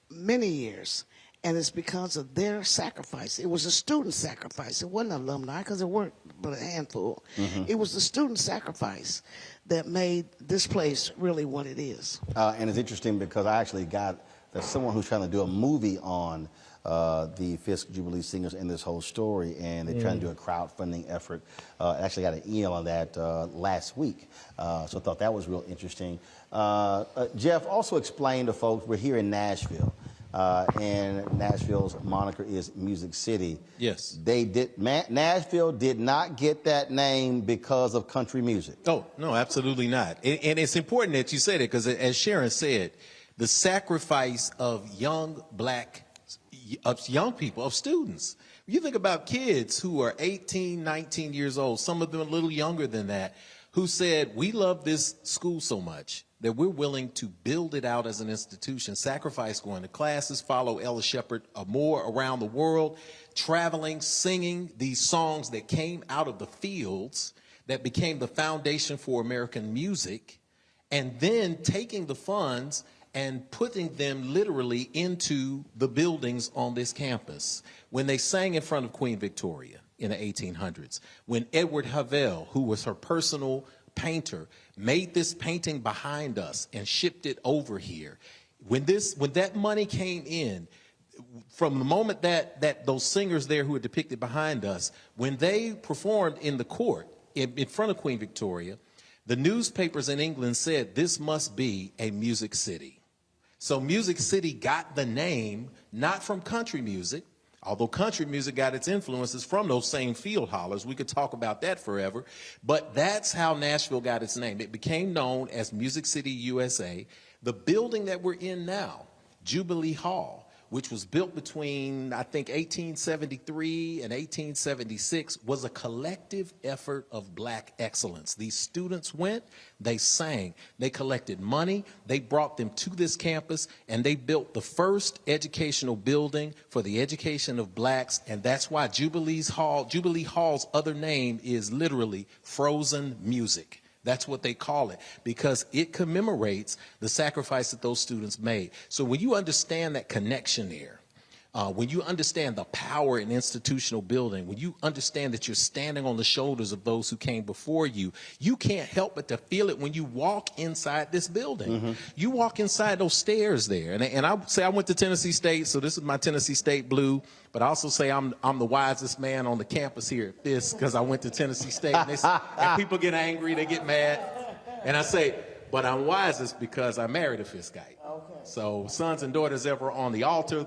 many years. And it's because of their sacrifice. It was a student sacrifice. It wasn't alumni, because there weren't but a handful. It was the student sacrifice that made this place really what it is. And it's interesting because I actually there's someone who's trying to do a movie on the Fisk Jubilee Singers in this whole story, and they're trying to do a crowdfunding effort. I actually got an email on that last week, so I thought that was real interesting. Jeff, also explain to folks, we're here in Nashville, and Nashville's moniker is Music City. Yes. Nashville did not get that name because of country music. Oh, no, absolutely not. And it's important that you say that, because as Sharon said, the sacrifice of young people, of students. You think about kids who are 18, 19 years old, some of them a little younger than that, who said, we love this school so much that we're willing to build it out as an institution, sacrifice going to classes, follow Ella Shepherd more around the world, traveling, singing these songs that came out of the fields that became the foundation for American music, and then taking the funds and putting them literally into the buildings on this campus. When they sang in front of Queen Victoria in the 1800s, when Edward Havell, who was her personal painter, made this painting behind us and shipped it over here. When that money came in, from the moment that those singers there who are depicted behind us, when they performed in the court in front of Queen Victoria, the newspapers in England said this must be a music city. So Music City got the name not from country music, although country music got its influences from those same field hollers. We could talk about that forever, but that's how Nashville got its name. It became known as Music City, USA. The building that we're in now, Jubilee Hall, which was built between, I think, 1873 and 1876, was a collective effort of black excellence. These students went, they sang, they collected money, they brought them to this campus, and they built the first educational building for the education of blacks, and that's why Jubilee Hall's other name is literally Frozen Music. That's what they call it, because it commemorates the sacrifice that those students made. So when you understand that connection there, when you understand the power in institutional building, when you understand that you're standing on the shoulders of those who came before you, you can't help but to feel it when you walk inside this building. You walk inside those stairs there. And I say I went to Tennessee State, so this is my Tennessee State blue. But I also say I'm the wisest man on the campus here at Fisk because I went to Tennessee State. And people get angry, they get mad. And I say, but I'm wisest because I married a Fiskite. So sons and daughters ever on the altar,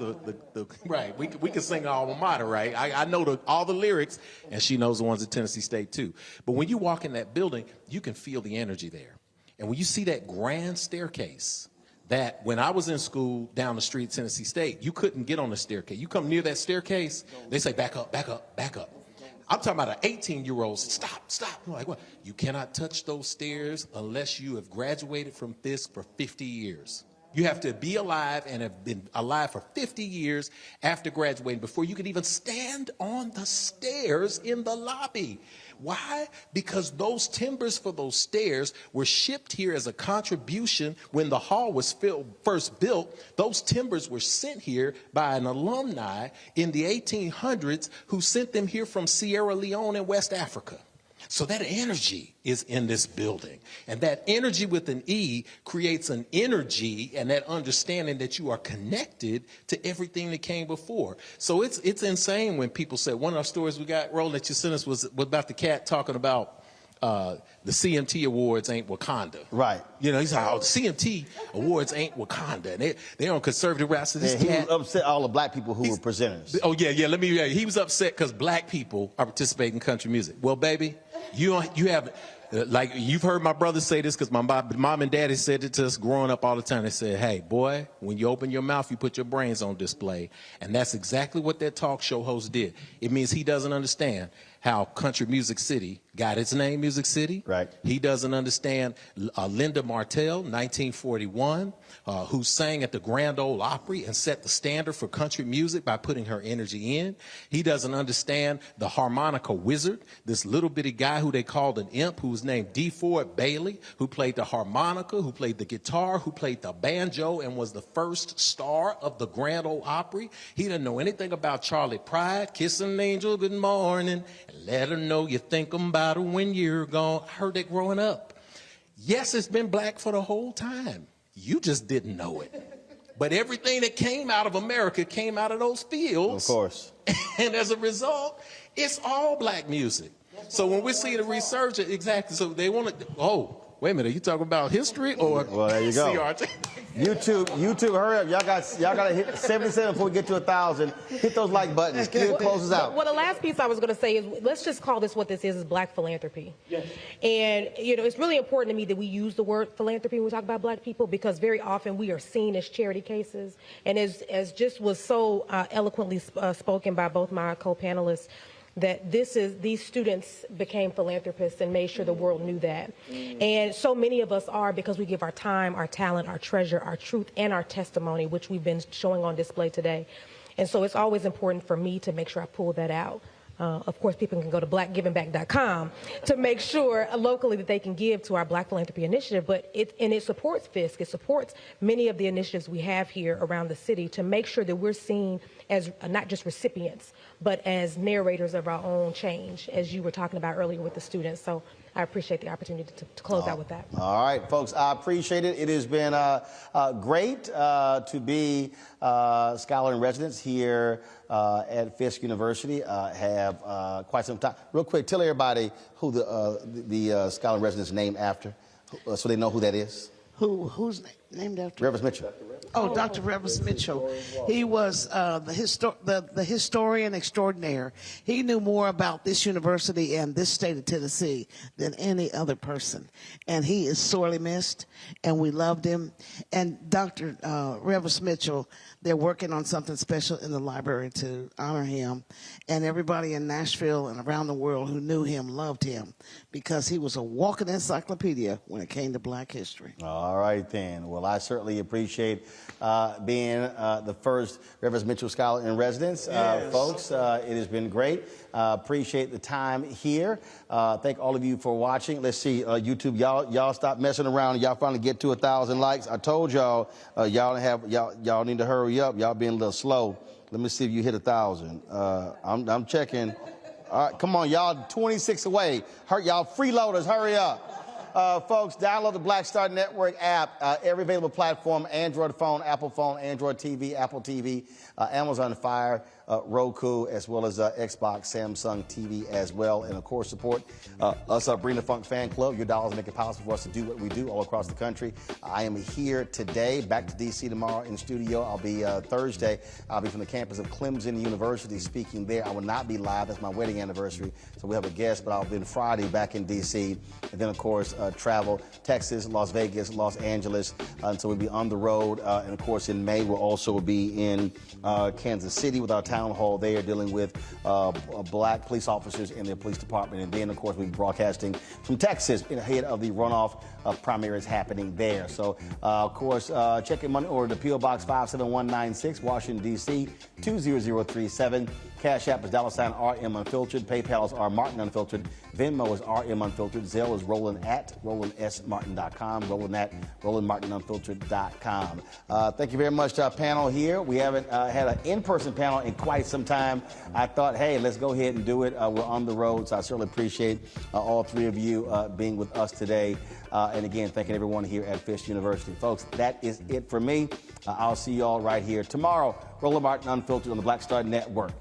right, we can sing alma mater, right? I know all the lyrics, and she knows the ones at Tennessee State too. But when you walk in that building, you can feel the energy there. And when you see that grand staircase, that when I was in school down the street at Tennessee State, you couldn't get on the staircase. You come near that staircase, they say, back up, back up, back up. I'm talking about an 18-year-old, stop. I'm like, what? You cannot touch those stairs unless you have graduated from Fisk for 50 years. You have to be alive and have been alive for 50 years after graduating before you can even stand on the stairs in the lobby. Why? Because those timbers for those stairs were shipped here as a contribution when the hall was first built. Those timbers were sent here by an alumni in the 1800s who sent them here from Sierra Leone in West Africa. So that energy is in this building. And that energy with an E creates an energy and that understanding that you are connected to everything that came before. So it's insane when people say, one of our stories we got, Roland, that you sent us was about the cat talking about the CMT awards ain't Wakanda. Right. You know, he's like, oh, the CMT awards ain't Wakanda. And they're on conservative routes. So this he cat, was upset all the black people who were presenters. Oh, yeah, he was upset because black people are participating in country music. Well, baby, you have, like, you've heard my brother say this because my mom and daddy said it to us growing up all the time. They said, hey, boy, when you open your mouth, you put your brains on display. And that's exactly what that talk show host did. It means he doesn't understand how Country Music City got its name, Music City. Right. He doesn't understand Linda Martell, 1941, who sang at the Grand Ole Opry and set the standard for country music by putting her energy in. He doesn't understand the harmonica wizard, this little bitty guy who they called an imp, who was named D. Ford Bailey, who played the harmonica, who played the guitar, who played the banjo, and was the first star of the Grand Ole Opry. He didn't know anything about Charlie Pride, Kiss an Angel, Good Morning, and let her know you think about her when you're gone. I heard that growing up. Yes, it's been black for the whole time. You just didn't know it. But everything that came out of America came out of those fields. Of course. And as a result, it's all black music. So when we see the resurgence, exactly, so they want to, oh, wait a minute, are you talking about history or well, there you go. CRT? YouTube, hurry up. Y'all got to hit 77 before we get to 1,000. Hit those like buttons. Kid closes out. Well, the last piece I was going to say is, let's just call this what this is black philanthropy. Yes. And, you know, it's really important to me that we use the word philanthropy when we talk about black people, because very often we are seen as charity cases. And as just was so eloquently spoken by both my co-panelists, that these students became philanthropists and made sure the world knew that. And so many of us are, because we give our time, our talent, our treasure, our truth, and our testimony, which we've been showing on display today. And so it's always important for me to make sure I pull that out. Of course, people can go to blackgivingback.com to make sure locally that they can give to our Black Philanthropy Initiative. But it supports FISC. It supports many of the initiatives we have here around the city to make sure that we're seen as not just recipients, but as narrators of our own change, as you were talking about earlier with the students. So I appreciate the opportunity to close out with that. All right, folks, I appreciate it. It has been great to be scholar in residence here at Fisk University. Have quite some time. Real quick, tell everybody who the scholar in residence is named after, so they know who that is. Who's named after? Reverend Mitchell. Oh, Dr. Reverend Mitchell. He was the historian extraordinaire. He knew more about this university and this state of Tennessee than any other person. And he is sorely missed, and we loved him. And Dr. Reverend Mitchell, they're working on something special in the library to honor him. And everybody in Nashville and around the world who knew him loved him because he was a walking encyclopedia when it came to black history. All right, then. Well, I certainly appreciate being the first Reverend Mitchell Scholar in residence. Yes. Folks, it has been great. Appreciate the time here. Thank all of you for watching. Let's see, YouTube, y'all stop messing around. Y'all finally get to 1,000 likes. I told y'all, y'all need to hurry up. Y'all being a little slow. Let me see if you hit 1,000. I'm checking. All right, come on, y'all 26 away. Y'all freeloaders, hurry up. Folks, download the Black Star Network app, every available platform, Android phone, Apple phone, Android TV, Apple TV, Amazon Fire, Roku, as well as Xbox, Samsung TV as well. And, of course, support us, Bring the Funk Fan Club. Your dollars make it possible for us to do what we do all across the country. I am here today, back to D.C. tomorrow in studio. I'll be Thursday. I'll be from the campus of Clemson University speaking there. I will not be live. That's my wedding anniversary. So we have a guest, but I'll be Friday back in D.C. And then, of course, travel. Texas, Las Vegas, Los Angeles. And so we'll be on the road. And, of course, in May, we'll also be in Kansas City with our town hall there, dealing with black police officers in their police department. And then, of course, we'll be broadcasting from Texas ahead of the runoff primaries happening there. So, of course, check your money order to P.O. Box 57196, Washington, D.C., 20037. Cash App is $RM Unfiltered. PayPal is R Martin Unfiltered. Venmo is RM Unfiltered. Zelle is Roland at RolandSMartin.com. Roland at RolandMartinUnfiltered.com. Thank you very much to our panel here. We haven't had an in-person panel in quite some time. I thought, hey, let's go ahead and do it. We're on the road, so I certainly appreciate all three of you being with us today. And again, thanking everyone here at Fisk University. Folks, that is it for me. I'll see you all right here tomorrow. Roland Martin Unfiltered on the Black Star Network.